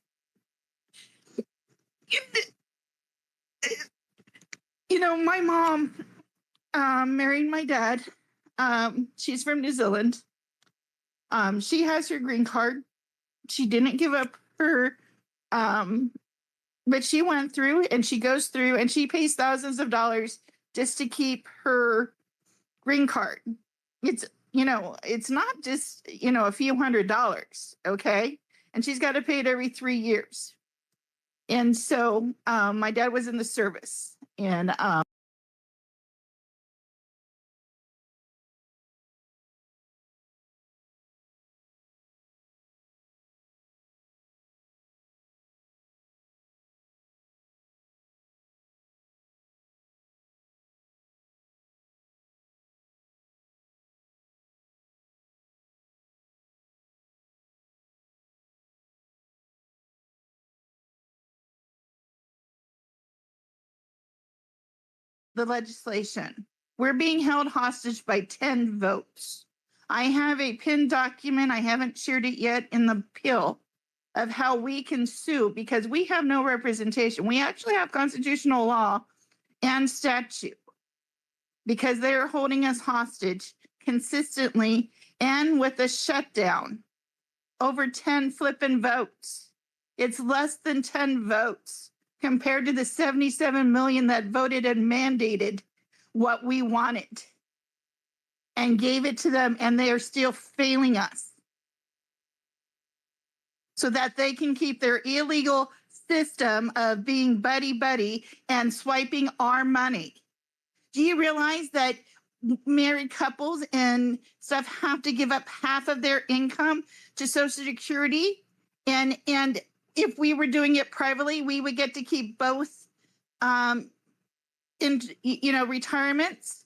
My mom married my dad. She's from New Zealand. She has her green card. She didn't give up her, but she went through and she goes through and she pays thousands of dollars just to keep her green card. It's, it's not just, a few $100s. Okay. And she's got to pay it every 3 years. And so, my dad was in the service and, the legislation. We're being held hostage by 10 votes. I have a pinned document. I haven't shared it yet in the pill of how we can sue because we have no representation. We actually have constitutional law and statute because they're holding us hostage consistently and with a shutdown. Over 10 flipping votes. It's less than 10 votes compared to the 77 million that voted and mandated what we wanted and gave it to them, and they are still failing us so that they can keep their illegal system of being buddy-buddy and swiping our money. Do you realize that married couples and stuff have to give up half of their income to Social Security? And if we were doing it privately, we would get to keep both retirements.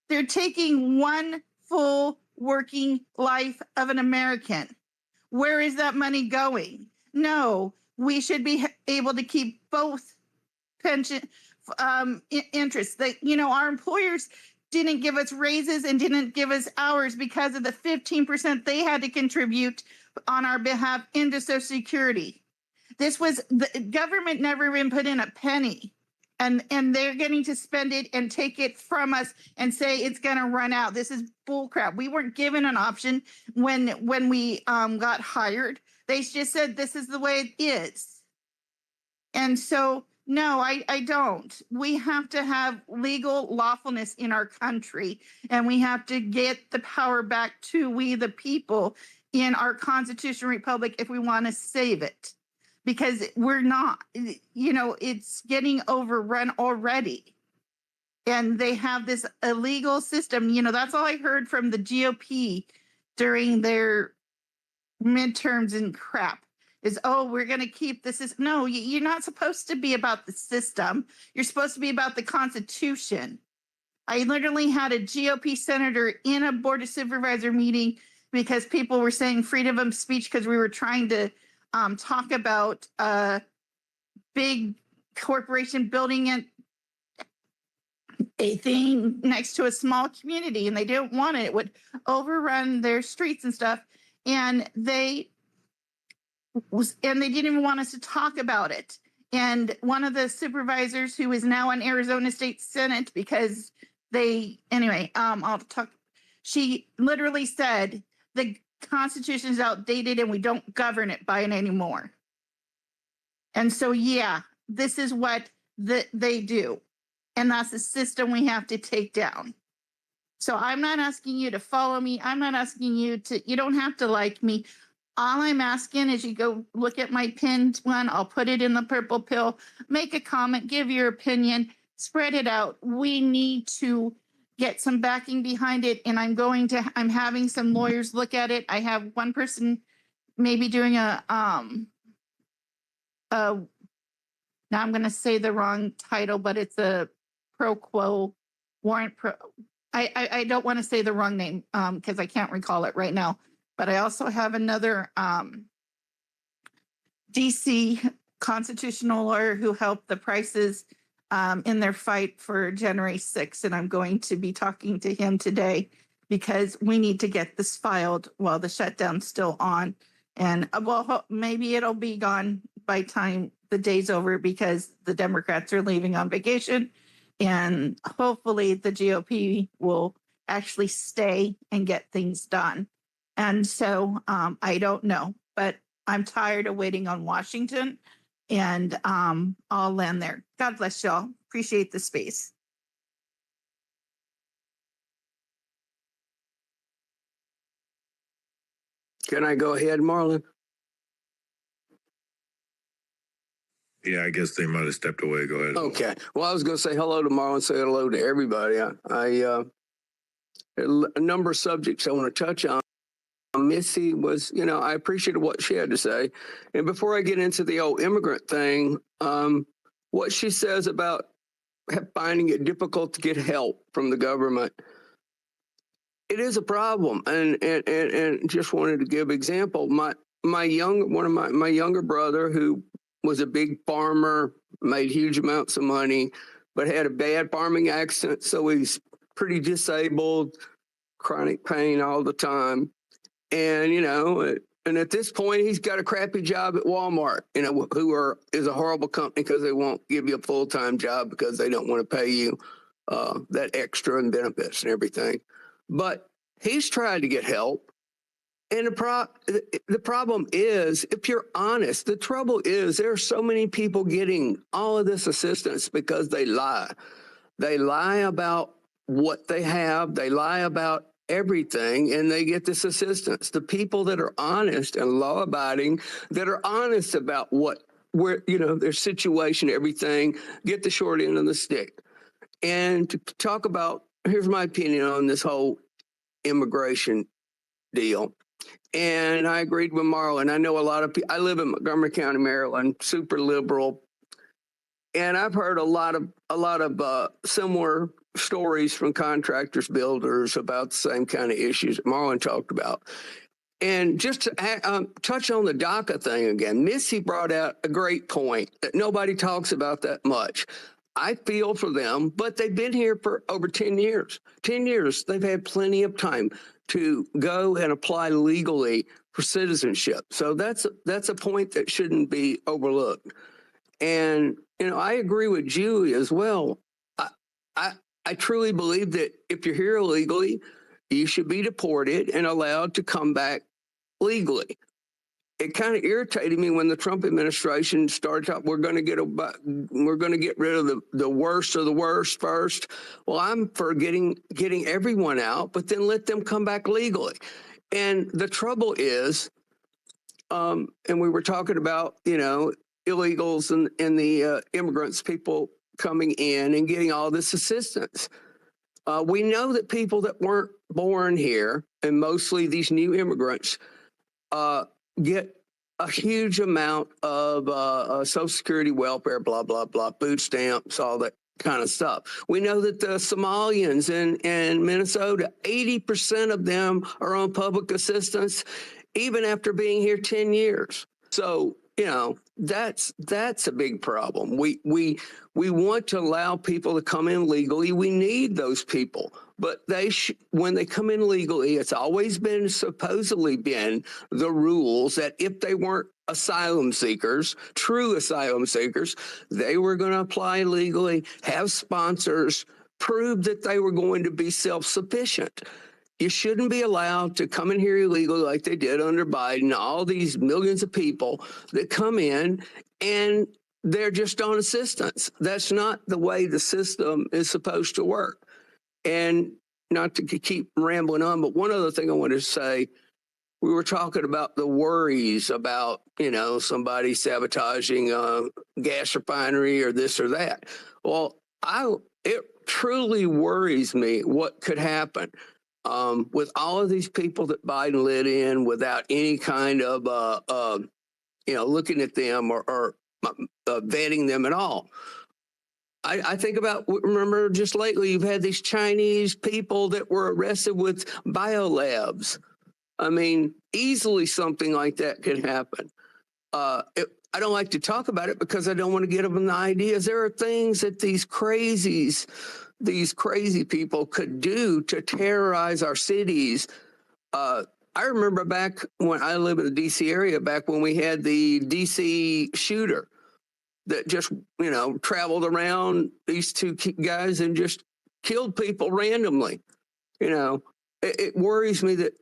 They're taking one full working life of an American. Where is that money going? No, we should be able to keep both pension interests. That, our employers didn't give us raises and didn't give us hours because of the 15% they had to contribute on our behalf into Social Security. This was, the government never even put in a penny, and they're getting to spend it and take it from us and say it's going to run out. This is bullcrap. We weren't given an option when we got hired. They just said this is the way it is. And so, no, I don't. We have to have legal lawfulness in our country, and we have to get the power back to we the people in our constitutional republic if we want to save it. Because we're not, it's getting overrun already. And they have this illegal system. That's all I heard from the GOP during their midterms and crap is, we're going to keep this. No, you're not supposed to be about the system. You're supposed to be about the Constitution. I literally had a GOP senator in a Board of Supervisor meeting because people were saying freedom of speech because we were trying to talk about a big corporation building a thing next to a small community, and they didn't want it. It would overrun their streets and stuff. And they didn't even want us to talk about it. And one of the supervisors who is now in Arizona State Senate, because I'll talk. She literally said the Constitution is outdated and we don't govern it by it anymore. And so, this is what they do. And that's the system we have to take down. So I'm not asking you to follow me. I'm not asking you don't have to like me. All I'm asking is you go look at my pinned one. I'll put it in the purple pill, make a comment, give your opinion, spread it out. We need to get some backing behind it. And I'm having some lawyers look at it. I have one person maybe doing now I'm going to say the wrong title, but it's a pro quo warrant. I don't want to say the wrong name because I can't recall it right now. But I also have another DC constitutional lawyer who helped the Prices in their fight for January 6th. And I'm going to be talking to him today because we need to get this filed while the shutdown's still on. And maybe it'll be gone by time the day's over because the Democrats are leaving on vacation. And hopefully the GOP will actually stay and get things done. And so I don't know, but I'm tired of waiting on Washington. And I'll land there. God bless y'all. Appreciate the space. Can I go ahead, Marlon? Yeah, I guess they might have stepped away. Go ahead. Okay. Well, I was going to say hello to Marlon, say hello to everybody. A number of subjects I want to touch on. Missy was, I appreciated what she had to say. And before I get into the old immigrant thing, what she says about finding it difficult to get help from the government, it is a problem. And just wanted to give example. My younger brother, who was a big farmer, made huge amounts of money, but had a bad farming accident. So he's pretty disabled, chronic pain all the time. And, and at this point, he's got a crappy job at Walmart, is a horrible company because they won't give you a full-time job because they don't want to pay you that extra and benefits and everything. But he's tried to get help. And the problem is, if you're honest, the trouble is there are so many people getting all of this assistance because they lie. They lie about what they have. They lie about everything, and they get this assistance. The people that are honest and law-abiding, that are honest about their situation, everything, get the short end of the stick. and to talk about, here's my opinion on this whole immigration deal. And I agreed with Marlon. I know a lot of people, I live in Montgomery County, Maryland, super liberal. And I've heard a lot of similar stories from contractors, builders about the same kind of issues that Marlon talked about. And just to touch on the DACA thing again, Missy brought out a great point that nobody talks about that much. I feel for them, but they've been here for over 10 years. 10 years, they've had plenty of time to go and apply legally for citizenship. So that's a point that shouldn't be overlooked. And, you know, I agree with Julie as well. I truly believe that if you're here illegally, you should be deported and allowed to come back legally. It kind of irritated me when the Trump administration started talking, we're going to get rid of the worst of the worst first. Well, I'm for getting everyone out, but then let them come back legally. And the trouble is, and we were talking about, you know, illegals and the immigrants, people coming in and getting all this assistance. We know that people that weren't born here, and mostly these new immigrants, get a huge amount of Social Security, welfare, blah, blah, blah, food stamps, all that kind of stuff. We know that the Somalians in Minnesota, 80% of them are on public assistance, even after being here 10 years. So, you know, that's a big problem. We want to allow people to come in legally. We need those people, but when they come in legally, it's always been supposedly been the rules that if they weren't asylum seekers, true asylum seekers, they were going to apply legally, have sponsors, prove that they were going to be self-sufficient. You shouldn't be allowed to come in here illegally like they did under Biden, all these millions of people that come in and they're just on assistance. That's not the way the system is supposed to work. And not to keep rambling on, but one other thing I want to say, we were talking about the worries about, you know, somebody sabotaging a gas refinery or this or that. Well, it truly worries me what could happen. With all of these people that Biden let in without any kind of, you know, looking at them or vetting them at all. I think about, remember just lately, you've had these Chinese people that were arrested with biolabs. I mean, easily something like that could happen. I don't like to talk about it because I don't want to get them the ideas. There are things that these crazy people could do to terrorize our cities. I remember back when I lived in the D.C. area, back when we had the D.C. shooter that just, you know, traveled around, these two guys, and just killed people randomly. You know, it worries me that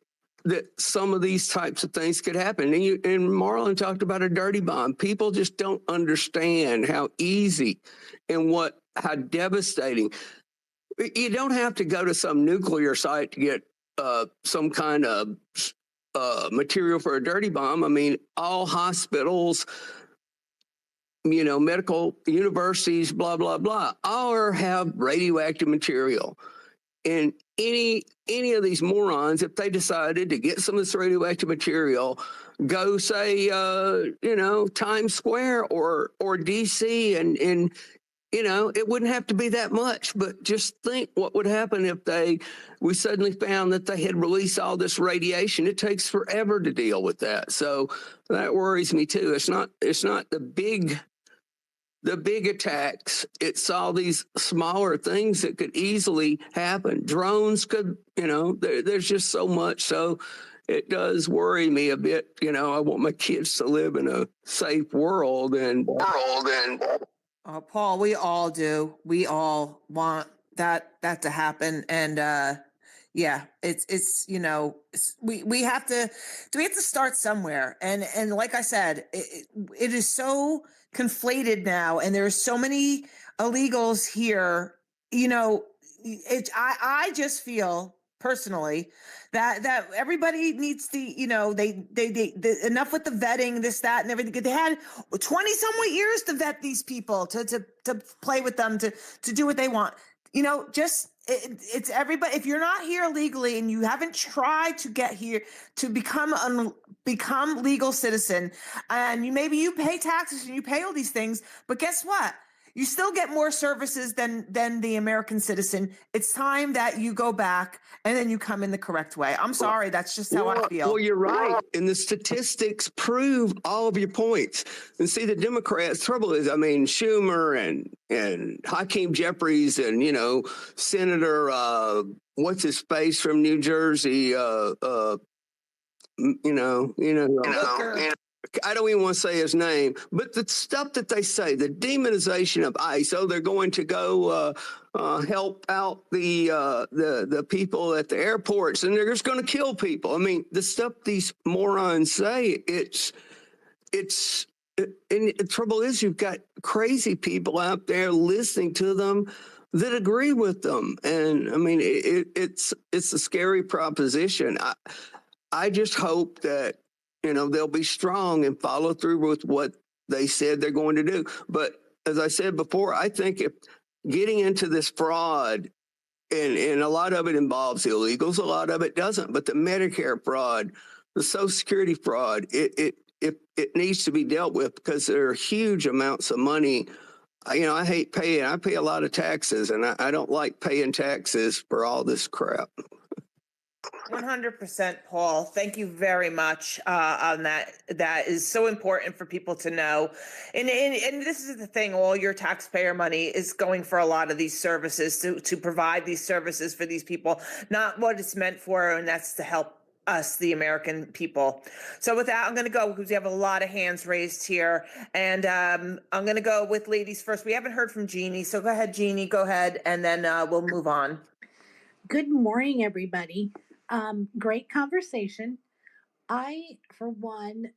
some of these types of things could happen. And Marlon talked about a dirty bomb. People just don't understand how easy and how devastating. You don't have to go to some nuclear site to get some kind of material for a dirty bomb. I mean, all hospitals, you know, medical universities, blah, blah, blah, all have radioactive material. And any of these morons, if they decided to get some of this radioactive material, go say, you know, Times Square or DC, and you know, it wouldn't have to be that much, but just think what would happen if we suddenly found that they had released all this radiation. It takes forever to deal with that. So that worries me too. It's not the big attacks. It's all these smaller things that could easily happen. Drones could, you know, there's just so much. So it does worry me a bit. You know, I want my kids to live in a safe world and Paul, we all do. We all want that to happen. And yeah, it's you know, we have to start somewhere. And like I said, it is so conflated now, and there's so many illegals here. You know, I just feel personally that everybody needs to, you know, they enough with the vetting, this, that, and everything. They had 20 somewhat years to vet these people, to play with them, to do what they want. it's everybody. If you're not here legally and you haven't tried to get here to become legal citizen, and maybe you pay taxes and you pay all these things, but guess what? You still get more services than the American citizen. It's time that you go back and then you come in the correct way. I'm sorry, that's just how I feel. Well, you're right. And the statistics prove all of your points. And see, the Democrats' trouble is, I mean, Schumer and Hakeem Jeffries and, Senator, what's his face from New Jersey, I don't even want to say his name, but the stuff that they say, the demonization of ICE, they're going to go help out the people at the airports, and they're just going to kill people. I mean, the stuff these morons say, and the trouble is, you've got crazy people out there listening to them that agree with them, and I mean, it's a scary proposition. I just hope that they'll be strong and follow through with what they said they're going to do. But as I said before, I think if getting into this fraud, and a lot of it involves illegals, a lot of it doesn't, but the Medicare fraud, the Social Security fraud, it needs to be dealt with because there are huge amounts of money. I hate paying. I pay a lot of taxes, and I don't like paying taxes for all this crap. 100%, Paul. Thank you very much on that. That is so important for people to know. And this is the thing, all your taxpayer money is going for a lot of these services to provide these services for these people, not what it's meant for, and that's to help us, the American people. So with that, I'm going to go because we have a lot of hands raised here. And I'm going to go with ladies first. We haven't heard from Jeannie. So go ahead, Jeannie, go ahead. And then we'll move on. Good morning, everybody. Great conversation. I, for one,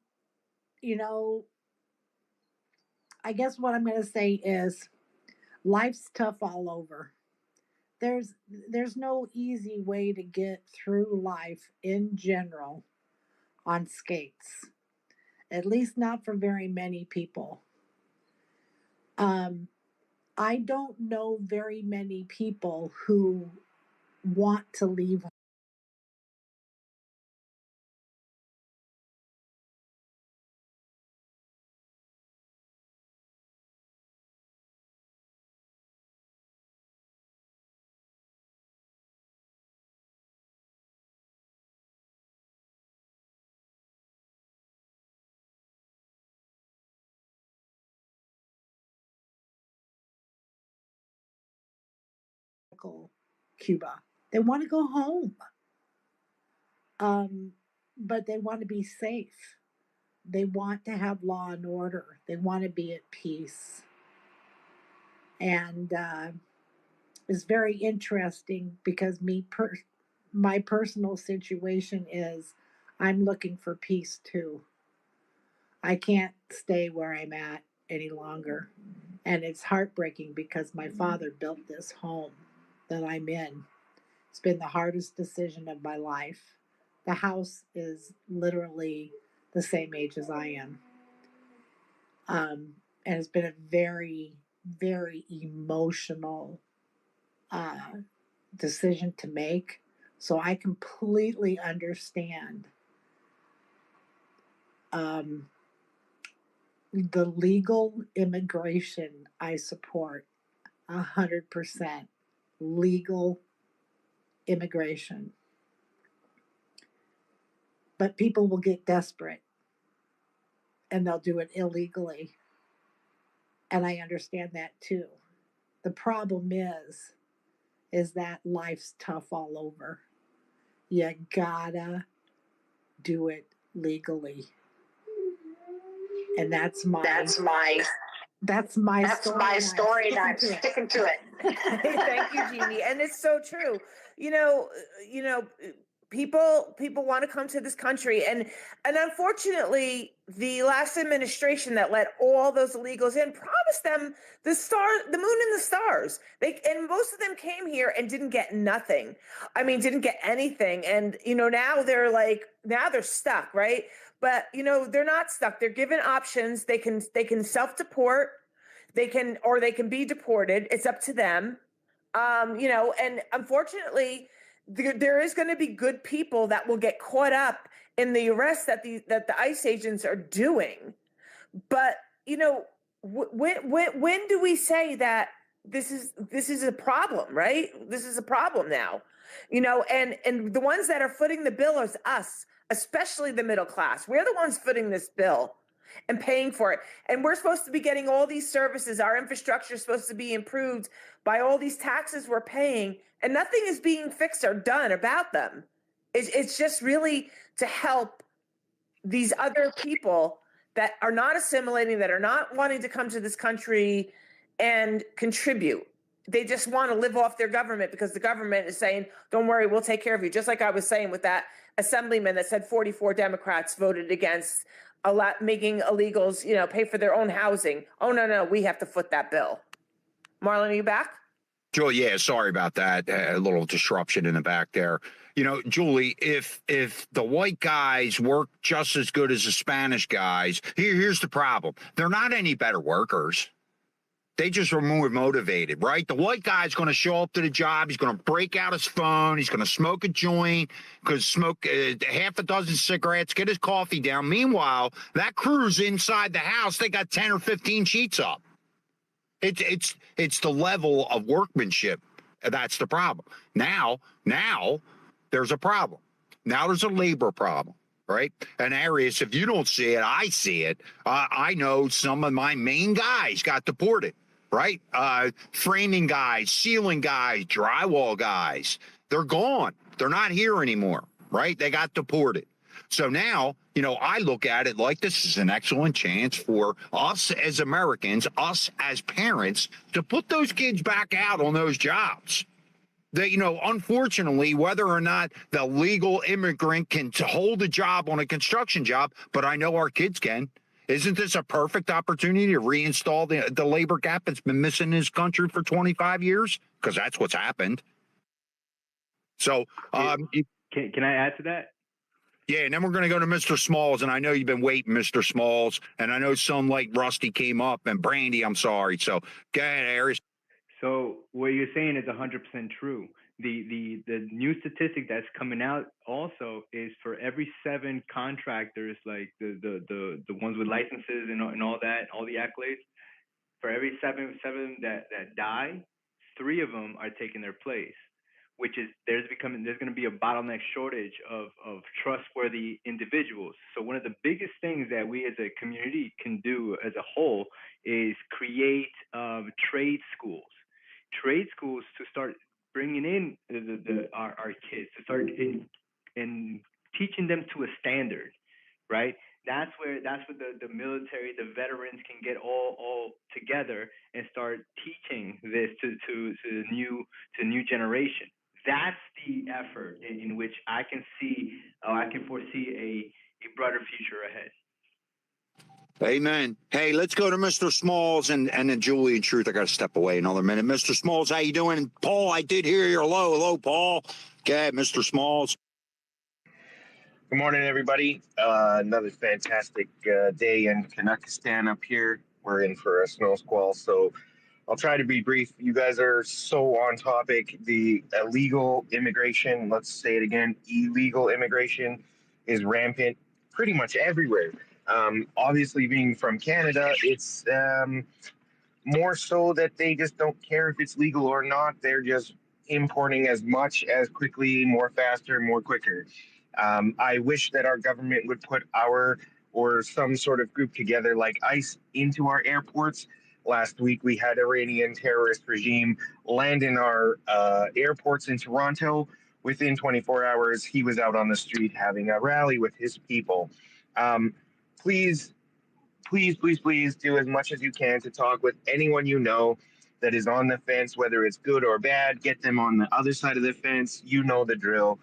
I guess what I'm going to say is life's tough all over. There's no easy way to get through life in general on skates, at least not for very many people. I don't know very many people who want to leave Cuba. They want to go home. But they want to be safe. They want to have law and order. They want to be at peace. And it's very interesting because my personal situation is I'm looking for peace too. I can't stay where I'm at any longer. And it's heartbreaking because my father built this home that I'm in. It's been the hardest decision of my life. The house is literally the same age as I am. And it's been a very, very emotional decision to make. So I completely understand the legal immigration I support 100%. Legal immigration. But people will get desperate and they'll do it illegally. And I understand that too. The problem is that life's tough all over. You gotta do it legally. And that's my story, and I'm sticking to it. Thank you, Jeannie. And it's so true. People want to come to this country, and unfortunately, the last administration that let all those illegals in promised them the moon and the stars. And most of them came here and didn't get nothing. I mean, didn't get anything. And now they're stuck, right? But they're not stuck. They're given options. They can self-deport. They can be deported. It's up to them. And unfortunately, there is going to be good people that will get caught up in the arrests that the ICE agents are doing. But when do we say that this is a problem, right? This is a problem now, and the ones that are footing the bill is us, especially the middle class. We're the ones footing this bill and paying for it. And we're supposed to be getting all these services. Our infrastructure is supposed to be improved by all these taxes we're paying, and nothing is being fixed or done about them. It's just really to help these other people that are not assimilating, that are not wanting to come to this country and contribute. They just want to live off their government because the government is saying, don't worry, we'll take care of you. Just like I was saying with that assemblyman that said 44 Democrats voted against making illegals, pay for their own housing. Oh, no, we have to foot that bill. Marlon, are you back? Julie, yeah, sorry about that. A little disruption in the back there. Julie, if the white guys work just as good as the Spanish guys, here's the problem. They're not any better workers. They just are more motivated, right? The white guy's going to show up to the job. He's going to break out his phone. He's going to smoke a joint, smoke half a dozen cigarettes, get his coffee down. Meanwhile, that crew's inside the house. They got 10 or 15 sheets up. It's the level of workmanship. That's the problem. Now there's a problem. Now there's a labor problem, right? And Arias, if you don't see it, I see it. I know some of my main guys got deported, right? Framing guys, ceiling guys, drywall guys, they're gone. They're not here anymore, right? They got deported. So now, I look at it like this is an excellent chance for us as Americans, us as parents, to put those kids back out on those jobs. That, unfortunately, whether or not the legal immigrant can hold a job on a construction job, but I know our kids can. Isn't this a perfect opportunity to reinstall the labor gap that's been missing in this country for 25 years? Because that's what's happened. So, can I add to that? Yeah, and then we're going to go to Mr. Smalls, and I know you've been waiting, Mr. Smalls, and I know some like Rusty came up, and Brandy, I'm sorry. So go ahead, Aries. So what you're saying is 100% true. The new statistic that's coming out also is for every 7 contractors, like the ones with licenses and all that, all the accolades, for every seven that die, 3 of them are taking their place, which is there's going to be a bottleneck shortage of trustworthy individuals. So one of the biggest things that we as a community can do as a whole is create trade schools to start bringing in our kids, to start in teaching them to a standard, right? That's where the military, the veterans can get all together and start teaching this to the new generation. That's the effort in which I can foresee a brighter future ahead. Amen. Hey, let's go to Mr. Smalls and then Julie and Truth. I got to step away another minute. Mr. Smalls, how you doing? And Paul, I did hear your hello. Hello, Paul. Okay, Mr. Smalls. Good morning, everybody. Another fantastic day in Canuckistan up here. We're in for a snow squall, so I'll try to be brief. You guys are so on topic. The illegal immigration, let's say it again, illegal immigration is rampant pretty much everywhere. Obviously, being from Canada, it's more so that they just don't care if it's legal or not. They're just importing as much as quickly, more faster, more quicker. I wish that our government would put or some sort of group together like ICE into our airports. Last week, we had Iranian terrorist regime land in our airports in Toronto. Within 24 hours, he was out on the street having a rally with his people. Please do as much as you can to talk with anyone you know that is on the fence, whether it's good or bad. Get them on the other side of the fence. You know the drill.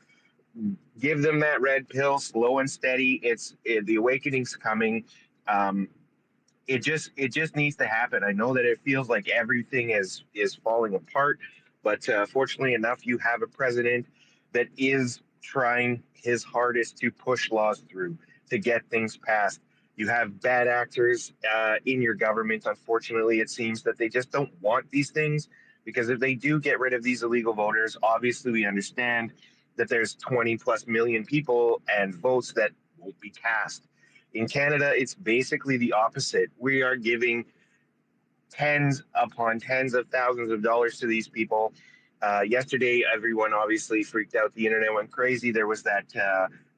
Give them that red pill, slow and steady. The awakening's coming. It just needs to happen. I know that it feels like everything is falling apart, but fortunately enough, you have a president that is trying his hardest to push laws through, to get things passed. You have bad actors in your government. Unfortunately, it seems that they just don't want these things Because if they do get rid of these illegal voters, obviously we understand that there's 20 plus million people and votes that won't be cast. In Canada, it's basically the opposite. We are giving tens upon tens of thousands of dollars to these people. Yesterday, everyone obviously freaked out. The internet went crazy. There was that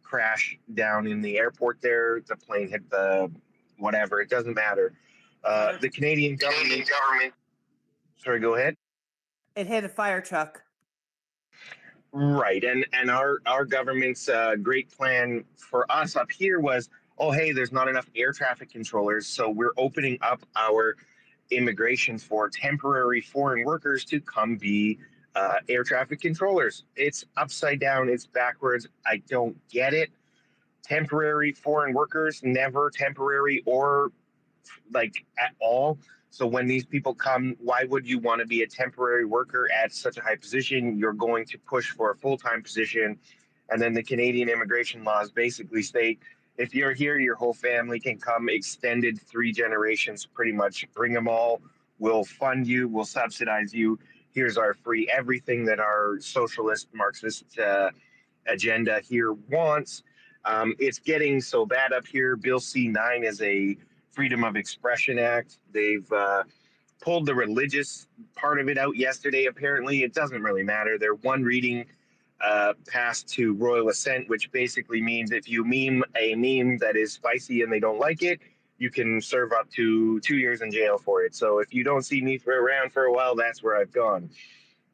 crash down in the airport there. The plane hit the whatever. It doesn't matter. The Canadian government. Sorry, go ahead. It hit a fire truck. Right, and our government's great plan for us up here was, oh hey, there's not enough air traffic controllers, so we're opening up our immigration for temporary foreign workers to come be air traffic controllers. It's upside down. It's backwards. I don't get it. Temporary foreign workers, never temporary or like at all. So when these people come, why would you want to be a temporary worker at such a high position? You're going to push for a full-time position. And then the Canadian immigration laws basically state, if you're here, your whole family can come, extended 3 generations, pretty much. Bring them all. We'll fund you. We'll subsidize you. Here's our free everything that our socialist Marxist agenda here wants. It's getting so bad up here. Bill C-9 is a Freedom of Expression Act. They've pulled the religious part of it out yesterday, apparently. It doesn't really matter. They're one reading passed to royal assent, which basically means if you meme a meme that is spicy and they don't like it, you can serve up to 2 years in jail for it. So if you don't see me around for a while, that's where I've gone.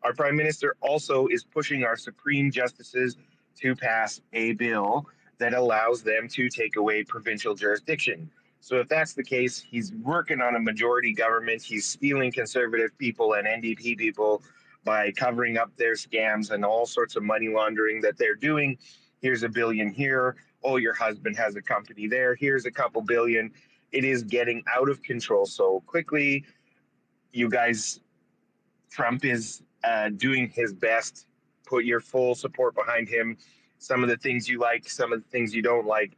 Our Prime Minister also is pushing our Supreme Justices to pass a bill that allows them to take away provincial jurisdiction. So if that's the case, he's working on a majority government. He's stealing conservative people and NDP people by covering up their scams and all sorts of money laundering that they're doing. Here's $1 billion here. Oh, your husband has a company there. Here's a couple billion. It is getting out of control so quickly. You guys, Trump is doing his best. Put your full support behind him. Some of the things you like, some of the things you don't like.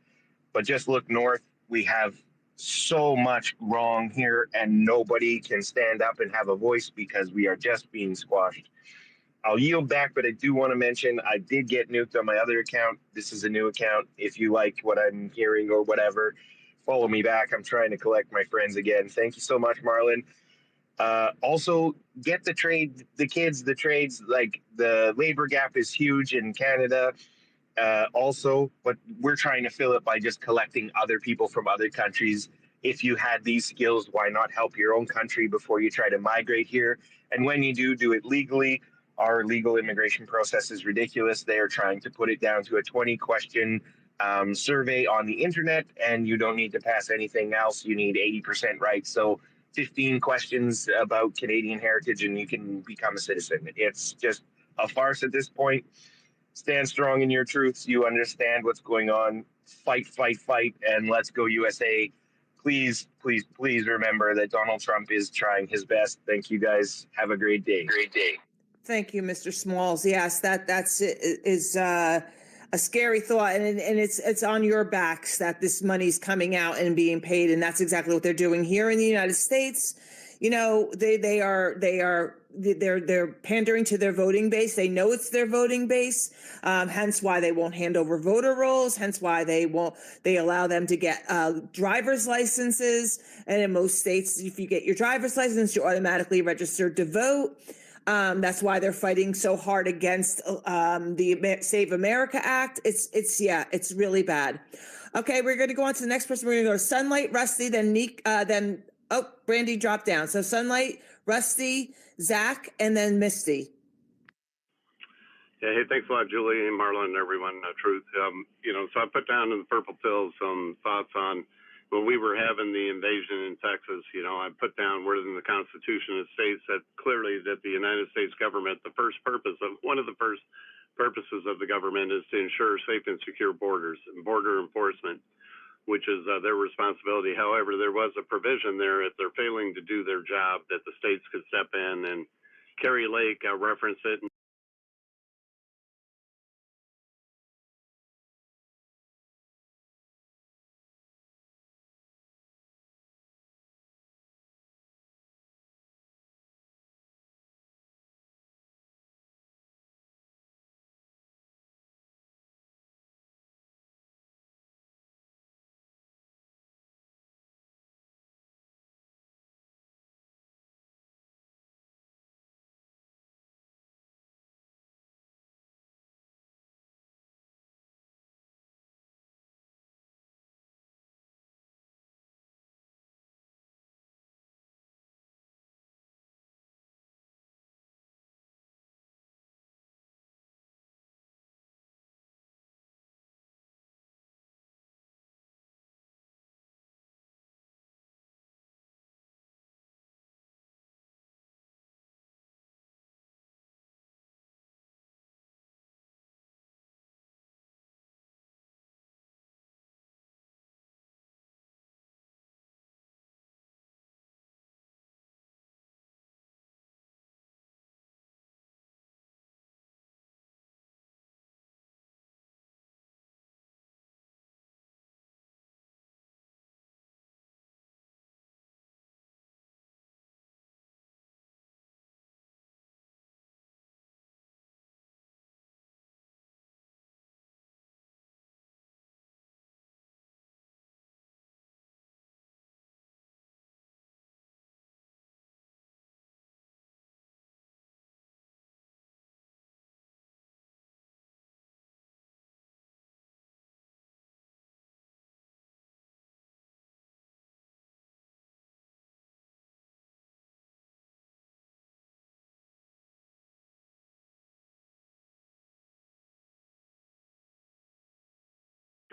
But just look north. We have so much wrong here and nobody can stand up and have a voice because we are just being squashed. I'll yield back, but I do want to mention I did get nuked on my other account. This is a new account. If you like what I'm hearing or whatever, follow me back. I'm trying to collect my friends again. Thank you so much, Marlon. Also, get the trades, like the labor gap is huge in Canada. Also, but we're trying to fill it by just collecting other people from other countries. If you had these skills, why not help your own country before you try to migrate here? And when you do it legally. Our legal immigration process is ridiculous. They are trying to put it down to a 20-question survey on the internet, and you don't need to pass anything else. You need 80% right. So 15 questions about Canadian heritage, and you can become a citizen. It's just a farce at this point. Stand strong in your truths. You understand what's going on. Fight, fight, fight, and let's go USA. Please, please, please remember that Donald Trump is trying his best. Thank you, guys. Have a great day. Great day. Thank you, Mr. Smalls. Yes, that's a scary thought, and it's on your backs that this money's coming out and being paid, and that's exactly what they're doing here in the United States. You know, they're pandering to their voting base. They know it's their voting base, hence why they won't hand over voter rolls, hence why they allow them to get driver's licenses. And in most states, if you get your driver's license, you're automatically registered to vote. That's why they're fighting so hard against the Save America Act. It's really bad. Okay, we're going to go on to the next person. We're going to go to Sunlight, Rusty, then Neek, Brandy dropped down. So Sunlight, Rusty, Zach, and then Misty. Yeah, hey, thanks a lot, Julie and Marlon and everyone. Truth, so I put down in the purple pill some thoughts on when we were having the invasion in Texas. I put down where in the Constitution it states that clearly that the United States government, one of the first purposes of the government is to ensure safe and secure borders and border enforcement, which is their responsibility. However, there was a provision there if they're failing to do their job that the states could step in, and Carrie Lake referenced it.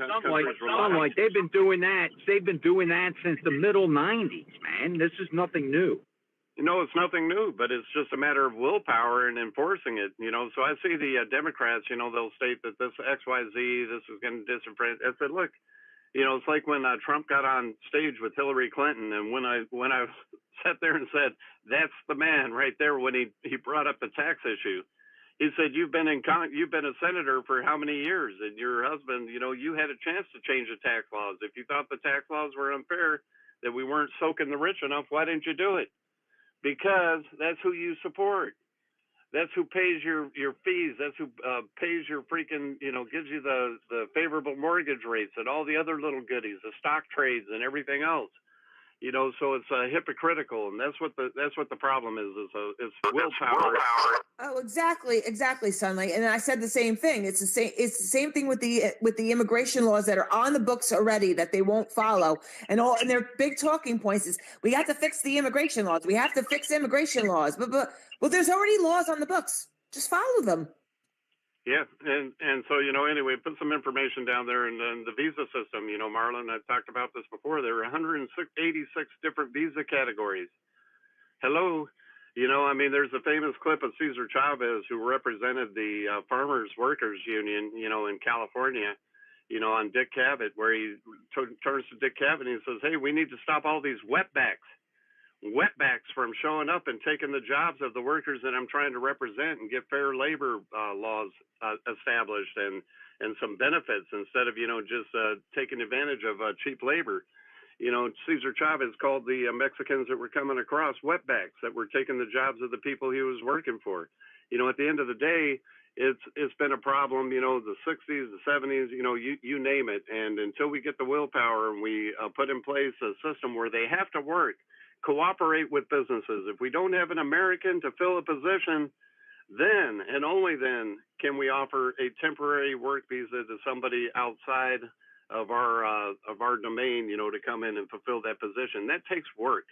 Sunlight. They've been doing that. They've been doing that since the middle '90s, man. This is nothing new. It's nothing new, but it's just a matter of willpower and enforcing it. So I see the Democrats. They'll state that this XYZ, this is going to disenfranchise. I said, look, it's like when Trump got on stage with Hillary Clinton, and when I sat there and said, that's the man right there when he brought up the tax issue. He said, you've been a senator for how many years, and your husband, you had a chance to change the tax laws. If you thought the tax laws were unfair, that we weren't soaking the rich enough, why didn't you do it? Because that's who you support. That's who pays your fees. That's who pays your freaking, gives you the favorable mortgage rates and all the other little goodies, the stock trades and everything else. So it's hypocritical, and that's what the problem is. It's willpower. Oh, exactly, Sunlight. And I said the same thing. It's the same thing with the immigration laws that are on the books already that they won't follow. And their big talking points is we have to fix the immigration laws. We have to fix immigration laws. But there's already laws on the books. Just follow them. Yeah, and so anyway, put some information down there, and then the visa system. Marlon, I've talked about this before. There are 186 different visa categories. Hello, there's a famous clip of Cesar Chavez, who represented the Farmers Workers Union, in California, on Dick Cavett, where he turns to Dick Cavett and he says, "Hey, we need to stop all these wetbacks from showing up and taking the jobs of the workers that I'm trying to represent, and get fair labor laws established and some benefits instead of, just taking advantage of cheap labor." Cesar Chavez called the Mexicans that were coming across wetbacks that were taking the jobs of the people he was working for. At the end of the day, it's been a problem, the 60s, the 70s, you name it. And until we get the willpower and we put in place a system where they have to work, cooperate with businesses. If we don't have an American to fill a position, then and only then can we offer a temporary work visa to somebody outside of our domain, to come in and fulfill that position. That takes work.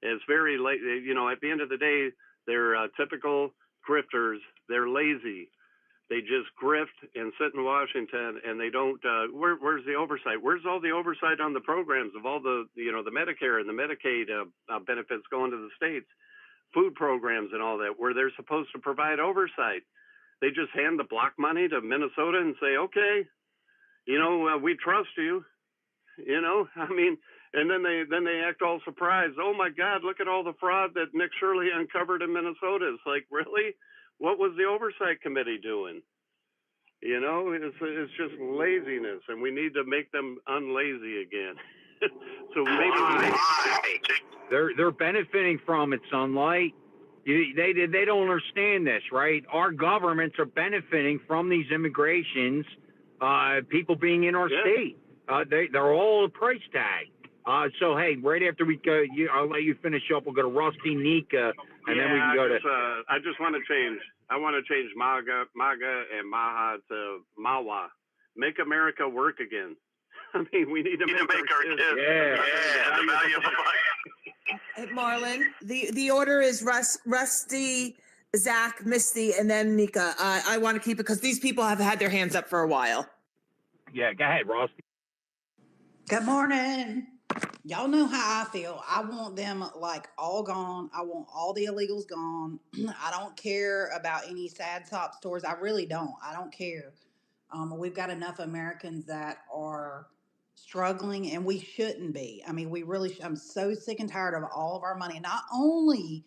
And it's very late. At the end of the day, they're typical grifters. They're lazy. They just grift and sit in Washington, and they don't. Where's the oversight? Where's all the oversight on the programs of all the the Medicare and the Medicaid benefits going to the states, food programs and all that, where they're supposed to provide oversight? They just hand the block money to Minnesota and say, okay, we trust you. And then they act all surprised. Oh my God, look at all the fraud that Nick Shirley uncovered in Minnesota. It's like, really? What was the oversight committee doing? It's just laziness, and we need to make them unlazy again. So maybe they're benefiting from it, Sunlight. They don't understand this, right? Our governments are benefiting from these immigrations, people being in our state. They're all a price tag. So hey, right after we go, I'll let you finish up. We'll go to Rusty, Nika, and then we can go to. I just want to change. I want to change MAGA and MAHA to MAWA. Make America work again. We need to make our kids. The value of life. Marlon, the order is Rusty, Zach, Misty, and then Nika. I want to keep it because these people have had their hands up for a while. Yeah, go ahead, Rusty. Good morning. Y'all know how I feel. I want them all gone. I want all the illegals gone. I don't care about any sad top stores. I really don't. I don't care. We've got enough Americans that are struggling, and we shouldn't be. We really I'm so sick and tired of all of our money not only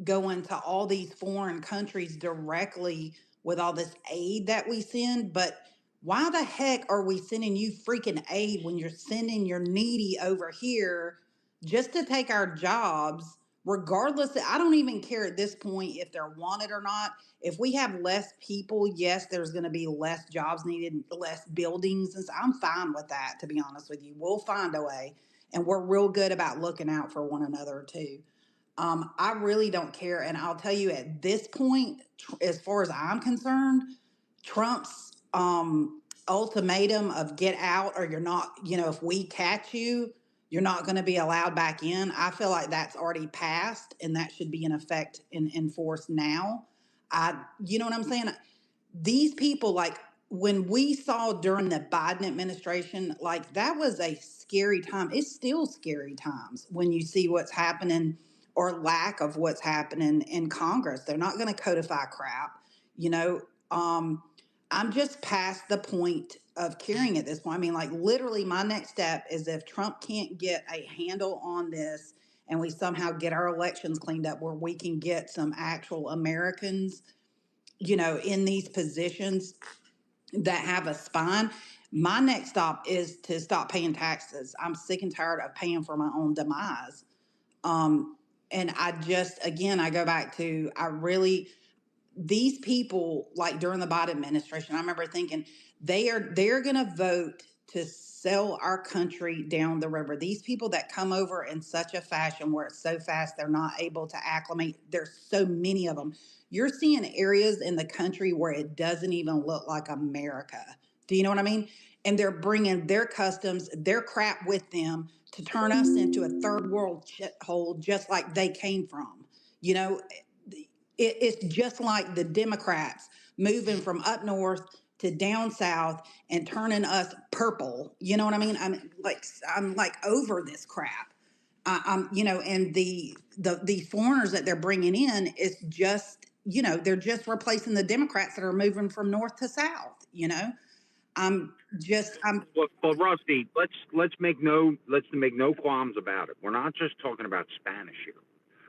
going to all these foreign countries directly with all this aid that we send, but why the heck are we sending you freaking aid when you're sending your needy over here just to take our jobs? Regardless, I don't even care at this point if they're wanted or not. If we have less people, yes, there's going to be less jobs needed, less buildings. And so I'm fine with that, to be honest with you. We'll find a way. And we're real good about looking out for one another, too. I really don't care. And I'll tell you at this point, as far as I'm concerned, Trump's ultimatum of get out or you're not, if we catch you, you're not going to be allowed back in. I feel like that's already passed and that should be in effect and enforced now. You know what I'm saying? These people, when we saw during the Biden administration, like that was a scary time. It's still scary times when you see what's happening or lack of what's happening in Congress. They're not going to codify crap, you know. I'm just past the point of caring at this point. I mean, like literally, my next step is if Trump can't get a handle on this and we somehow get our elections cleaned up where we can get some actual Americans, you know, in these positions that have a spine. My next stop is to stop paying taxes. I'm sick and tired of paying for my own demise. And I just, again, I go back to, I really, these people, like during the Biden administration, I remember thinking they're going to vote to sell our country down the river. These people that come over in such a fashion where it's so fast they're not able to acclimate. There's so many of them. You're seeing areas in the country where it doesn't even look like America. Do you know what I mean? And they're bringing their customs, their crap with them to turn us into a third world shithole just like they came from. You know, it's just like the Democrats moving from up north to down south and turning us purple. You know what I mean? I'm like over this crap. I'm, you know, and the foreigners that they're bringing in is just, you know, they're just replacing the Democrats that are moving from north to south. You know, I'm Well, Rusty, let's make no qualms about it. We're not just talking about Spanish here.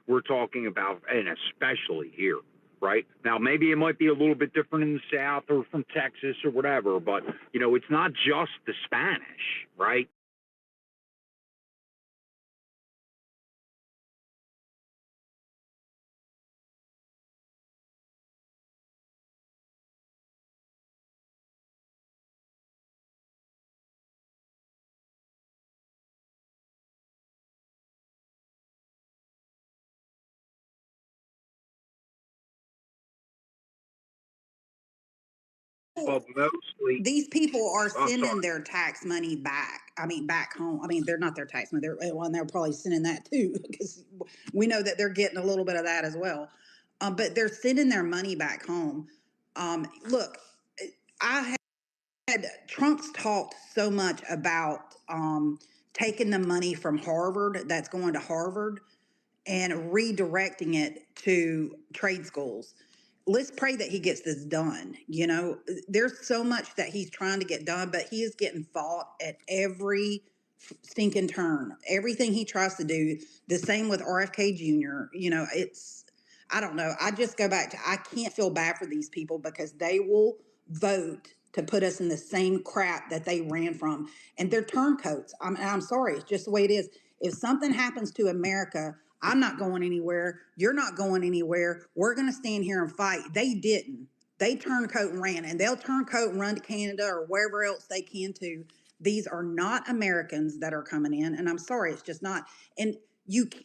We're talking about, and especially here, right? Now, maybe it might be a little bit different in the South or from Texas or whatever, but, you know, it's not just the Spanish, right? Well, mostly these people are I'm sending sorry. their tax money back. I mean, back home. I mean, they're not their tax money. They're probably sending that too, because we know that they're getting a little bit of that as well. But they're sending their money back home. Look, I had Trump's talked so much about taking the money from Harvard that's going to Harvard and redirecting it to trade schools. Let's pray that he gets this done. You know, there's so much that he's trying to get done, but he is getting fought at every stinking turn. Everything he tries to do, the same with RFK Jr. You know, I don't know. I just go back to, I can't feel bad for these people because they will vote to put us in the same crap that they ran from. And they're turncoats. I'm sorry. It's just the way it is. If something happens to America, I'm not going anywhere. You're not going anywhere. We're going to stand here and fight. They didn't. They turned coat and ran, and they'll turn coat and run to Canada or wherever else they can too. These are not Americans that are coming in, and I'm sorry, it's just not. And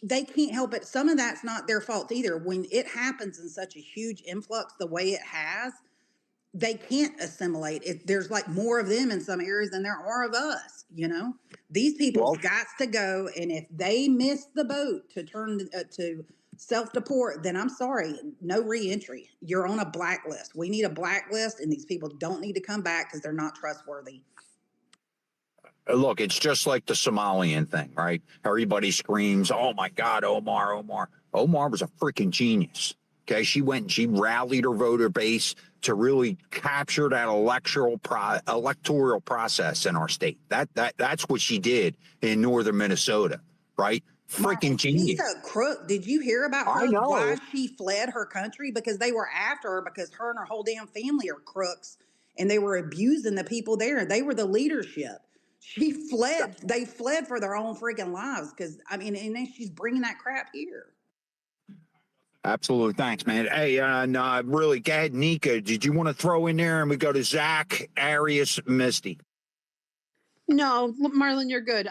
they can't help it. Some of that's not their fault either. When it happens in such a huge influx the way it has, they can't assimilate it. There's like more of them in some areas than there are of us. You know, these people's got to go, and if they miss the boat to turn to self-deport, then I'm sorry, no re-entry. You're on a blacklist. We need a blacklist, and these people don't need to come back because they're not trustworthy. Look, it's just like the Somalian thing, right? Everybody screams, "Oh my God, Omar, Omar." Omar was a freaking genius. Okay, she went and she rallied her voter base to really capture that electoral process in our state. That's what she did in northern Minnesota, right? Freaking genius. She's a crook. Did you hear about her? I know. Why she fled her country? Because they were after her because her and her whole damn family are crooks and they were abusing the people there. They were the leadership. She fled. They fled for their own freaking lives because, I mean, and then she's bringing that crap here. Absolutely. Thanks, man. Hey, no, really, go ahead, Nika. Did you want to throw in there and we go to Zach, Arius, Misty? No, Marlon, you're good.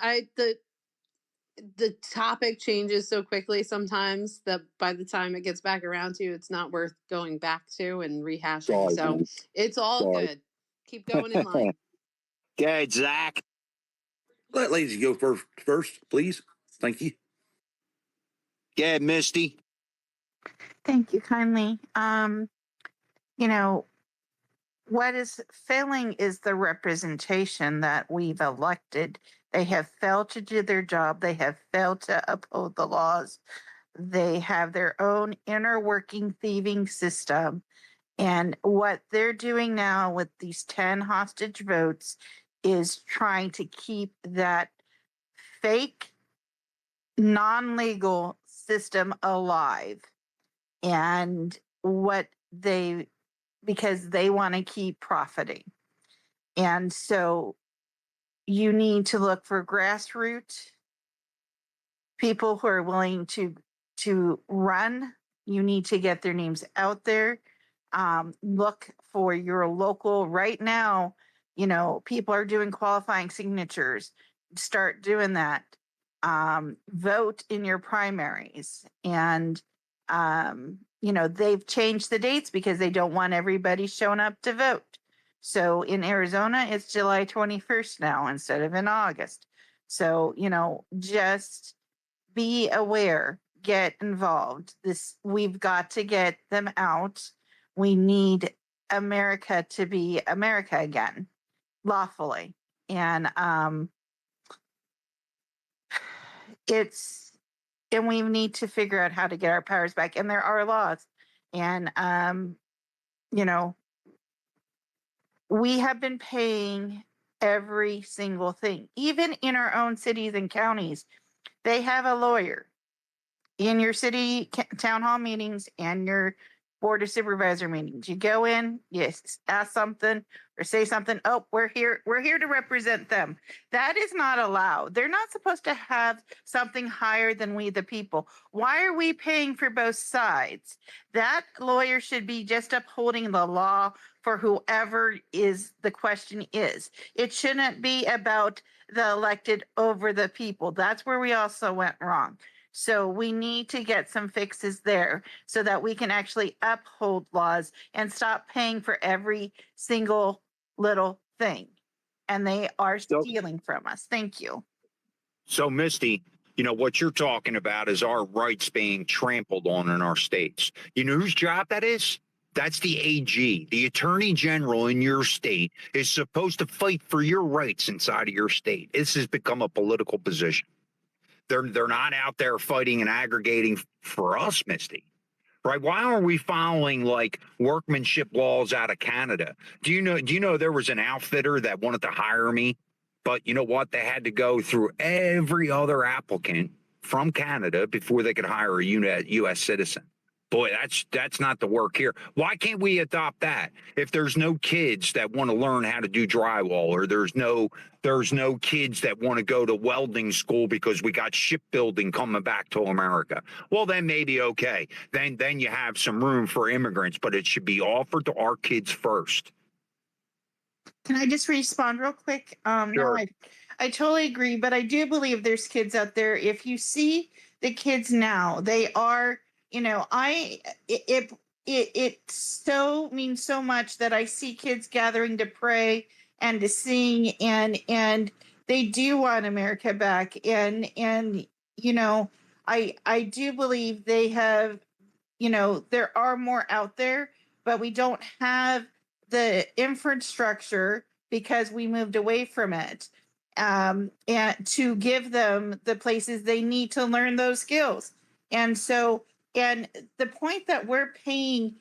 The topic changes so quickly sometimes that by the time it gets back around to you, it's not worth going back to and rehashing. Sorry, So man. it's all Sorry. good. Keep going in line. Go ahead, Zach. Let ladies go first, please. Thank you. Go ahead, Misty. Thank you kindly. You know, what is failing is the representation that we've elected. They have failed to do their job. They have failed to uphold the laws. They have their own inner working thieving system. And what they're doing now with these 10 hostage votes is trying to keep that fake, non-legal system alive. And because they want to keep profiting. And so you need to look for grassroots people who are willing to run. You need to get their names out there. Look for your local right now. People are doing qualifying signatures. Start doing that. Vote in your primaries. And, they've changed the dates because they don't want everybody showing up to vote. So in Arizona, it's July 21st now instead of in August. So, just be aware, get involved. We've got to get them out. We need America to be America again, lawfully. And we need to figure out how to get our powers back. And there are laws. And we have been paying every single thing, even in our own cities and counties. They have a lawyer in your city town hall meetings and your board of supervisor meetings. You go in, you ask something or say something. Oh, we're here to represent them. That is not allowed. They're not supposed to have something higher than we the people. Why are we paying for both sides? That lawyer should be just upholding the law for whoever is the question is. It shouldn't be about the elected over the people. That's where we also went wrong. So we need to get some fixes there so that we can actually uphold laws and stop paying for every single little thing. And they are stealing from us. Thank you. So, Misty, what you're talking about is our rights being trampled on in our states. You know whose job that is? That's the AG. The Attorney General in your state is supposed to fight for your rights inside of your state. This has become a political position. They're not out there fighting and aggregating for us, Misty. Right? Why aren't we following like workmanship laws out of Canada? Do you know there was an outfitter that wanted to hire me, but you know what? They had to go through every other applicant from Canada before they could hire a U.S. citizen. Boy, that's not the work here. Why can't we adopt that? If there's no kids that want to learn how to do drywall, or there's no kids that want to go to welding school because we got shipbuilding coming back to America, well, then maybe okay. Then you have some room for immigrants, but it should be offered to our kids first. Can I just respond real quick? Sure. No, I totally agree, but I do believe there's kids out there. If you see the kids now, they are. It so means so much that I see kids gathering to pray and to sing, and they do want America back. And I do believe they have, there are more out there, but we don't have the infrastructure because we moved away from it. And to give them the places they need to learn those skills. And the point that we're paying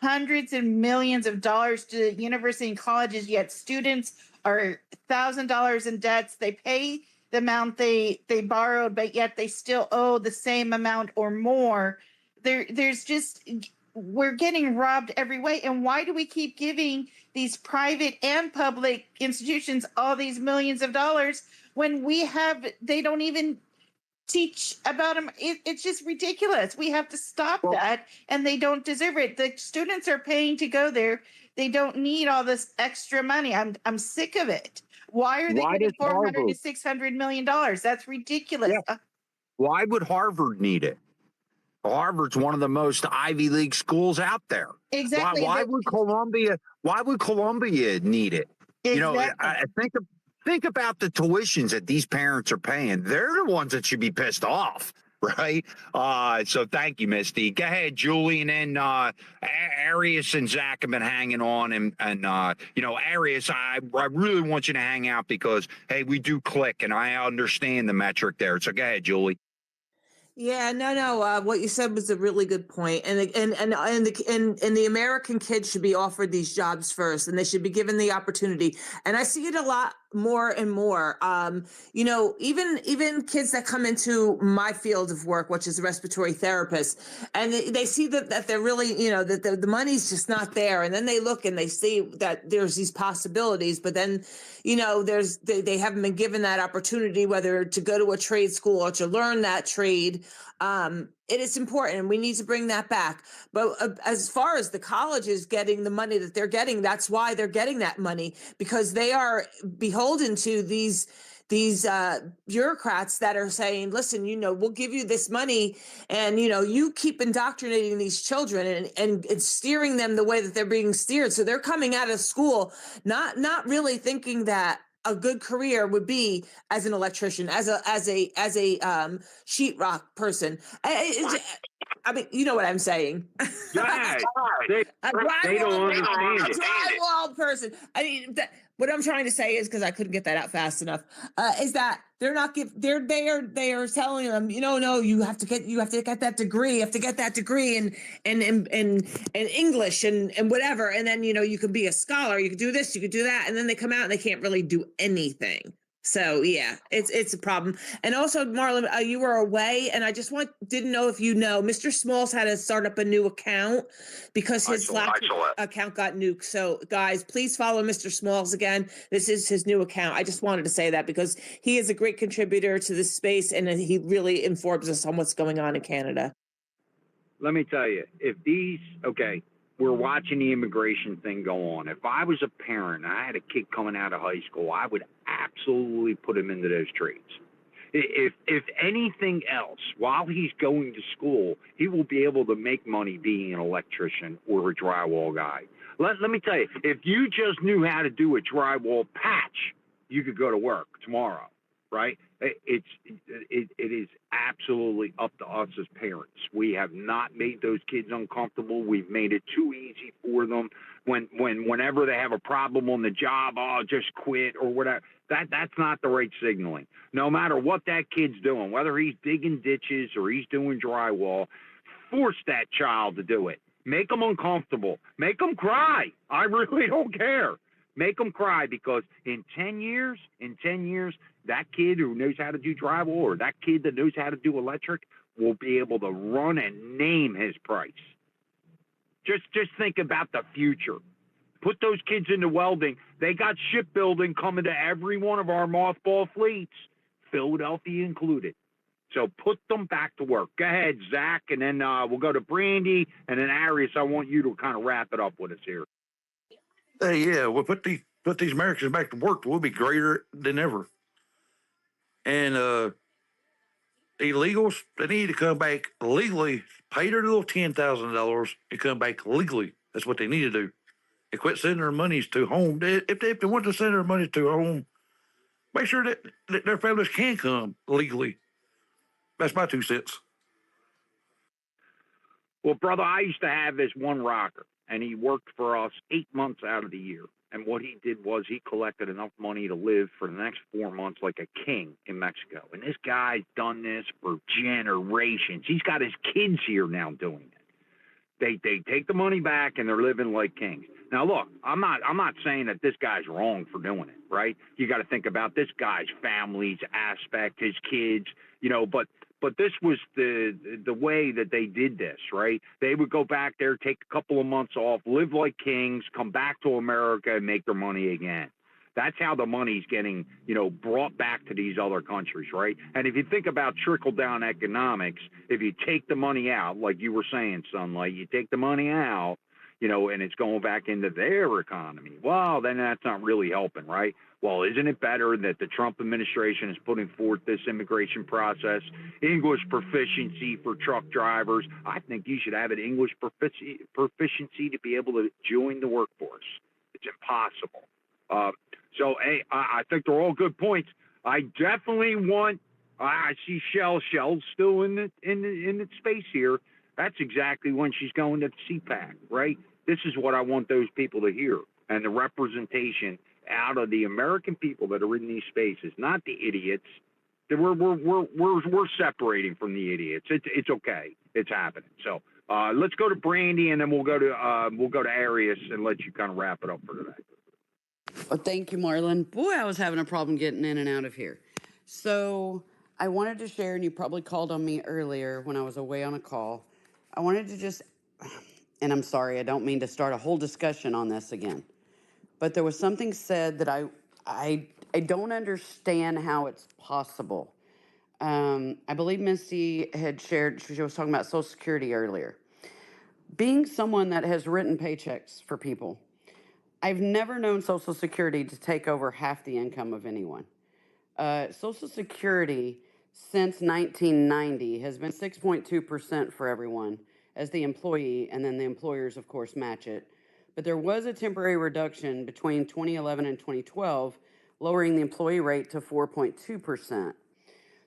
hundreds of millions of dollars to university and colleges, yet students are $1,000 in debts. They pay the amount they borrowed, but yet they still owe the same amount or more. We're getting robbed every way. And why do we keep giving these private and public institutions all these millions of dollars when they don't even teach about them? It's just ridiculous. We have to stop that, and they don't deserve it. The students are paying to go there. They don't need all this extra money. I'm sick of it. Why are they getting $400 to $600 million? That's ridiculous. Yeah. Why would Harvard need it? Harvard's one of the most Ivy League schools out there. Exactly. Why would Columbia need it? Think about the tuitions that these parents are paying. They're the ones that should be pissed off. right? So thank you, Misty. Go ahead, Julie, and then Arius and Zach have been hanging on, and Arius, I really want you to hang out because hey, we do click, and I understand the metric there. So go ahead, Julie. Yeah, no. What you said was a really good point, and the American kids should be offered these jobs first, and they should be given the opportunity. And I see it a lot more and more. Even kids that come into my field of work, which is a respiratory therapist, and they see that they're really, that the money's just not there, and then they look and they see that there's these possibilities, but then, they haven't been given that opportunity, whether to go to a trade school or to learn that trade. It is important, and we need to bring that back. But as far as the colleges getting the money that they're getting, that's why they're getting that money, because they are beholden to these bureaucrats that are saying, listen, we'll give you this money, and you keep indoctrinating these children and steering them the way that they're being steered. So they're coming out of school not really thinking that a good career would be as an electrician, as a sheetrock person. I mean, you know what I'm saying. Yeah, they don't understand it. Drywall person. I mean, what I'm trying to say is, because I couldn't get that out fast enough, is that they're not they are telling them, no, you have to get that degree. You have to get that degree in English and whatever, and then you can be a scholar. You can do this, you can do that, and then they come out and they can't really do anything. So yeah, it's a problem. And also, Marlon, you were away, and I just didn't know if Mr. Smalls had to start up a new account because his last account got nuked. So guys, please follow Mr. Smalls again. This is his new account. I just wanted to say that because he is a great contributor to this space, and he really informs us on what's going on in Canada. Let me tell you, we're watching the immigration thing go on. If I was a parent and I had a kid coming out of high school, I would absolutely put him into those trades. If anything else, while he's going to school, he will be able to make money being an electrician or a drywall guy. Let me tell you, if you just knew how to do a drywall patch, you could go to work tomorrow, right? It is absolutely up to us as parents. We have not made those kids uncomfortable. We've made it too easy for them. Whenever they have a problem on the job, just quit or whatever. That's not the right signaling. No matter what that kid's doing, whether he's digging ditches or he's doing drywall, force that child to do it. Make them uncomfortable. Make them cry. I really don't care. Make them cry, because in 10 years, that kid who knows how to do drywall or that kid that knows how to do electric will be able to run and name his price. Just think about the future. Put those kids into welding. They got shipbuilding coming to every one of our mothball fleets, Philadelphia included. So put them back to work. Go ahead, Zach, and then we'll go to Brandy, and then Arius. I want you to kind of wrap it up with us here. Yeah, we'll put these Americans back to work. We'll be greater than ever. And illegals, they need to come back legally, pay their little $10,000 and come back legally. That's what they need to do. And quit sending their monies to home. If they want to send their money to home, make sure that their families can come legally. That's my 2 cents. Well, brother, I used to have this one rocker, and he worked for us 8 months out of the year. And what he did was he collected enough money to live for the next 4 months like a king in Mexico. And this guy's done this for generations. He's got his kids here now doing it. They take the money back and they're living like kings. Now, look, I'm not saying that this guy's wrong for doing it, right? You got to think about this guy's family's aspect, his kids, but this was the way that they did this, right? They would go back there, take a couple of months off, live like kings, come back to America and make their money again. That's how the money's getting, brought back to these other countries, right? And if you think about trickle-down economics, if you take the money out, like you were saying, Sunlight, you take the money out, and it's going back into their economy, well, then that's not really helping, right? Well, isn't it better that the Trump administration is putting forth this immigration process, English proficiency for truck drivers? I think you should have an English proficiency to be able to join the workforce. It's impossible. So, hey, I think they're all good points. I definitely want I see Shell's still in the space here. That's exactly when she's going to CPAC, right? This is what I want those people to hear, and the representation out of the American people that are in these spaces, not the idiots. We're separating from the idiots. It's okay. It's happening. So let's go to Brandy, and then we'll go to Arias and let you kind of wrap it up for today. Well, thank you, Marlon. Boy, I was having a problem getting in and out of here. So I wanted to share, and you probably called on me earlier when I was away on a call. I wanted to just, and I'm sorry, I don't mean to start a whole discussion on this again, but there was something said that I don't understand how it's possible. I believe Misty had shared, she was talking about Social Security earlier. Being someone that has written paychecks for people, I've never known Social Security to take over half the income of anyone. Social Security since 1990 has been 6.2% for everyone as the employee, and then the employers, of course, match it. But there was a temporary reduction between 2011 and 2012, lowering the employee rate to 4.2%.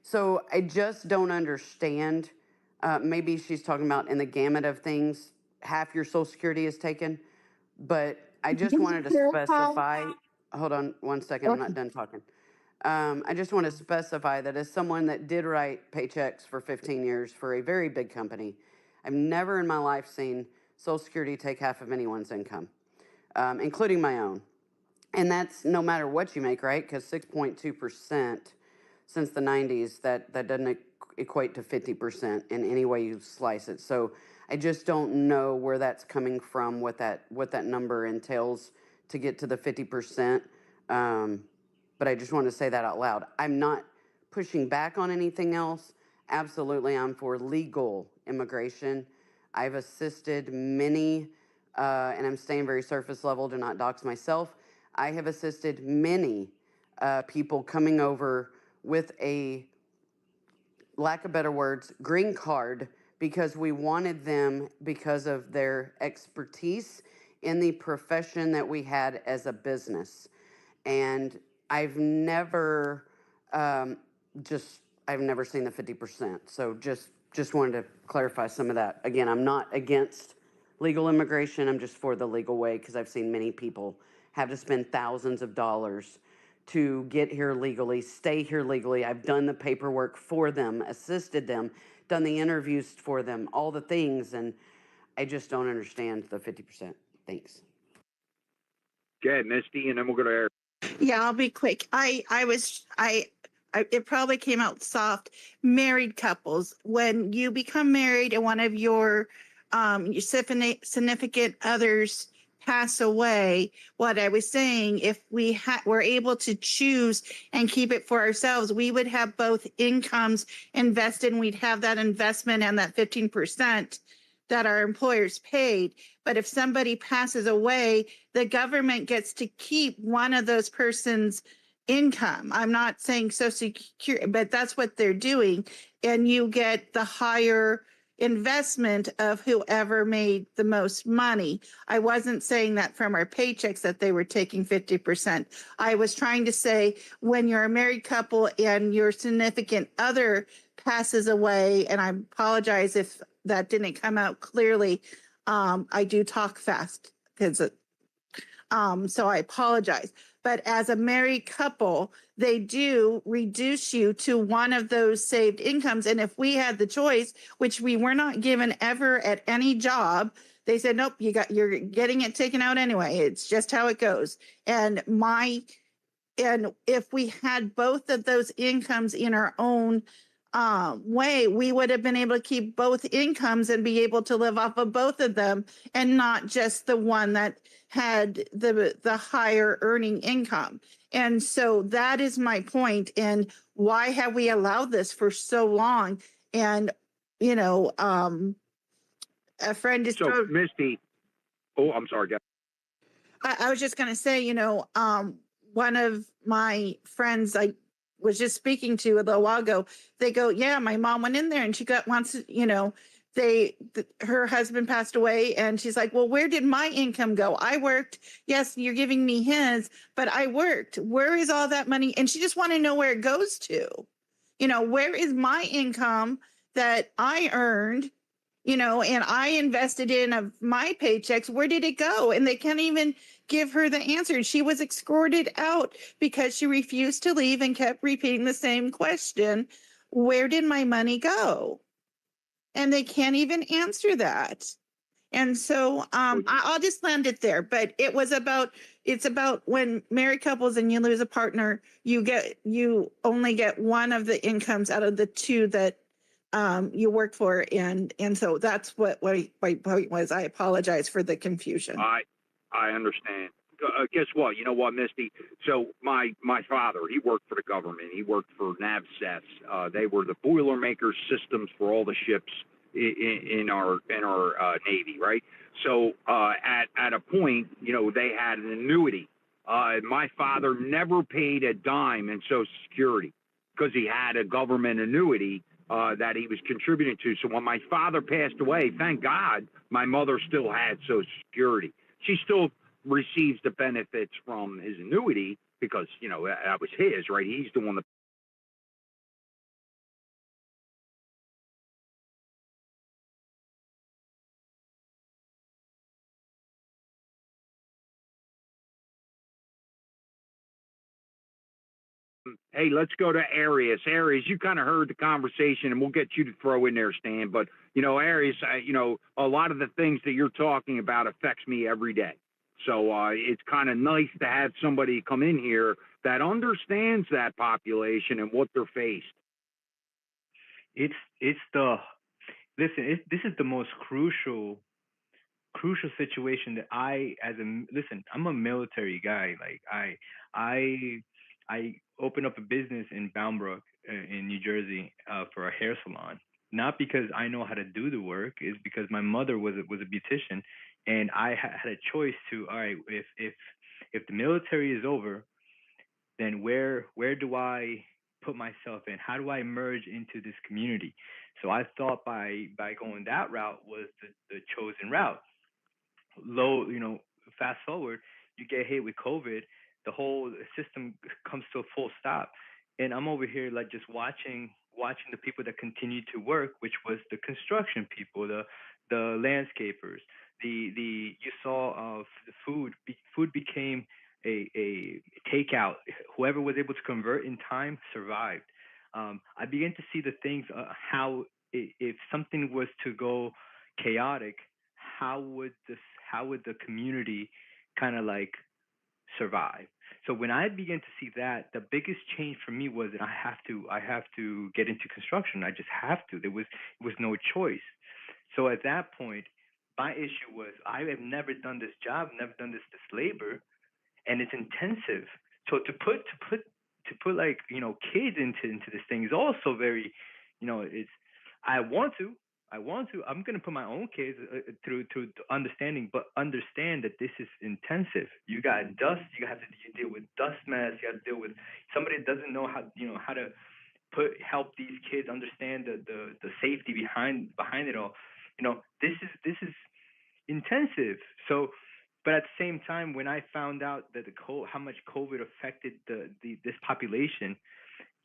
So I just don't understand. Maybe she's talking about in the gamut of things, half your Social Security is taken, but I just wanted to specify, hold on one second, I'm not done talking. I just want to specify that as someone that did write paychecks for 15 years for a very big company, I've never in my life seen Social Security take half of anyone's income, including my own. And that's no matter what you make, right? Because 6.2% since the 90s, that doesn't equate to 50% in any way you slice it. So I just don't know where that's coming from, what that number entails to get to the 50%. But I just want to say that out loud. I'm not pushing back on anything else. Absolutely, I'm for legal immigration. I've assisted many, and I'm staying very surface level to not dox myself. I have assisted many people coming over with a, lack of better words, green card, because we wanted them because of their expertise in the profession that we had as a business. And I've never I've never seen the 50%. So just wanted to clarify some of that. Again, I'm not against legal immigration. I'm just for the legal way, because I've seen many people have to spend thousands of dollars to get here legally, stay here legally. I've done the paperwork for them, assisted them, done the interviews for them, all the things, and I just don't understand the 50%. Thanks. Okay, Misty, and then we'll go to Eric. Yeah, I'll be quick. It probably came out soft. Married couples, when you become married and one of your significant others pass away, what I was saying, if we were able to choose and keep it for ourselves, we would have both incomes invested, and we'd have that investment and that 15% that our employers paid. But if somebody passes away, the government gets to keep one of those person's income. I'm not saying Social Security, but that's what they're doing. And you get the higher investment of whoever made the most money. I wasn't saying that from our paychecks that they were taking 50%. I was trying to say when you're a married couple and your significant other passes away, and I apologize if that didn't come out clearly. I do talk fast because so I apologize. But as a married couple, they do reduce you to one of those saved incomes. And if we had the choice, which we were not given ever at any job, they said, nope, you're getting it taken out anyway. It's just how it goes. And if we had both of those incomes in our own way, we would have been able to keep both incomes and be able to live off of both of them, and not just the one that had the higher earning income. And so that is my point. And why have we allowed this for so long? And a friend just so Misty. Oh, I'm sorry, guys. I was just going to say, one of my friends I was just speaking to a little while ago, they go, yeah, my mom went in there and she her husband passed away, and she's like, well, where did my income go? I worked. Yes, you're giving me his, but I worked. Where is all that money? And she just wanted to know where it goes to. Where is my income that I earned, and I invested in of my paychecks? Where did it go? And they can't even give her the answer. She was escorted out because she refused to leave and kept repeating the same question. Where did my money go? And they can't even answer that. And so I'll just land it there. But it's about when married couples and you lose a partner, you only get one of the incomes out of the two that you work for. And so that's what my point was. I apologize for the confusion. I understand. Guess what? You know what, Misty? So my father, he worked for the government. He worked for NAVSES. They were the Boilermaker systems for all the ships in our Navy, right? So at a point, they had an annuity. My father never paid a dime in Social Security because he had a government annuity that he was contributing to. So when my father passed away, thank God, my mother still had Social Security. She still receives the benefits from his annuity because, that was his, right? He's the one that. Hey, let's go to Arius. Arius, you kind of heard the conversation, and we'll get you to throw in there, Stan. But, Arius, a lot of the things that you're talking about affects me every day. So it's kind of nice to have somebody come in here that understands that population and what they're faced. This is the most crucial situation that I'm a military guy. Like I opened up a business in Bound Brook in New Jersey for a hair salon. Not because I know how to do the work, is because my mother was a beautician, and I had a choice to, all right, if the military is over, then where do I put myself in? How do I merge into this community? So I thought by going that route was the chosen route. Fast forward, you get hit with COVID, the whole system comes to a full stop. And I'm over here like just watching the people that continue to work, which was the construction people, the landscapers, you saw the food became a takeout. Whoever was able to convert in time survived. I began to see the things, how if something was to go chaotic, how would the community kind of like survive? So when I began to see that, the biggest change for me was that I have to get into construction. I just have to. It was no choice. So at that point, my issue was I have never done this job, never done this labor, and it's intensive. So to put like kids into this thing is also very, it's I want to. I'm gonna put my own kids through understanding, but understand that this is intensive. You got dust. You have to deal with dust mess. You have to deal with somebody that doesn't know how to help these kids understand the safety behind it all. This is intensive. So, but at the same time, when I found out that how much COVID affected this population,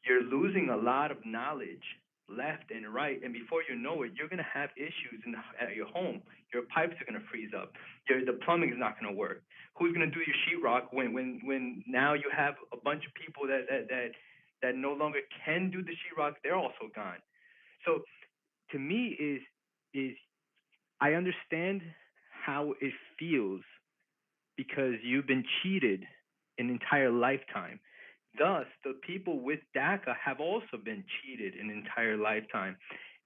you're losing a lot of knowledge left and right, and before you know it, you're going to have issues at your home. Your pipes are going to freeze up. The plumbing is not going to work. Who's going to do your sheetrock when now you have a bunch of people that no longer can do the sheetrock? They're also gone. So to me is I understand how it feels because you've been cheated an entire lifetime. Thus, the people with DACA have also been cheated an entire lifetime.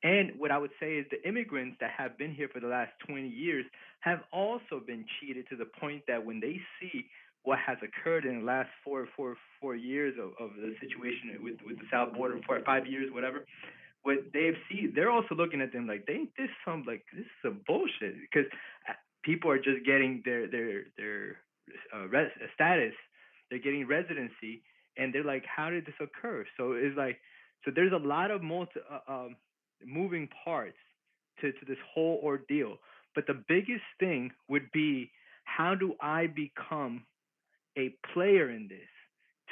And what I would say is the immigrants that have been here for the last 20 years have also been cheated to the point that when they see what has occurred in the last four years of the situation with the South border, 4 or 5 years, whatever, what they've seen, they're also looking at them like, this is a bullshit, because people are just getting their status, they're getting residency, and they're like, how did this occur? So it's like, so there's a lot of moving parts to this whole ordeal. But the biggest thing would be, how do I become a player in this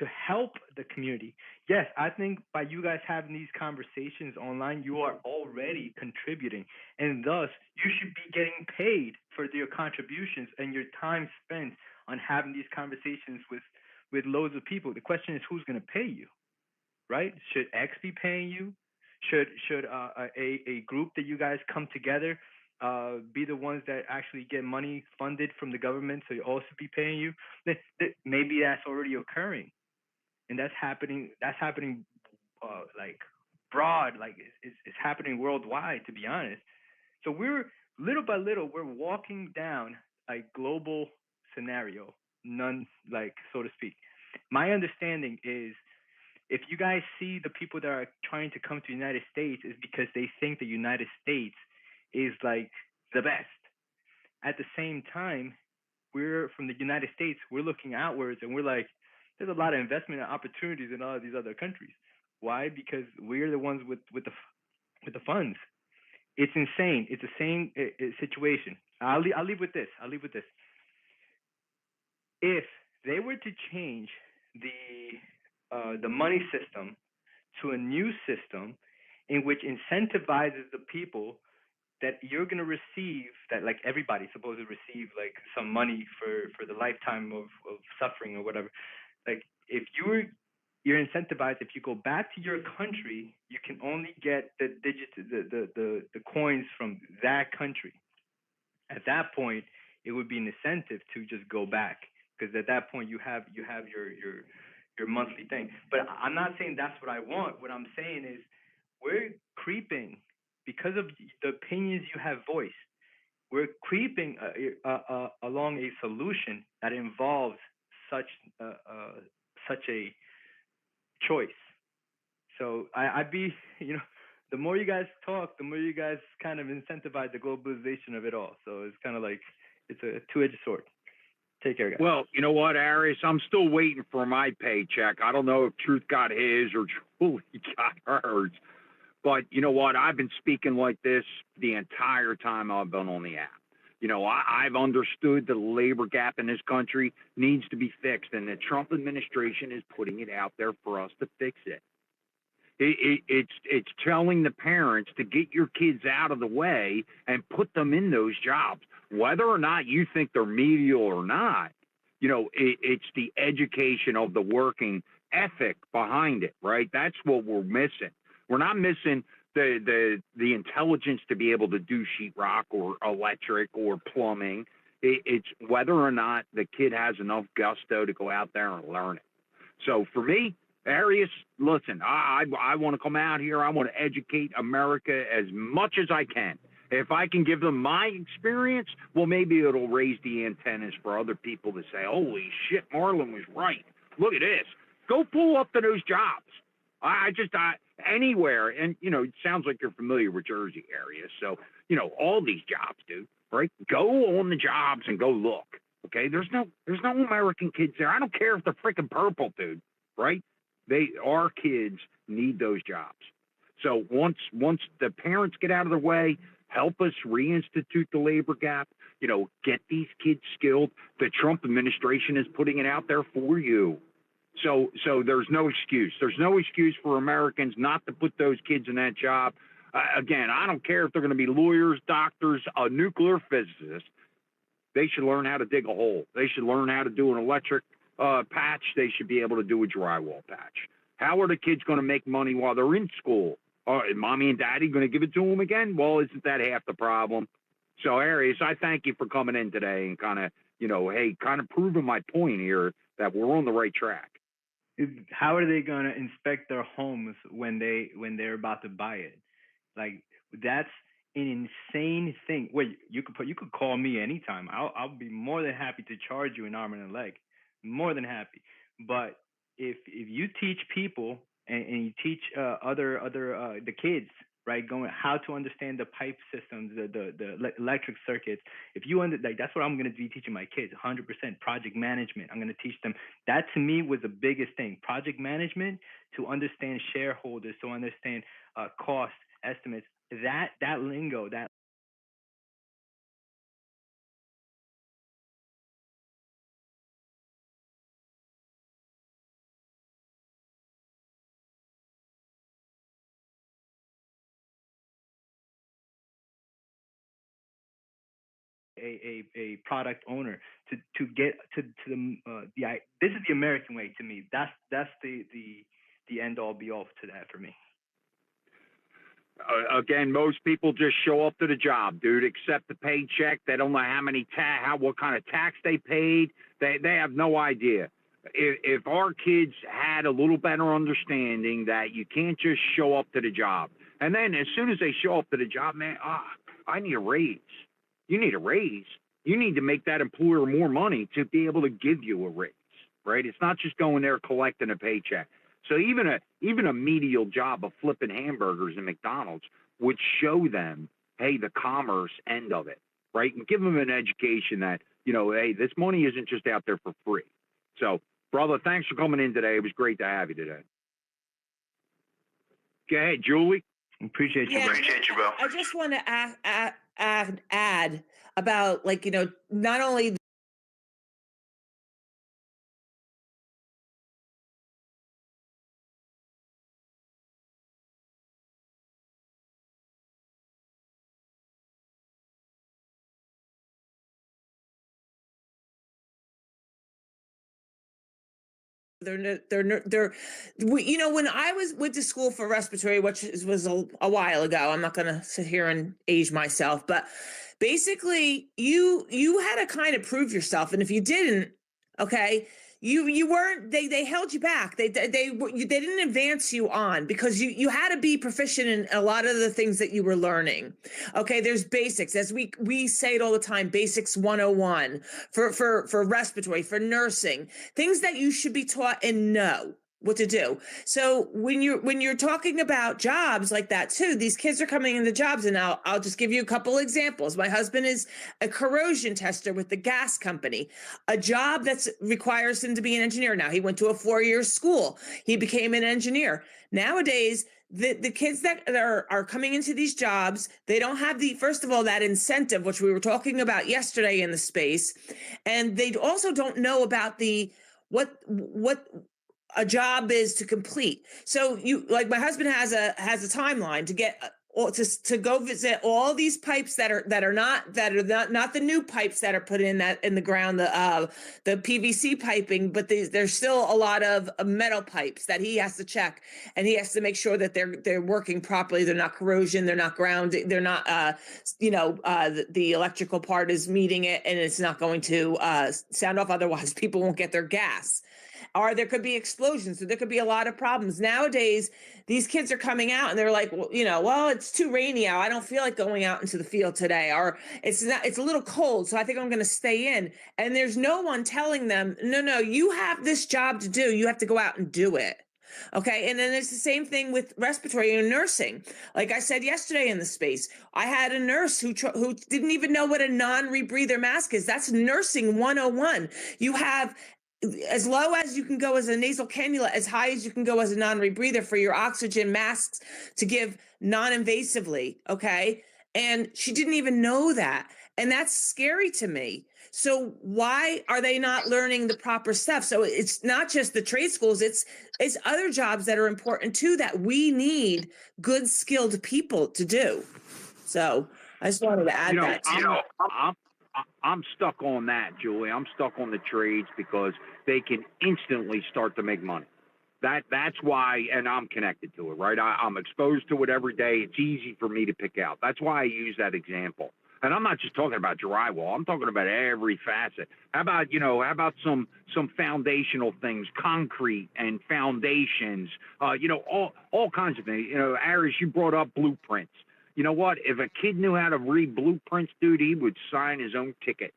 to help the community. Yes, I think by you guys having these conversations online, you are already contributing, and thus you should be getting paid for your contributions and your time spent on having these conversations with loads of people. The question is, who's going to pay you, right? Should X be paying you? Should a group that you guys come together be the ones that actually get money funded from the government, so you also be paying you? Maybe that's already occurring, and that's happening. That's happening like broad, like it's happening worldwide, to be honest. So we're little by little we're walking down a global scenario, none like so to speak. My understanding is, if you guys see the people that are trying to come to the United States, is because they think the United States is like the best. At the same time, we're from the United States, we're looking outwards and we're like, there's a lot of investment and opportunities in all of these other countries. Why? Because we're the ones with the funds. It's insane. It's the same situation. I'll leave with this. If they were to change the money system to a new system in which incentivizes the people that you're going to receive, that like everybody's supposed to receive like some money for the lifetime of suffering or whatever. Like if you're incentivized, if you go back to your country, you can only get the digits, the coins from that country. At that point, it would be an incentive to just go back, because at that point you have your monthly thing. But I'm not saying that's what I want. What I'm saying is we're creeping because of the opinions you have voiced. We're creeping along a solution that involves such a choice. So I'd be, the more you guys talk, the more you guys kind of incentivize the globalization of it all. So it's kind of like it's a two-edged sword. Take care, guys. Well, you know what, Arius? I'm still waiting for my paycheck. I don't know if Truth got his or Julie got hers. But you know what? I've been speaking like this the entire time I've been on the app. I've understood the labor gap in this country needs to be fixed, and the Trump administration is putting it out there for us to fix it. It's telling the parents to get your kids out of the way and put them in those jobs, whether or not you think they're medial or not. It's the education of the working ethic behind it, right? That's what we're missing. We're not missing the intelligence to be able to do sheetrock or electric or plumbing. It's whether or not the kid has enough gusto to go out there and learn it. So for me, Arius, listen, I want to come out here. I want to educate America as much as I can. If I can give them my experience, well, maybe it'll raise the antennas for other people to say, holy shit, Marlon was right. Look at this. Go pull up to those jobs. Anywhere. And, it sounds like you're familiar with Jersey area. So, all these jobs, dude, right? Go on the jobs and go look. Okay. There's no American kids there. I don't care if they're freaking purple, dude, right? Our kids need those jobs. So once the parents get out of the way, help us reinstitute the labor gap, get these kids skilled. The Trump administration is putting it out there for you. So there's no excuse. There's no excuse for Americans not to put those kids in that job. Again, I don't care if they're going to be lawyers, doctors, a nuclear physicist. They should learn how to dig a hole. They should learn how to do an electric patch. They should be able to do a drywall patch. How are the kids going to make money while they're in school? Are mommy and daddy going to give it to them again? Well, isn't that half the problem? So, Arius, I thank you for coming in today and kind of proving my point here that we're on the right track. How are they going to inspect their homes when they're about to buy it? Like, that's an insane thing. Wait, you could call me anytime. I'll be more than happy to charge you an arm and a leg. More than happy. But if you teach people and you teach the kids, right, going how to understand the pipe systems, the electric circuits. If you that's what I'm going to be teaching my kids. 100% project management. I'm going to teach them. That to me was the biggest thing. Project management, to understand shareholders, to understand cost estimates. That lingo, that a product owner to get to the this is the American way to me. That's the end all be all to that for me. Again, most people just show up to the job, dude, accept the paycheck. They don't know what kind of tax they paid. They have no idea. If our kids had a little better understanding that you can't just show up to the job, and then as soon as they show up to the job, man, I need a raise. You need a raise. You need to make that employer more money to be able to give you a raise, right? It's not just going there collecting a paycheck. So even a menial job of flipping hamburgers in McDonald's would show them, hey, the commerce end of it, right? And give them an education that, hey, this money isn't just out there for free. So, brother, thanks for coming in today. It was great to have you today. Go ahead, Julie. Appreciate you, bro. I just want to add about, not only when I went to school for respiratory, which was a while ago, I'm not going to sit here and age myself, but basically you had to kind of prove yourself. And if you didn't, okay, you weren't, they held you back. They didn't advance you on because you had to be proficient in a lot of the things that you were learning. Okay. There's basics, as we say it all the time, basics 101 for respiratory, for nursing, things that you should be taught and know what to do. So when you're talking about jobs like that too, these kids are coming into jobs, and I'll just give you a couple examples. My husband is a corrosion tester with the gas company, a job that requires him to be an engineer. Now he went to a 4-year school. He became an engineer. Nowadays, the kids that are coming into these jobs, they don't have first of all, that incentive, which we were talking about yesterday in the space. And they also don't know about what a job is to complete. So my husband has a timeline to get to go visit all these pipes that are not the new pipes that are put in the ground, the PVC piping, but there's still a lot of metal pipes that he has to check, and he has to make sure that they're working properly. They're not corrosion, they're not grounding, they're not the electrical part is meeting it, and it's not going to sound off, otherwise people won't get their gas. Or there could be explosions. So there could be a lot of problems. Nowadays, these kids are coming out and they're like, well, it's too rainy out. I don't feel like going out into the field today. Or it's a little cold, so I think I'm going to stay in. And there's no one telling them, no, you have this job to do. You have to go out and do it. Okay. And then it's the same thing with respiratory and nursing. Like I said yesterday in the space, I had a nurse who didn't even know what a non-rebreather mask is. That's nursing 101. You have as low as you can go as a nasal cannula, as high as you can go as a non-rebreather for your oxygen masks to give non-invasively, okay? And she didn't even know that. And that's scary to me. So why are they not learning the proper stuff? So it's not just the trade schools, it's other jobs that are important too, that we need good, skilled people to do. So I just wanted to add that too. I'm stuck on that, Julie. I'm stuck on the trades because they can instantly start to make money. That's why, and I'm connected to it, right? I'm exposed to it every day. It's easy for me to pick out. That's why I use that example. And I'm not just talking about drywall. I'm talking about every facet. How about some foundational things, concrete and foundations, all kinds of things. Aris, you brought up blueprints. You know what? If a kid knew how to read blueprints, dude, he would sign his own ticket.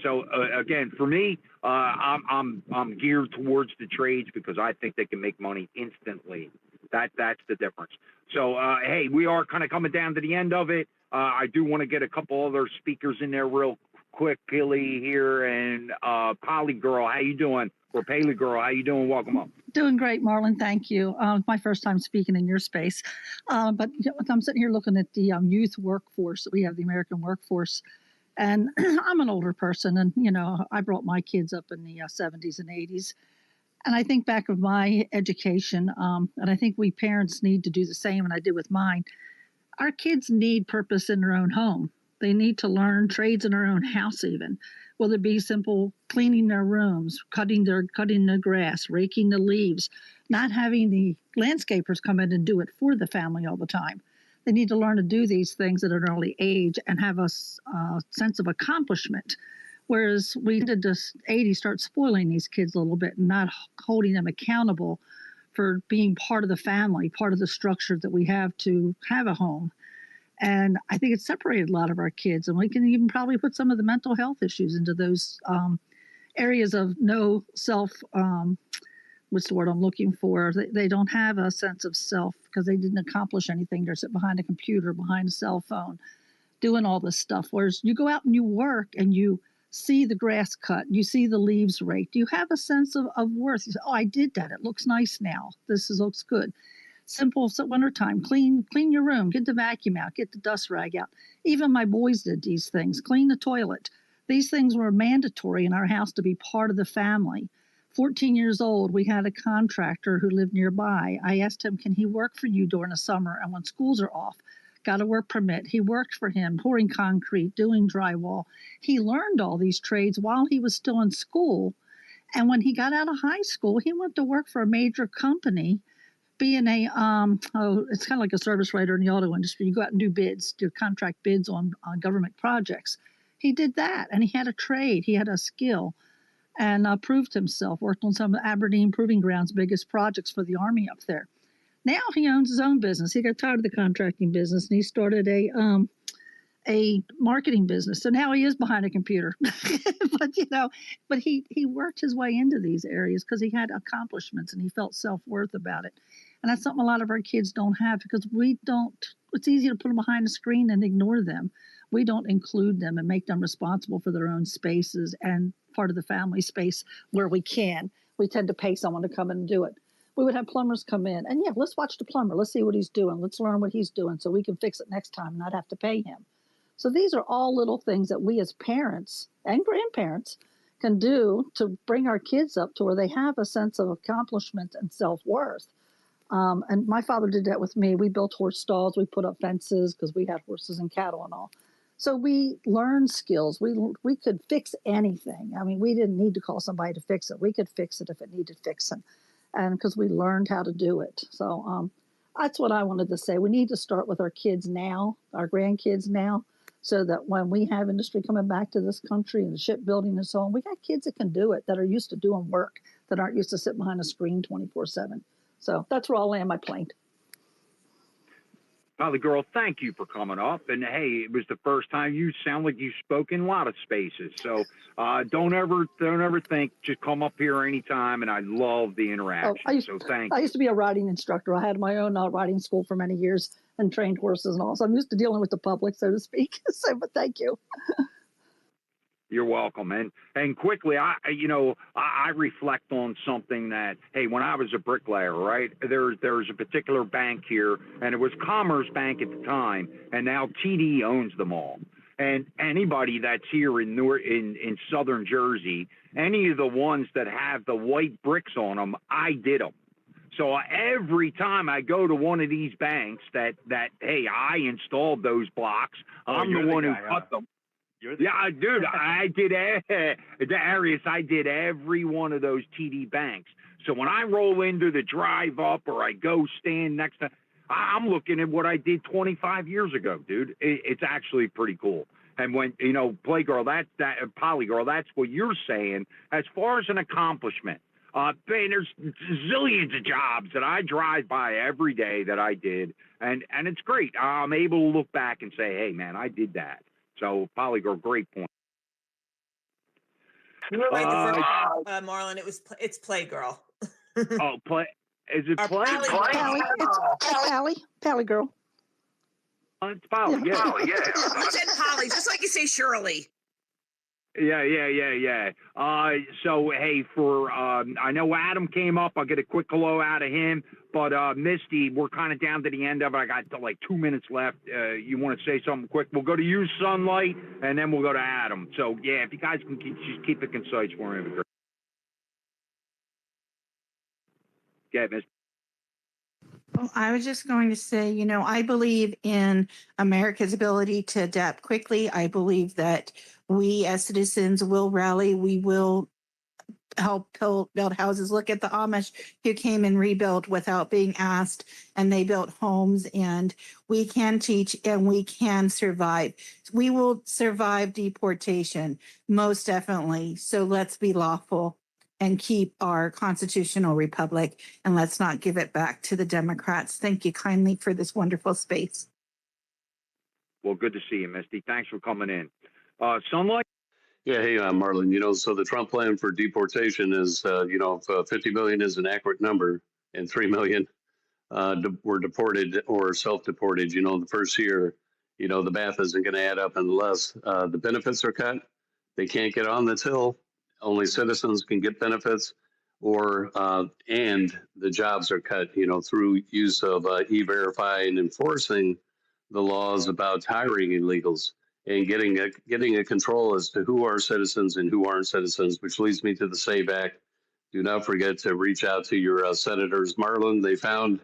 So again, for me, I'm geared towards the trades because I think they can make money instantly. That's the difference. So hey, we are kind of coming down to the end of it. I do want to get a couple other speakers in there real quickly here. And Polly Girl, how you doing? Or Paley Girl, how you doing? Welcome up. Doing great, Marlon. Thank you. My first time speaking in your space. But I'm sitting here looking at the youth workforce. We have the American workforce. And I'm an older person. And, I brought my kids up in the 70s and 80s. And I think back of my education, and I think we parents need to do the same, and I did with mine. Our kids need purpose in their own home. They need to learn trades in their own house, even whether it be simple cleaning their rooms, cutting the grass, raking the leaves, not having the landscapers come in and do it for the family all the time. They need to learn to do these things at an early age and have a sense of accomplishment. Whereas we did this 80s start spoiling these kids a little bit and not holding them accountable for being part of the family, part of the structure that we have to have a home. And I think it separated a lot of our kids. And we can even probably put some of the mental health issues into those areas of no self, what's the word I'm looking for? They don't have a sense of self because they didn't accomplish anything. They're sitting behind a computer, behind a cell phone, doing all this stuff. Whereas you go out and you work and you see the grass cut, you see the leaves raked, you have a sense of worth. You say, oh, I did that. It looks nice now. Looks good. Simple wintertime, clean your room, get the vacuum out, get the dust rag out. Even my boys did these things, clean the toilet. These things were mandatory in our house to be part of the family. 14 years old, we had a contractor who lived nearby. I asked him, can he work for you during the summer and when schools are off? Got a work permit. He worked for him, pouring concrete, doing drywall. He learned all these trades while he was still in school. And when he got out of high school, he went to work for a major company, being a, it's kind of like a service writer in the auto industry. You go out and do bids, do contract bids on government projects. He did that, and he had a trade. He had a skill and proved himself, worked on some of Aberdeen Proving Ground's biggest projects for the Army up there. Now he owns his own business. He got tired of the contracting business, and he started a marketing business. So now he is behind a computer. but he worked his way into these areas because he had accomplishments and he felt self-worth about it. And that's something a lot of our kids don't have because it's easy to put them behind a screen and ignore them. We don't include them and make them responsible for their own spaces and part of the family space where we can. We tend to pay someone to come in and do it. We would have plumbers come in and let's watch the plumber. Let's see what he's doing. Let's learn what he's doing so we can fix it next time and not have to pay him. So these are all little things that we as parents and grandparents can do to bring our kids up to where they have a sense of accomplishment and self-worth. And my father did that with me. We built horse stalls. We put up fences because we had horses and cattle and all. So we learned skills. We could fix anything. I mean, we didn't need to call somebody to fix it. We could fix it if it needed fixing. And because we learned how to do it. So that's what I wanted to say. We need to start with our kids now, our grandkids now, so that when we have industry coming back to this country and shipbuilding and so on, we got kids that can do it, that are used to doing work, that aren't used to sitting behind a screen 24/7. So that's where I'll land my plane. Holly Girl, thank you for coming up. And hey, it was the first time you sound like you spoke in a lot of spaces. So don't ever think, just come up here anytime. And I love the interaction. I used to be a riding instructor. I had my own riding school for many years and trained horses and all. So I'm used to dealing with the public, so to speak. But thank you. You're welcome. And quickly, I reflect on something that, hey, when I was a bricklayer, right, there's a particular bank here, and it was Commerce Bank at the time, and now TD owns them all. And anybody that's here in southern Jersey, any of the ones that have the white bricks on them, I did them. So every time I go to one of these banks that hey, I installed those blocks, I'm the one who cut them. Yeah, dude, I did, Darius, I did every one of those TD banks. So when I roll into the drive up or I go stand next to, I'm looking at what I did 25 years ago, dude. It's actually pretty cool. And when, Playgirl, Polygirl, that's what you're saying as far as an accomplishment. There's zillions of jobs that I drive by every day that I did, and it's great. I'm able to look back and say, hey, man, I did that. So, Polygirl, great point. You were right the first time, Marlon. It's Playgirl. Is it Play? It's Pally Girl. It's Polly, yeah. You said Polly, just like you say Shirley. Yeah. So, hey, I know Adam came up. I'll get a quick hello out of him. But, Misty, we're kind of down to the end of it. I got like 2 minutes left. You want to say something quick? We'll go to you, Sunlight, and then we'll go to Adam. So, yeah, if you guys can just keep it concise for me. Yeah, Misty. Well, I was just going to say, you know, I believe in America's ability to adapt quickly. I believe that we as citizens will rally. We will help build houses. Look at the Amish who came and rebuilt without being asked, and they built homes, and we can teach and we can survive. We will survive deportation, most definitely. So let's be lawful and keep our constitutional republic, and let's not give it back to the Democrats. Thank you kindly for this wonderful space. Well, good to see you, Misty. Thanks for coming in. Sunlight? Yeah, hey, Marlon. You know, so the Trump plan for deportation is, if 50 million is an accurate number and 3 million were deported or self-deported, the first year, the math isn't going to add up unless the benefits are cut. They can't get on the till. Only citizens can get benefits, and the jobs are cut, through use of E-Verify and enforcing the laws about hiring illegals and getting a control as to who are citizens and who aren't citizens, which leads me to the SAVE Act. Do not forget to reach out to your senators. Marlon, they found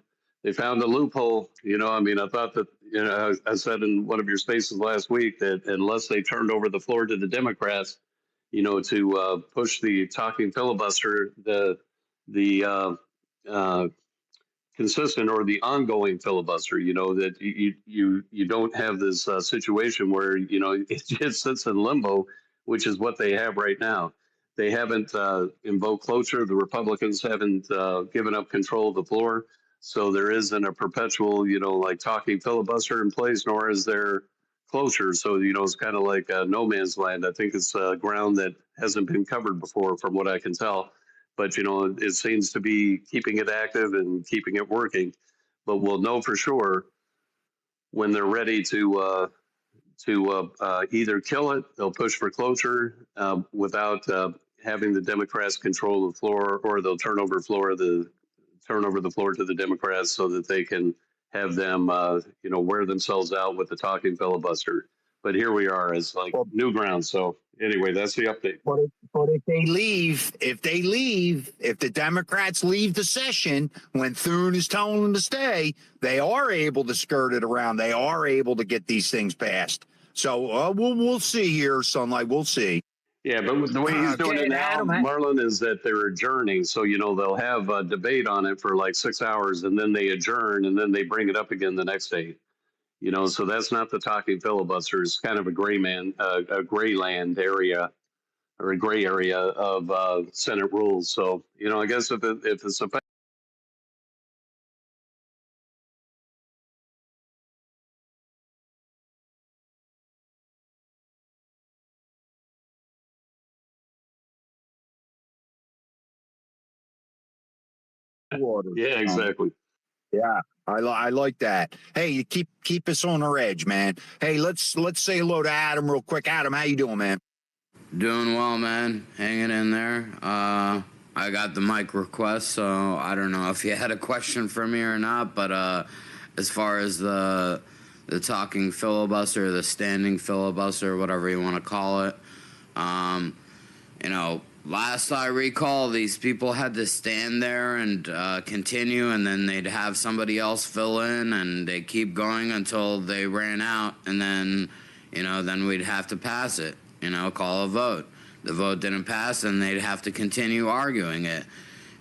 a loophole. I thought that, I said in one of your spaces last week that unless they turned over the floor to the Democrats, to push the talking filibuster, the consistent or the ongoing filibuster, that you don't have this situation where, it just sits in limbo, which is what they have right now. They haven't invoked cloture. The Republicans haven't given up control of the floor. So there isn't a perpetual, talking filibuster in place, nor is there cloture. So, it's kind of like no man's land. I think it's ground that hasn't been covered before, from what I can tell. But, it seems to be keeping it active and keeping it working. But we'll know for sure when they're ready to either kill it, they'll push for cloture without having the Democrats control the floor, or they'll turn over the floor to the Democrats so that they can have them, wear themselves out with the talking filibuster. But here we are, as like new ground. So anyway, that's the update. But if the Democrats leave the session when Thune is telling them to stay, they are able to skirt it around. They are able to get these things passed. So we'll see here, Sunlight. We'll see. Yeah, but the way he's doing it now, Marlon, is that they're adjourning. So, they'll have a debate on it for like 6 hours, and then they adjourn, and then they bring it up again the next day. So that's not the talking filibuster. It's kind of a gray land area, or a gray area of Senate rules. So, I guess if it's a yeah, exactly. Yeah, I like that. Hey, you keep us on our edge, man. Hey, let's say hello to Adam real quick. Adam, how you doing, man? Doing well, man. Hanging in there. I got the mic request, so I don't know if you had a question for me or not, but as far as the talking filibuster, the standing filibuster, whatever you want to call it, last I recall, these people had to stand there and continue, and then they'd have somebody else fill in, and they'd keep going until they ran out, and then, then we'd have to pass it, call a vote. The vote didn't pass, and they'd have to continue arguing it.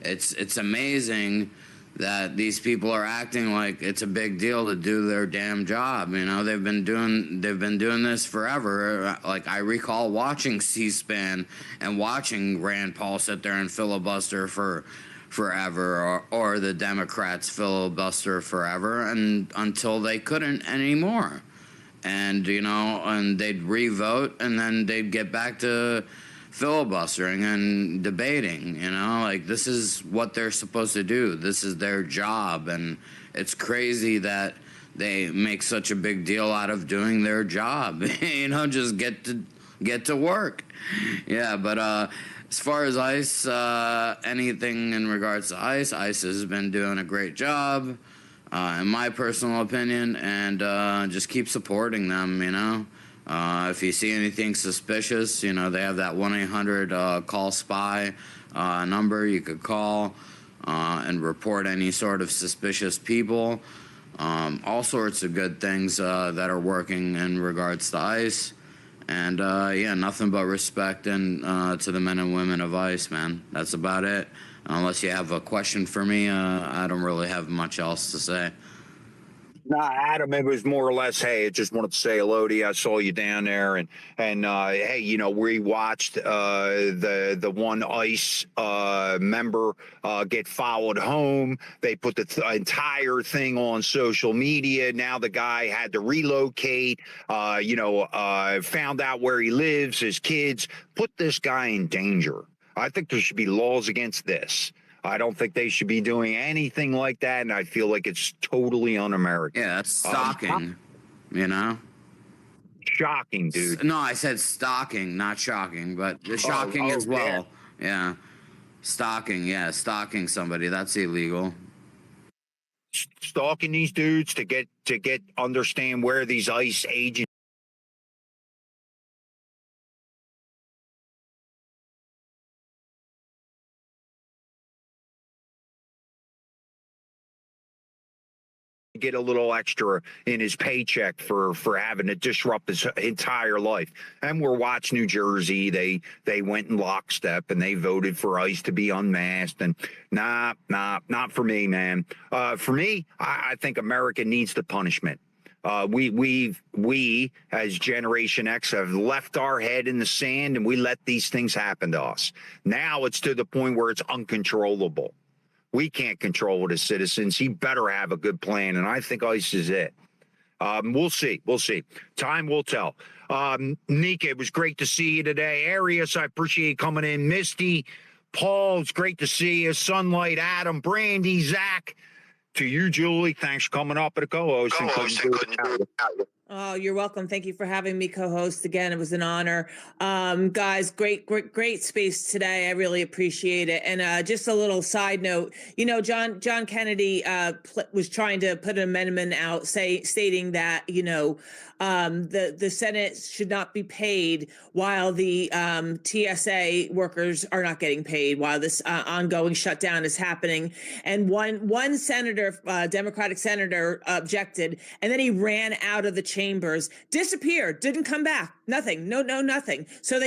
It's amazing that these people are acting like it's a big deal to do their damn job. They've been doing this forever. Like, I recall watching C-SPAN and watching Rand Paul sit there and filibuster for forever, or the Democrats filibuster forever, and until they couldn't anymore. And and they'd re-vote, and then they'd get back to filibustering and debating. Like, this is what they're supposed to do. This is their job, and it's crazy that they make such a big deal out of doing their job. Just get to work. Yeah, but as far as ICE, anything in regards to ICE has been doing a great job, in my personal opinion, and just keep supporting them. If you see anything suspicious, they have that 1-800 call spy number you could call. and report any sort of suspicious people. All sorts of good things that are working in regards to ICE. And yeah, nothing but respect and to the men and women of ICE, man. That's about it. Unless you have a question for me, I don't really have much else to say. Nah, Adam, it was more or less, hey, I just wanted to say hello to you. I saw you down there, and hey, you know, we watched the one ICE member get followed home. They put the entire thing on social media. Now the guy had to relocate. Found out where he lives, his kids. Put this guy in danger. I think there should be laws against this. I don't think they should be doing anything like that, and I feel like it's totally un-American. Yeah, that's stalking, you know? Shocking, dude. No, I said stalking, not shocking, but shocking as well. Yeah. Stalking, yeah, stalking somebody, that's illegal. Stalking these dudes to get understand where these ICE agents get a little extra in his paycheck for having to disrupt his entire life. And we're watching New Jersey. They went in lockstep and they voted for ICE to be unmasked. And not for me, man. For me, I think America needs the punishment. We as Generation X have left our head in the sand and we let these things happen to us. Now it's to the point where it's uncontrollable. We can't control it as citizens. He better have a good plan, and I think ICE is it. We'll see. We'll see. Time will tell. Nika, it was great to see you today. Arius, I appreciate you coming in. Misty, Paul, it's great to see you. Sunlight, Adam, Brandy, Zach. To you, Julie, thanks for coming up at a co-host. Oh, you're welcome. Thank you for having me co-host again. It was an honor. Guys, great space today. I really appreciate it. And just a little side note, you know, John Kennedy was trying to put an amendment out stating that, you know, the Senate should not be paid while the TSA workers are not getting paid while this ongoing shutdown is happening. And one senator, Democratic senator, objected, and then he ran out of the chambers, disappeared, didn't come back, nothing, nothing. So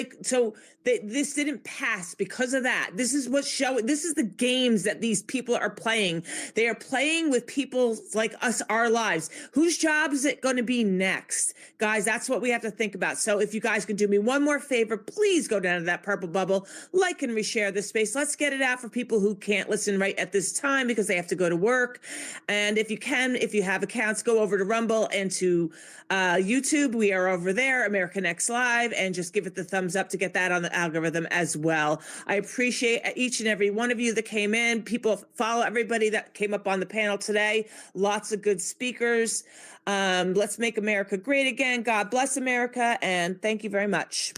this didn't pass because of that. This is this is the games that these people are playing. They are playing with people like us, our lives. Whose job is it going to be next? Guys, that's what we have to think about. So if you guys can do me one more favor, please go down to that purple bubble, like and reshare this space. Let's get it out for people who can't listen right at this time because they have to go to work. And if you have accounts, go over to Rumble and to YouTube. We are over there, American X Live, and just give it the thumbs up to get that on the algorithm as well. I appreciate each and every one of you that came in. People follow everybody that came up on the panel today. Lots of good speakers. Let's make America great again. God bless America, and thank you very much.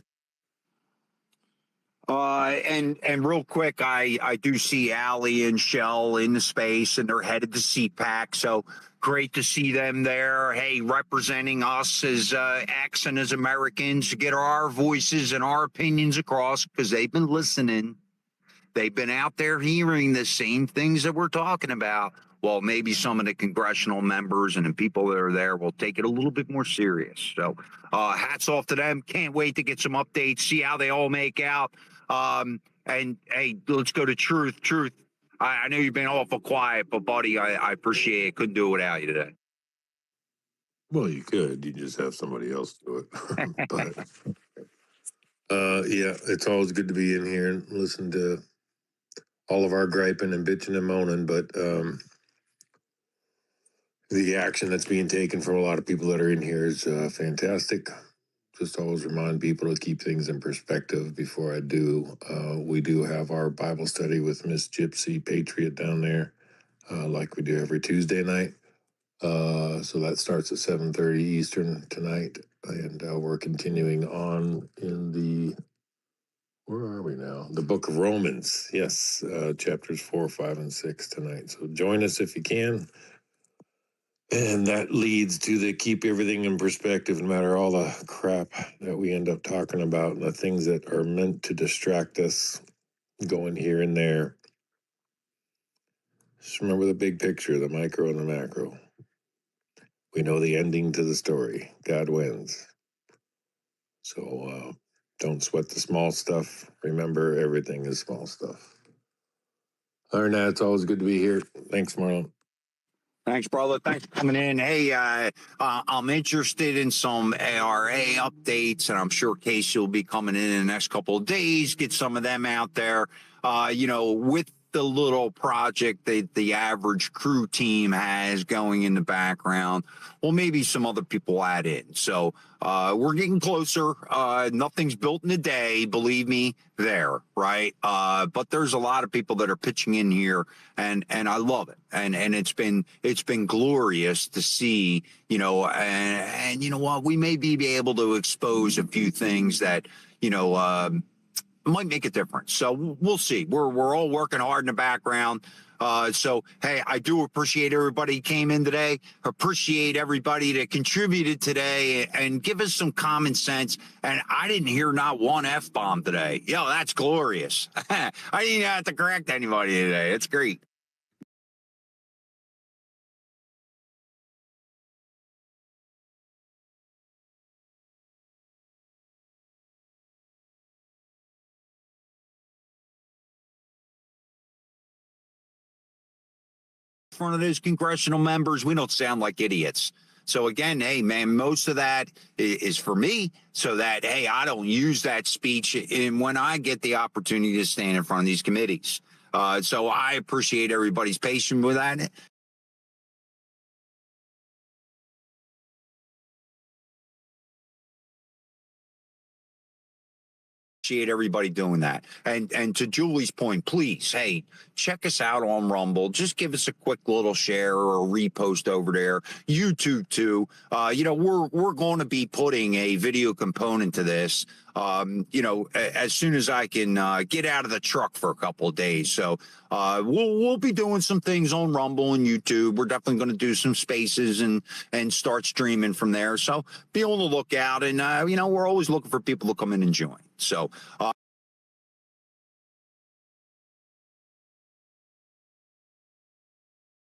And real quick, I do see Allie and Shell in the space, and they're headed to CPAC. So great to see them there. Hey, representing us as X and as Americans to get our voices and our opinions across because they've been listening. They've been out there hearing the same things that we're talking about. Well, maybe some of the congressional members and the people that are there will take it a little bit more serious. So hats off to them. Can't wait to get some updates, see how they all make out. And hey, let's go to Truth. Truth, I know you've been awful quiet, but buddy, I appreciate it. Couldn't do it without you today. Well, you could. You just have somebody else do it. But yeah, it's always good to be in here and listen to all of our griping and bitching and moaning. But the action that's being taken from a lot of people that are in here is fantastic. Just always remind people to keep things in perspective before I do. We do have our Bible study with Miss Gypsy Patriot down there, like we do every Tuesday night. So that starts at 7:30 Eastern tonight. And we're continuing on in the, where are we now? The book of Romans. Yes, chapters 4, 5, and 6 tonight. So join us if you can. And that leads to the keep everything in perspective, no matter all the crap that we end up talking about and the things that are meant to distract us going here and there. Just remember the big picture, the micro and the macro. We know the ending to the story. God wins. So don't sweat the small stuff. Remember, everything is small stuff. Other than that, it's always good to be here. Thanks, Marlon. Thanks, brother. Thanks for coming in. Hey, I'm interested in some ARA updates, and I'm sure Casey will be coming in the next couple of days, get some of them out there. With the little project that the average crew team has going in the background, well, maybe some other people add in. So we're getting closer. Nothing's built in a day, believe me, there, right? But there's a lot of people that are pitching in here, and I love it. And it's been glorious to see, and you know what, we may be able to expose a few things that, might make a difference. So we'll see. We're all working hard in the background. So, hey, I do appreciate everybody who came in today. Appreciate everybody that contributed today and give us some common sense. And I didn't hear not one F-bomb today. Yo, that's glorious. I didn't have to correct anybody today. It's great. Front of those congressional members, we don't sound like idiots. So again, hey man, most of that is for me, so that hey, I don't use that speech in when I get the opportunity to stand in front of these committees. So I appreciate everybody's patience with that. Appreciate everybody doing that. And to Julie's point, please, hey, check us out on Rumble. Just give us a quick little share or a repost over there. YouTube too. We're going to be putting a video component to this. As soon as I can get out of the truck for a couple of days. So we'll be doing some things on Rumble and YouTube. We're definitely going to do some spaces and start streaming from there. So be on the lookout. And we're always looking for people to come in and join. So